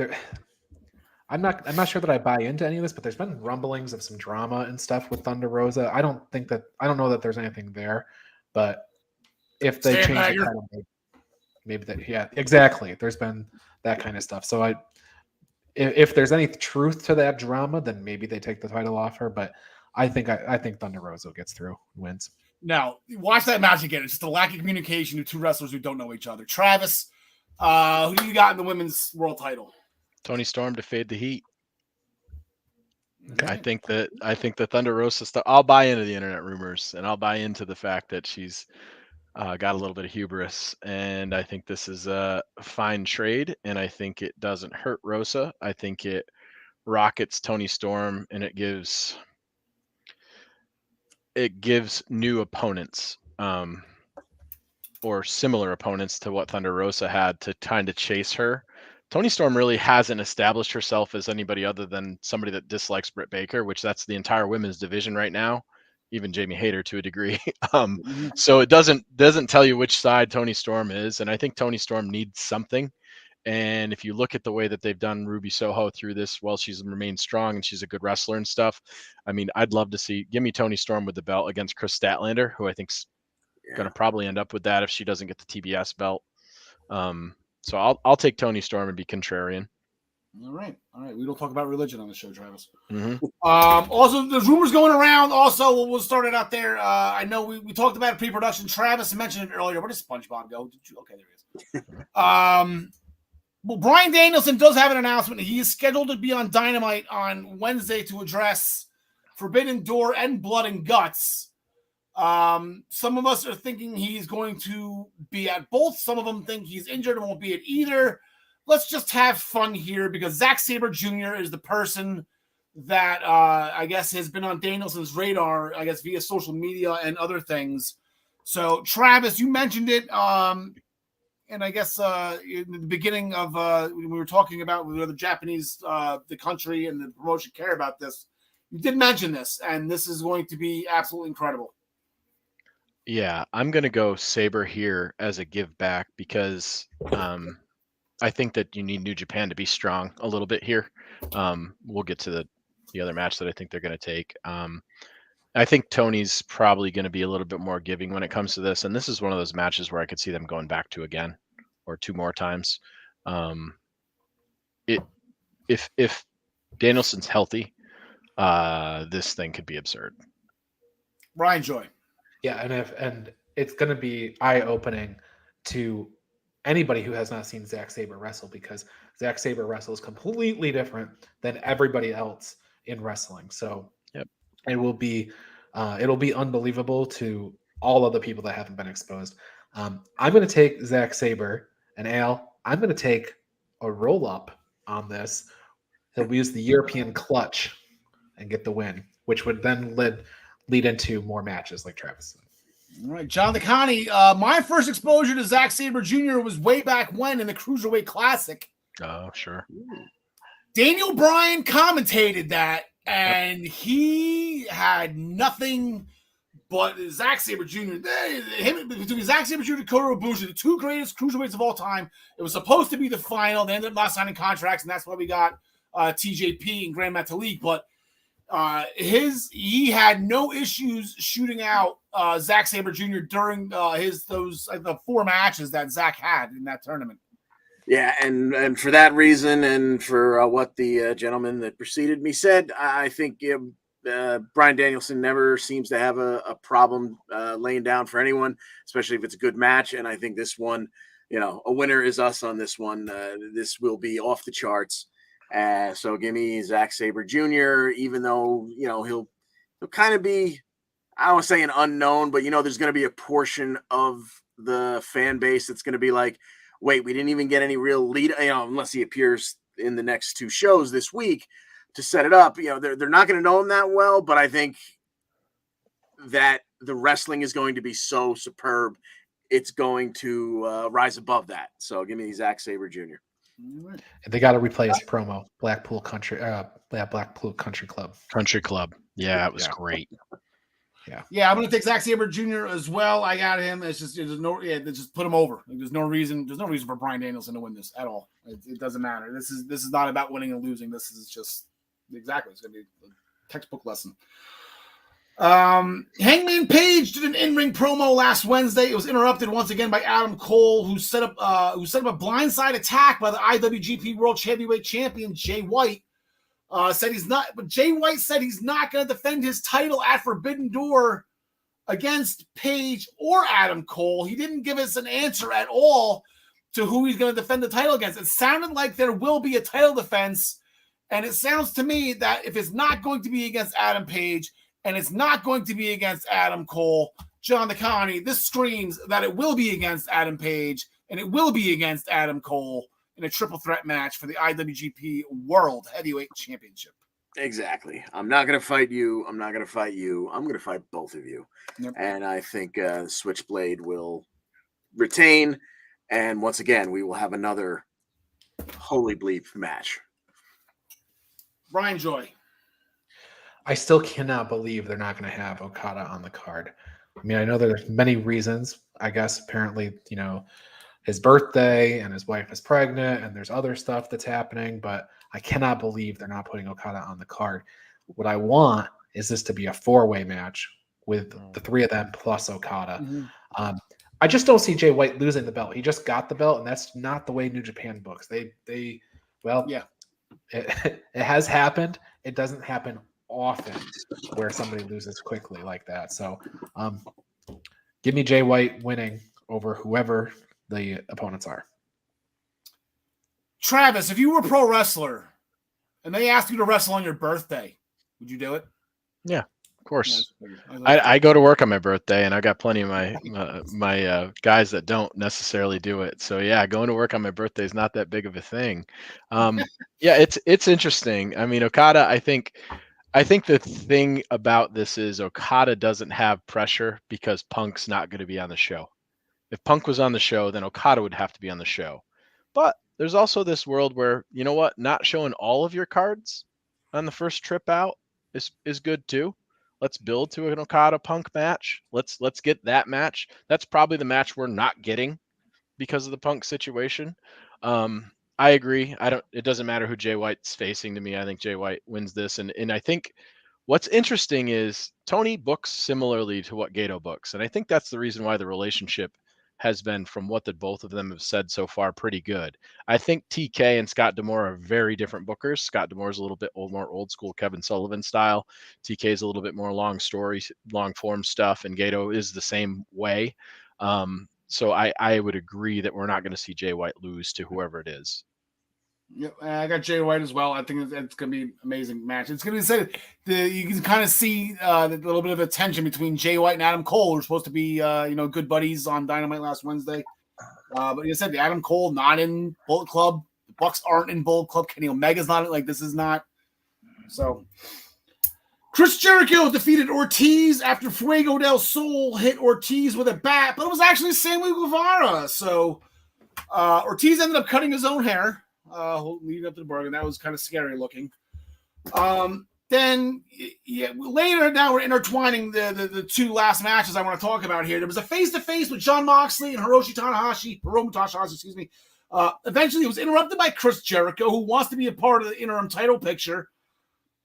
[SPEAKER 1] I'm not sure that I buy into any of this, but there's been rumblings of some drama and stuff with Thunder Rosa. I don't know that there's anything there, but if they change the title, maybe that, yeah, exactly. There's been that kind of stuff. So if there's any truth to that drama, then maybe they take the title off her. But I think Thunder Rosa gets through, wins.
[SPEAKER 2] Now, watch that match again. It's just a lack of communication of two wrestlers who don't know each other. Travis, who do you got in the women's world title?
[SPEAKER 5] Tony Storm to fade the heat.
[SPEAKER 2] Okay.
[SPEAKER 5] I think the Thunder Rosa stuff. I'll buy into the internet rumors, and I'll buy into the fact that she's got a little bit of hubris. And I think this is a fine trade, and I think it doesn't hurt Rosa. I think it rockets Tony Storm, and it gives new opponents, or similar opponents to what Thunder Rosa had to kind of chase her. Tony Storm really hasn't established herself as anybody other than somebody that dislikes Britt Baker, which that's the entire women's division right now, even Jamie Hayter to a degree. So it doesn't tell you which side Tony Storm is, and I think Tony Storm needs something. And if you look at the way that they've done Ruby Soho through this, well, she's remained strong and she's a good wrestler and stuff. I mean, I'd love to give me Tony Storm with the belt against Chris Statlander, who I think's going to probably end up with that if she doesn't get the TBS belt. So I'll take Tony Storm and be contrarian.
[SPEAKER 2] All right. We don't talk about religion on the show, Travis.
[SPEAKER 5] Mm-hmm.
[SPEAKER 2] Also, there's rumors going around. Also, we'll start it out there. I know we talked about it pre-production. Travis mentioned it earlier. Where does SpongeBob go? Okay, there he is. Well, Bryan Danielson does have an announcement. He is scheduled to be on Dynamite on Wednesday to address Forbidden Door and Blood and Guts. Some of us are thinking he's going to be at both. Some of them think he's injured and won't be at either. Let's just have fun here because Zack Sabre Jr. is the person that I guess has been on Danielson's radar, I guess, via social media and other things. So, Travis, you mentioned it. And I guess in the beginning of when we were talking about whether the Japanese, the country and the promotion care about this, you did mention this, and this is going to be absolutely incredible.
[SPEAKER 5] Yeah, I'm going to go Sabre here as a give back because I think that you need New Japan to be strong a little bit here. We'll get to the other match that I think they're going to take. I think Tony's probably going to be a little bit more giving when it comes to this, and this is one of those matches where I could see them going back to again or two more times. If Danielson's healthy, this thing could be absurd.
[SPEAKER 2] Brian Joy.
[SPEAKER 1] Yeah, and it's going to be eye-opening to anybody who has not seen Zack Sabre wrestle, because Zack Sabre wrestles completely different than everybody else in wrestling. So
[SPEAKER 5] yep.
[SPEAKER 1] It'll be unbelievable to all of the people that haven't been exposed. I'm going to take Zack Sabre, and Al, I'm going to take a roll-up on this. He'll use the European clutch and get the win, which would then lead into more matches, like Travis said.
[SPEAKER 2] All right, John DeConnie. My first exposure to Zack Sabre Jr. was way back when in the Cruiserweight Classic.
[SPEAKER 5] Oh, sure.
[SPEAKER 2] Daniel Bryan commentated that, and he had nothing but Zack Sabre Jr. Between Zack Sabre Jr. and Kota Ibushi, the two greatest cruiserweights of all time. It was supposed to be the final. They ended up not signing contracts, and that's why we got TJP and Grand Metalik. But he had no issues shooting out Zack Sabre Jr. during the 4 matches that Zack had in that tournament.
[SPEAKER 3] Yeah, and for that reason, and for what the gentleman that preceded me said, I think Bryan Danielson never seems to have a problem laying down for anyone, especially if it's a good match. And I think this one, a winner is us on this one. This will be off the charts. So give me Zack Sabre Jr., even though, he'll kind of be, I don't want to say an unknown, but, there's going to be a portion of the fan base that's going to be like, wait, we didn't even get any real lead, unless he appears in the next 2 shows this week to set it up. They're not going to know him that well, but I think that the wrestling is going to be so superb, it's going to rise above that. So give me Zack Sabre Jr.
[SPEAKER 1] And they got to replay his promo, Blackpool Country Club.
[SPEAKER 5] Country Club. Yeah, it was great.
[SPEAKER 2] Yeah, I'm going to take Zack Sabre Jr. as well. I got him. It's just just put him over. There's no reason for Bryan Danielson to win this at all. It doesn't matter. This is not about winning and losing. This is just exactly. It's going to be a textbook lesson. Hangman Page did an in-ring promo last Wednesday. It was interrupted once again by Adam Cole, who set up a blindside attack by the IWGP World Heavyweight Champion Jay White. Jay White said he's not going to defend his title at Forbidden Door against Page or Adam Cole. He didn't give us an answer at all to who he's going to defend the title against. It sounded like there will be a title defense, and it sounds to me that if it's not going to be against Adam Page and it's not going to be against Adam Cole, John DeConnie, this screams that it will be against Adam Page and it will be against Adam Cole in a triple threat match for the IWGP World Heavyweight Championship.
[SPEAKER 3] Exactly. I'm not going to fight you. I'm not going to fight you. I'm going to fight both of you. Yep. And I think Switchblade will retain. And once again, we will have another holy bleep match.
[SPEAKER 2] Brian Joy.
[SPEAKER 1] I still cannot believe they're not going to have Okada on the card. I mean, I know there's many reasons. I guess apparently, his birthday and his wife is pregnant and there's other stuff that's happening, but I cannot believe they're not putting Okada on the card. What I want is this to be a 4-way match with the 3 of them plus Okada. Mm-hmm. I just don't see Jay White losing the belt. He just got the belt, and that's not the way New Japan books. It has happened. It doesn't happen often where somebody loses quickly like that. So give me Jay White winning over whoever the opponents are.
[SPEAKER 2] Travis, if you were a pro wrestler and they asked you to wrestle on your birthday, would you do it?
[SPEAKER 5] Yeah, of course. I go to work on my birthday, and I got plenty of my guys that don't necessarily do it. So yeah, going to work on my birthday is not that big of a thing. Yeah, it's interesting. I mean, Okada, I think the thing about this is Okada doesn't have pressure because Punk's not going to be on the show. If Punk was on the show, then Okada would have to be on the show. But there's also this world where, you know what, not showing all of your cards on the first trip out is good too. Let's build to an Okada Punk match. Let's get that match. That's probably the match we're not getting because of the Punk situation. I agree. It doesn't matter who Jay White's facing to me. I think Jay White wins this. And I think what's interesting is Tony books similarly to what Gato books. And I think that's the reason why the relationship has been, from what the both of them have said so far, pretty good. I think TK and Scott D'Amore are very different bookers. Scott D'Amore is a little bit more old school Kevin Sullivan style. TK is a little bit more long story, long form stuff. And Gato is the same way. So I would agree that we're not going to see Jay White lose to whoever it is.
[SPEAKER 2] Yep, I got Jay White as well. I think it's going to be an amazing match. It's going to be said you can kind of see the little bit of a tension between Jay White and Adam Cole, who are supposed to be good buddies on Dynamite last Wednesday. But like I said, Adam Cole not in Bullet Club. The Bucks aren't in Bullet Club. Kenny Omega's not. Like, this is not. So Chris Jericho defeated Ortiz after Fuego del Sol hit Ortiz with a bat, but it was actually Samuel Guevara. So Ortiz ended up cutting his own hair leading up to the bargain. That was kind of scary looking. Then later, now we're intertwining the two last matches I want to talk about here. There was a face-to-face with Jon Moxley and Hiromu Tanahashi, excuse me. Eventually, it was interrupted by Chris Jericho, who wants to be a part of the interim title picture.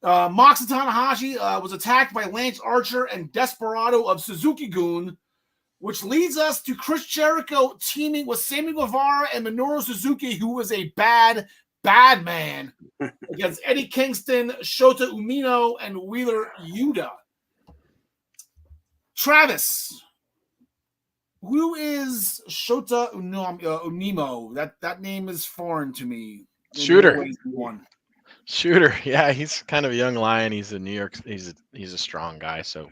[SPEAKER 2] Moxley Tanahashi was attacked by Lance Archer and Desperado of Suzuki-gun, which leads us to Chris Jericho teaming with Sammy Guevara and Minoru Suzuki, who was a bad man, against Eddie Kingston, Shota Umino, and Wheeler Yuta. Travis, who is Shota Umino? That name is foreign to me.
[SPEAKER 5] Shooter. Shooter. Yeah, he's kind of a young lion. He's a New York. He's a strong guy. So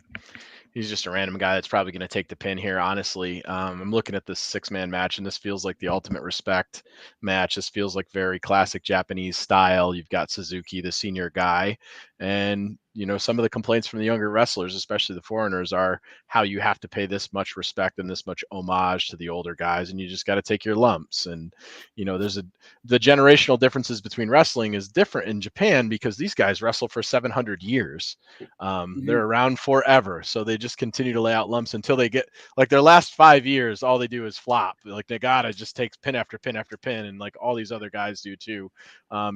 [SPEAKER 5] he's just a random guy that's probably going to take the pin here. Honestly, I'm looking at this 6-man match, and this feels like the ultimate respect match. This feels like very classic Japanese style. You've got Suzuki, the senior guy, and some of the complaints from the younger wrestlers, especially the foreigners, are how you have to pay this much respect and this much homage to the older guys, and you just got to take your lumps. And the generational differences between wrestling is different in Japan because these guys wrestle for 700 years. They're around forever, so they just continue to lay out lumps until they get like their last 5 years. All they do is flop. Like Nagata just takes pin after pin after pin, and like all these other guys do too.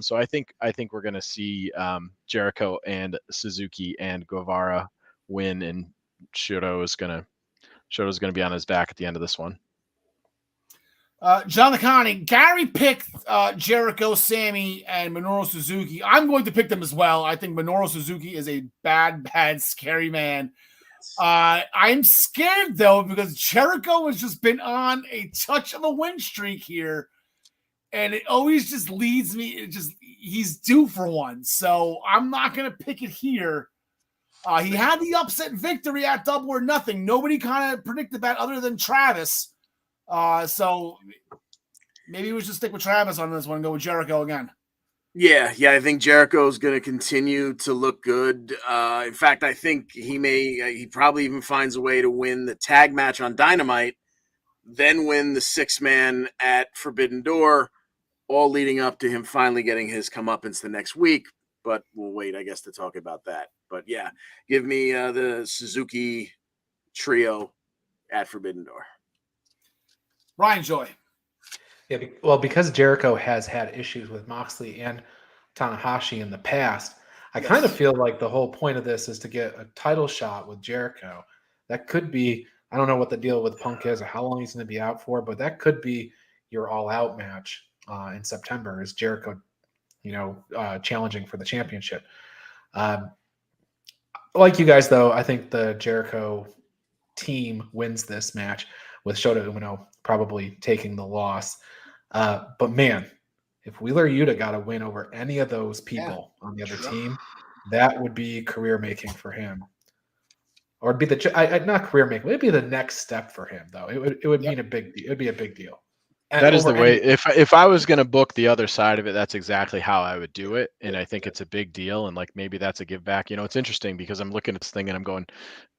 [SPEAKER 5] So I think we're going to see Jericho and Suzuki and Guevara win, and Shoto's gonna be on his back at the end of this one.
[SPEAKER 2] John Licani, Gary picked Jericho, Sammy, and Minoru Suzuki. I'm going to pick them as well. I think Minoru Suzuki is a bad, scary man. I'm scared though because Jericho has just been on a touch of a win streak here, and it always just leads me. He's due for one, so I'm not going to pick it here. He had the upset victory at Double or Nothing. Nobody kind of predicted that other than Travis. So maybe we should stick with Travis on this one and go with Jericho again.
[SPEAKER 3] Yeah, I think Jericho is going to continue to look good. In fact, I think he probably even finds a way to win the tag match on Dynamite, then win the 6-man at Forbidden Door, all leading up to him finally getting his comeuppance the next week. But we'll wait, I guess, to talk about that. But yeah, give me the Suzuki trio at Forbidden Door.
[SPEAKER 2] Ryan Joy.
[SPEAKER 1] Yeah, well, because Jericho has had issues with Moxley and Tanahashi in the past, I kind of feel like the whole point of this is to get a title shot with Jericho. That could be, I don't know what the deal with Punk is or how long he's going to be out for, but that could be your all-out match in September is Jericho, challenging for the championship. Like you guys, though, I think the Jericho team wins this match with Shota Umino probably taking the loss. But man, if Wheeler Yuta got a win over any of those people on the other team, that would be career making for him. Or it'd be not career making. It'd be the next step for him, though. It would mean a big deal. It'd be a big deal. And
[SPEAKER 5] that is the way. If I was going to book the other side of it, that's exactly how I would do it. And I think it's a big deal. And like maybe that's a give back. It's interesting because I'm looking at this thing and I'm going,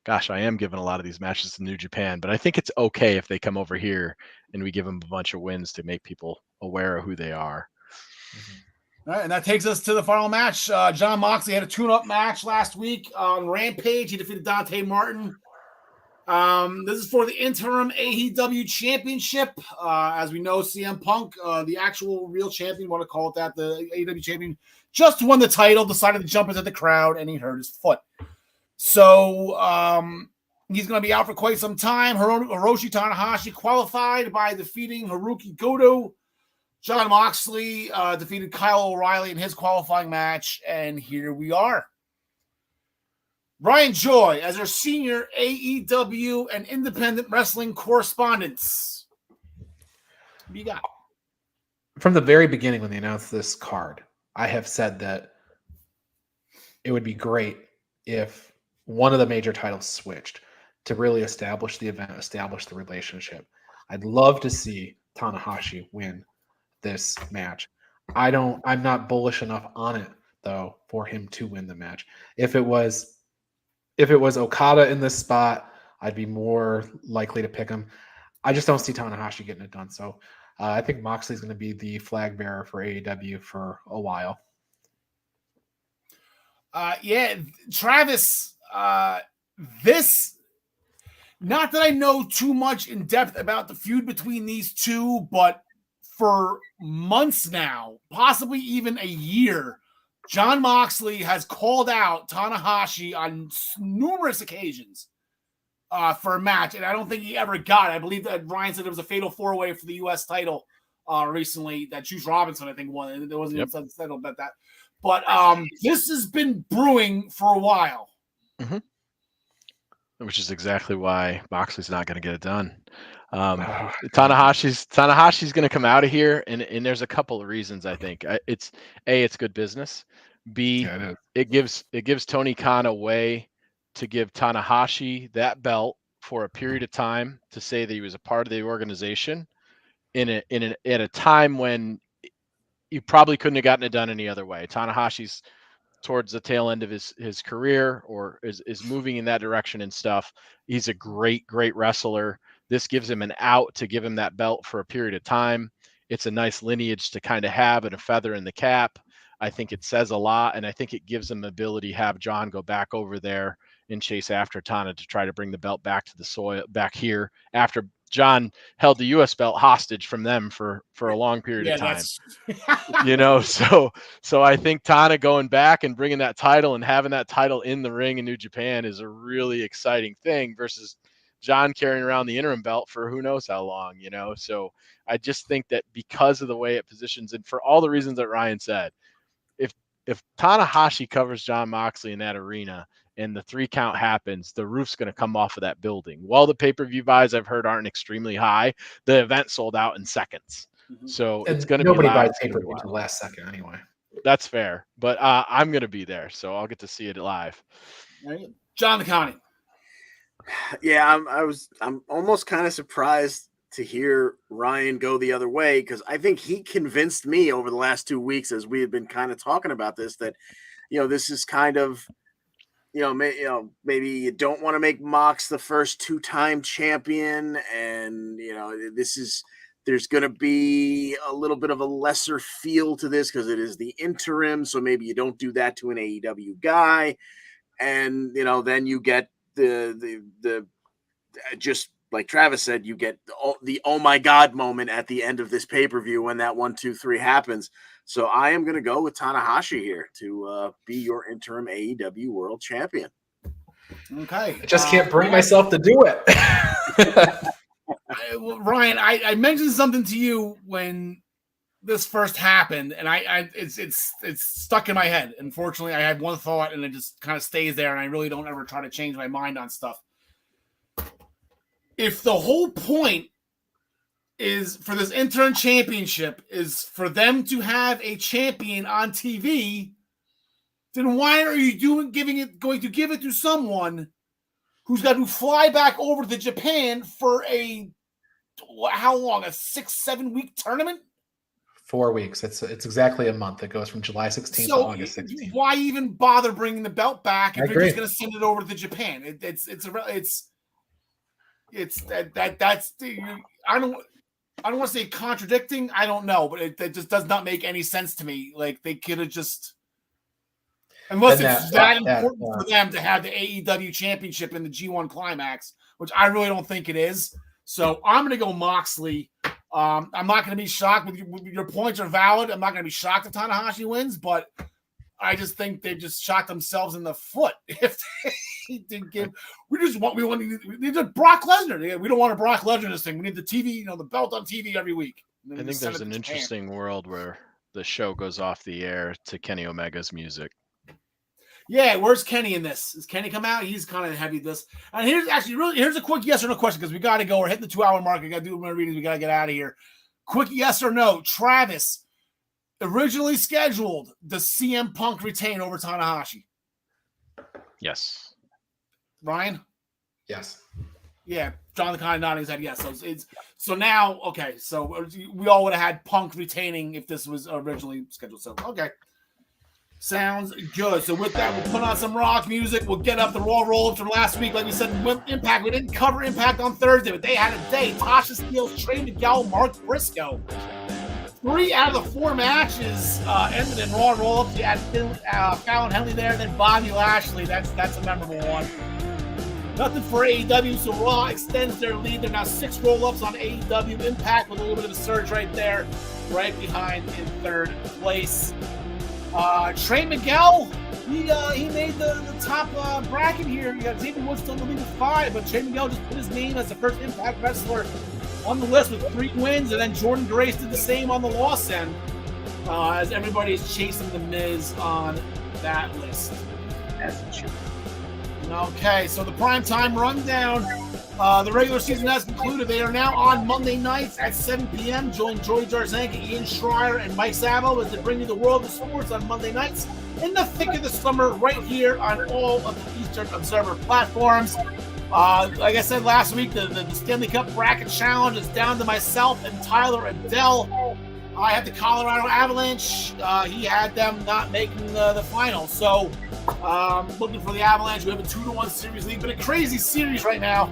[SPEAKER 5] gosh, I am giving a lot of these matches to New Japan, but I think it's okay if they come over here and we give them a bunch of wins to make people aware of who they are.
[SPEAKER 2] All right, and that takes us to the final match. Jon Moxley had a tune-up match last week on Rampage. He defeated Dante Martin. This is for the interim AEW championship. As we know, CM Punk, the actual real champion, want to call it that, the AEW champion, just won the title, decided to jump into the crowd, and he hurt his foot. So he's going to be out for quite some time. Hiroshi Tanahashi qualified by defeating Haruki Goto. Jon Moxley defeated Kyle O'Reilly in his qualifying match, and here we are. Ryan Joy, as our senior AEW and independent wrestling correspondent. What you got?
[SPEAKER 1] From the very beginning when they announced this card, I have said that it would be great if one of the major titles switched to really establish the event, establish the relationship. I'd love to see Tanahashi win this match. I'm not bullish enough on it though for him to win the match. If it was Okada in this spot, I'd be more likely to pick him. I just don't see Tanahashi getting it done. So I think Moxley's going to be the flag bearer for AEW for a while.
[SPEAKER 2] Travis, this, not that I know too much in depth about the feud between these two, but for months now, possibly even a year, Jon Moxley has called out Tanahashi on numerous occasions for a match, and I don't think he ever got it. I believe that Ryan said it was a fatal four-way for the U.S. title recently that Juice Robinson, I think, won. And there wasn't even settled about that. But this has been brewing for a while.
[SPEAKER 5] Mm-hmm. Which is exactly why Moxley's not going to get it done. Tanahashi's going to come out of here, and there's a couple of reasons. I think it's good business. B, it gives Tony Khan a way to give Tanahashi that belt for a period of time to say that he was a part of the organization at a time when you probably couldn't have gotten it done any other way. Tanahashi's towards the tail end of his career, or is moving in that direction and stuff. He's a great wrestler. This gives him an out to give him that belt for a period of time. It's a nice lineage to kind of have and a feather in the cap. I think it says a lot, and I think it gives him the ability to have John go back over there and chase after Tana to try to bring the belt back to the soil, back here, after John held the U.S. belt hostage from them for a long period of time. So I think Tana going back and bringing that title and having that title in the ring in New Japan is a really exciting thing versus John carrying around the interim belt for who knows how long, So I just think that because of the way it positions, and for all the reasons that Ryan said, if Tanahashi covers Jon Moxley in that arena and the 3 count happens, the roof's going to come off of that building. While the pay-per-view buys I've heard aren't extremely high, the event sold out in seconds. So it's going to be
[SPEAKER 1] nobody buys pay-per-view until the last second anyway.
[SPEAKER 5] That's fair, but I'm going to be there, so I'll get to see it live.
[SPEAKER 2] John McConney.
[SPEAKER 3] Yeah, I'm almost kind of surprised to hear Ryan go the other way, because I think he convinced me over the last 2 weeks as we had been kind of talking about this that this is kind of maybe you don't want to make Mox the first 2-time champion, and there's going to be a little bit of a lesser feel to this because it is the interim, so maybe you don't do that to an AEW guy, and then you get the just like Travis said, you get the oh my god moment at the end of this pay-per-view when that 1, 2, 3 happens. So I am going to go with Tanahashi here to be your interim AEW World Champion.
[SPEAKER 2] Okay.
[SPEAKER 1] I just can't bring myself to do it.
[SPEAKER 2] Ryan, I mentioned something to you when this first happened, and it's stuck in my head. Unfortunately, I had one thought, and it just kind of stays there, and I really don't ever try to change my mind on stuff. If the whole point is for this interim championship is for them to have a champion on TV, then why are you going to give it to someone who's got to fly back over to Japan for how long? A 6-7 week tournament?
[SPEAKER 1] 4 weeks. It's exactly a month. It goes from July 16th to August 16th.
[SPEAKER 2] Why even bother bringing the belt back if you're just going to send it over to Japan? I don't want to say contradicting. I don't know, but it just does not make any sense to me. Like they could have just, unless it's that important for them to have the AEW championship in the G1 climax, which I really don't think it is. So I'm going to go Moxley. I'm not going to be shocked. Your points are valid. I'm not going to be shocked if Tanahashi wins, but I just think they just shot themselves in the foot if they didn't give. We need Brock Lesnar. We don't want a Brock Lesnar this thing. We need the TV, the belt on TV every week.
[SPEAKER 5] I think there's an interesting world where the show goes off the air to Kenny Omega's music.
[SPEAKER 2] Yeah, where's Kenny in this? Does Kenny come out? He's kind of heavy this. And here's a quick yes or no question because we got to go. We're hitting the 2-hour mark. We got to do my readings. We got to get out of here. Quick yes or no. Travis, originally scheduled, does CM Punk retain over Tanahashi?
[SPEAKER 5] Yes.
[SPEAKER 2] Ryan?
[SPEAKER 1] Yes.
[SPEAKER 2] Yeah, John kind of nodding his head yes. So now, okay, so we all would have had Punk retaining if this was originally scheduled. So, okay. Sounds good. So with that, we'll put on some rock music. We'll get up the Raw roll-ups from last week. Like we said, Impact. We didn't cover Impact on Thursday, but they had a day. Tasha Steelz, Trey Miguel, Mark Briscoe. 3 out of the 4 matches ended in Raw roll-ups. You had Fallon Henley there, then Bobby Lashley. That's a memorable one. Nothing for AEW, so Raw extends their lead. They're now 6 roll-ups on AEW. Impact with a little bit of a surge right there, right behind in 3rd place. Trey Miguel, he made the top bracket here. You got Xavier Woods still in the lead with 5, but Trey Miguel just put his name as the first Impact wrestler on the list with 3 wins, and then Jordan Grace did the same on the loss end as everybody's chasing The Miz on that list.
[SPEAKER 3] As it should.
[SPEAKER 2] Okay, so the primetime rundown. The regular season has concluded. They are now on Monday nights at 7 p.m. Join Joey Jarzanka, Ian Schreier, and Mike Sabo as they bring you the world of sports on Monday nights in the thick of the summer right here on all of the Eastern Observer platforms. Like I said last week, the Stanley Cup Bracket Challenge is down to myself and Tyler Adele. I had the Colorado Avalanche. He had them not making the final. So looking for the Avalanche. We have a 2-1 series lead, but a crazy series right now.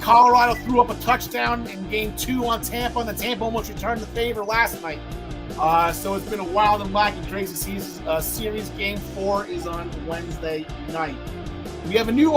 [SPEAKER 2] Colorado threw up a touchdown in Game 2 on Tampa, and the Tampa almost returned the favor last night. So it's been a wild and wacky, crazy series. Game 4 is on Wednesday night. We have a new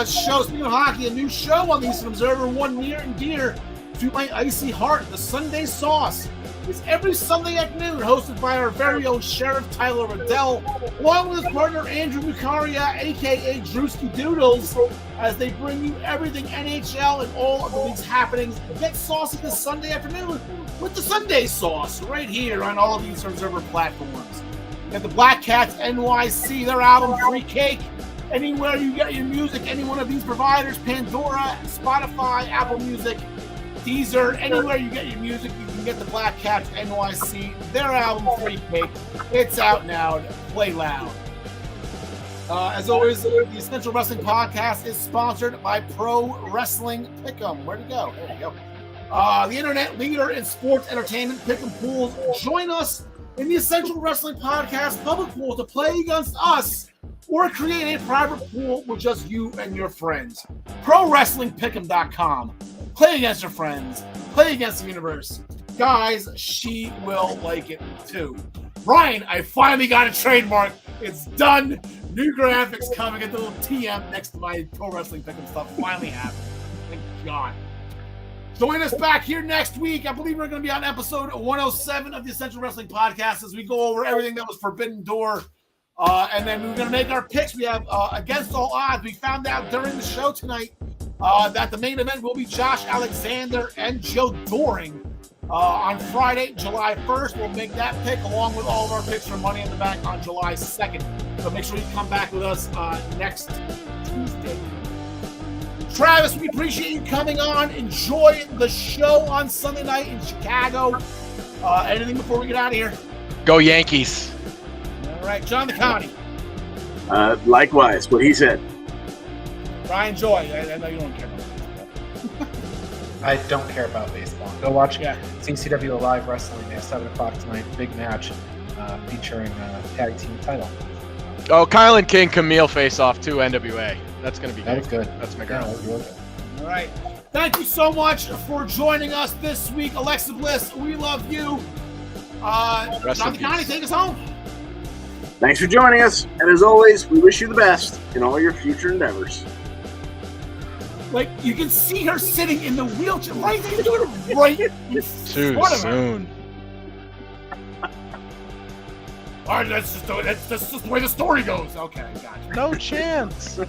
[SPEAKER 2] show, speaking of hockey, a new show on the Eastern Observer, one near and dear to my icy heart, the Sunday Sauce. It's every Sunday afternoon, hosted by our very own Sheriff Tyler Riddell, along with his partner Andrew Lucaria, a.k.a. Drewski Doodles, as they bring you everything NHL and all of the league's happenings. Get saucy this Sunday afternoon with the Sunday Sauce right here on all of these Observer platforms. You have the Black Cats NYC, their album Free Cake. Anywhere you get your music, any one of these providers, Pandora, Spotify, Apple Music, Deezer, anywhere you get your music, you can get the Black Cats NYC, their album Free Cake. It's out now. Play loud. As always, the Essential Wrestling Podcast is sponsored by Pro Wrestling Pick'em. Where'd it go? There you go. The internet leader in sports entertainment, Pick'em Pools. Join us in the Essential Wrestling Podcast public pool to play against us or create a private pool with just you and your friends. ProWrestlingPick'em.com. Play against your friends. Play against the universe. Guys, she will like it too. Brian, I finally got a trademark. It's done. New graphics coming. Get the little TM next to my Pro Wrestling Pick'em stuff. Finally happened. Thank God. Join us back here next week. I believe we're going to be on episode 107 of the Essential Wrestling Podcast as we go over everything that was Forbidden Door. And then we're going to make our picks. We have Against All Odds. We found out during the show tonight that the main event will be Josh Alexander and Joe Doring on Friday, July 1st. We'll make that pick along with all of our picks for Money in the Bank on July 2nd. So make sure you come back with us next Tuesday. Travis, we appreciate you coming on. Enjoy the show on Sunday night in Chicago. Anything before we get out of here?
[SPEAKER 5] Go Yankees.
[SPEAKER 2] All right, John the County.
[SPEAKER 3] Likewise, what he said.
[SPEAKER 2] Ryan Joy. I know you don't care about baseball.
[SPEAKER 1] I don't care about baseball. Go watch CCW Live Wrestling at 7 o'clock tonight. Big match featuring tag team title.
[SPEAKER 5] Oh, Kyle and King Camille face off too, NWA. That's going to be good.
[SPEAKER 1] That was good.
[SPEAKER 5] That's my girl.
[SPEAKER 1] Yeah, that was really good.
[SPEAKER 2] All right. Thank you so much for joining us this week. Alexa Bliss, we love you. John the County, take us home.
[SPEAKER 3] Thanks for joining us. And as always, we wish you the best in all your future endeavors.
[SPEAKER 2] Like you can see her sitting in the wheelchair. Why is he doing it right in
[SPEAKER 5] Too
[SPEAKER 2] front of her?
[SPEAKER 5] soon.
[SPEAKER 2] All right, that's just the way the story goes. Okay, gotcha.
[SPEAKER 5] No chance.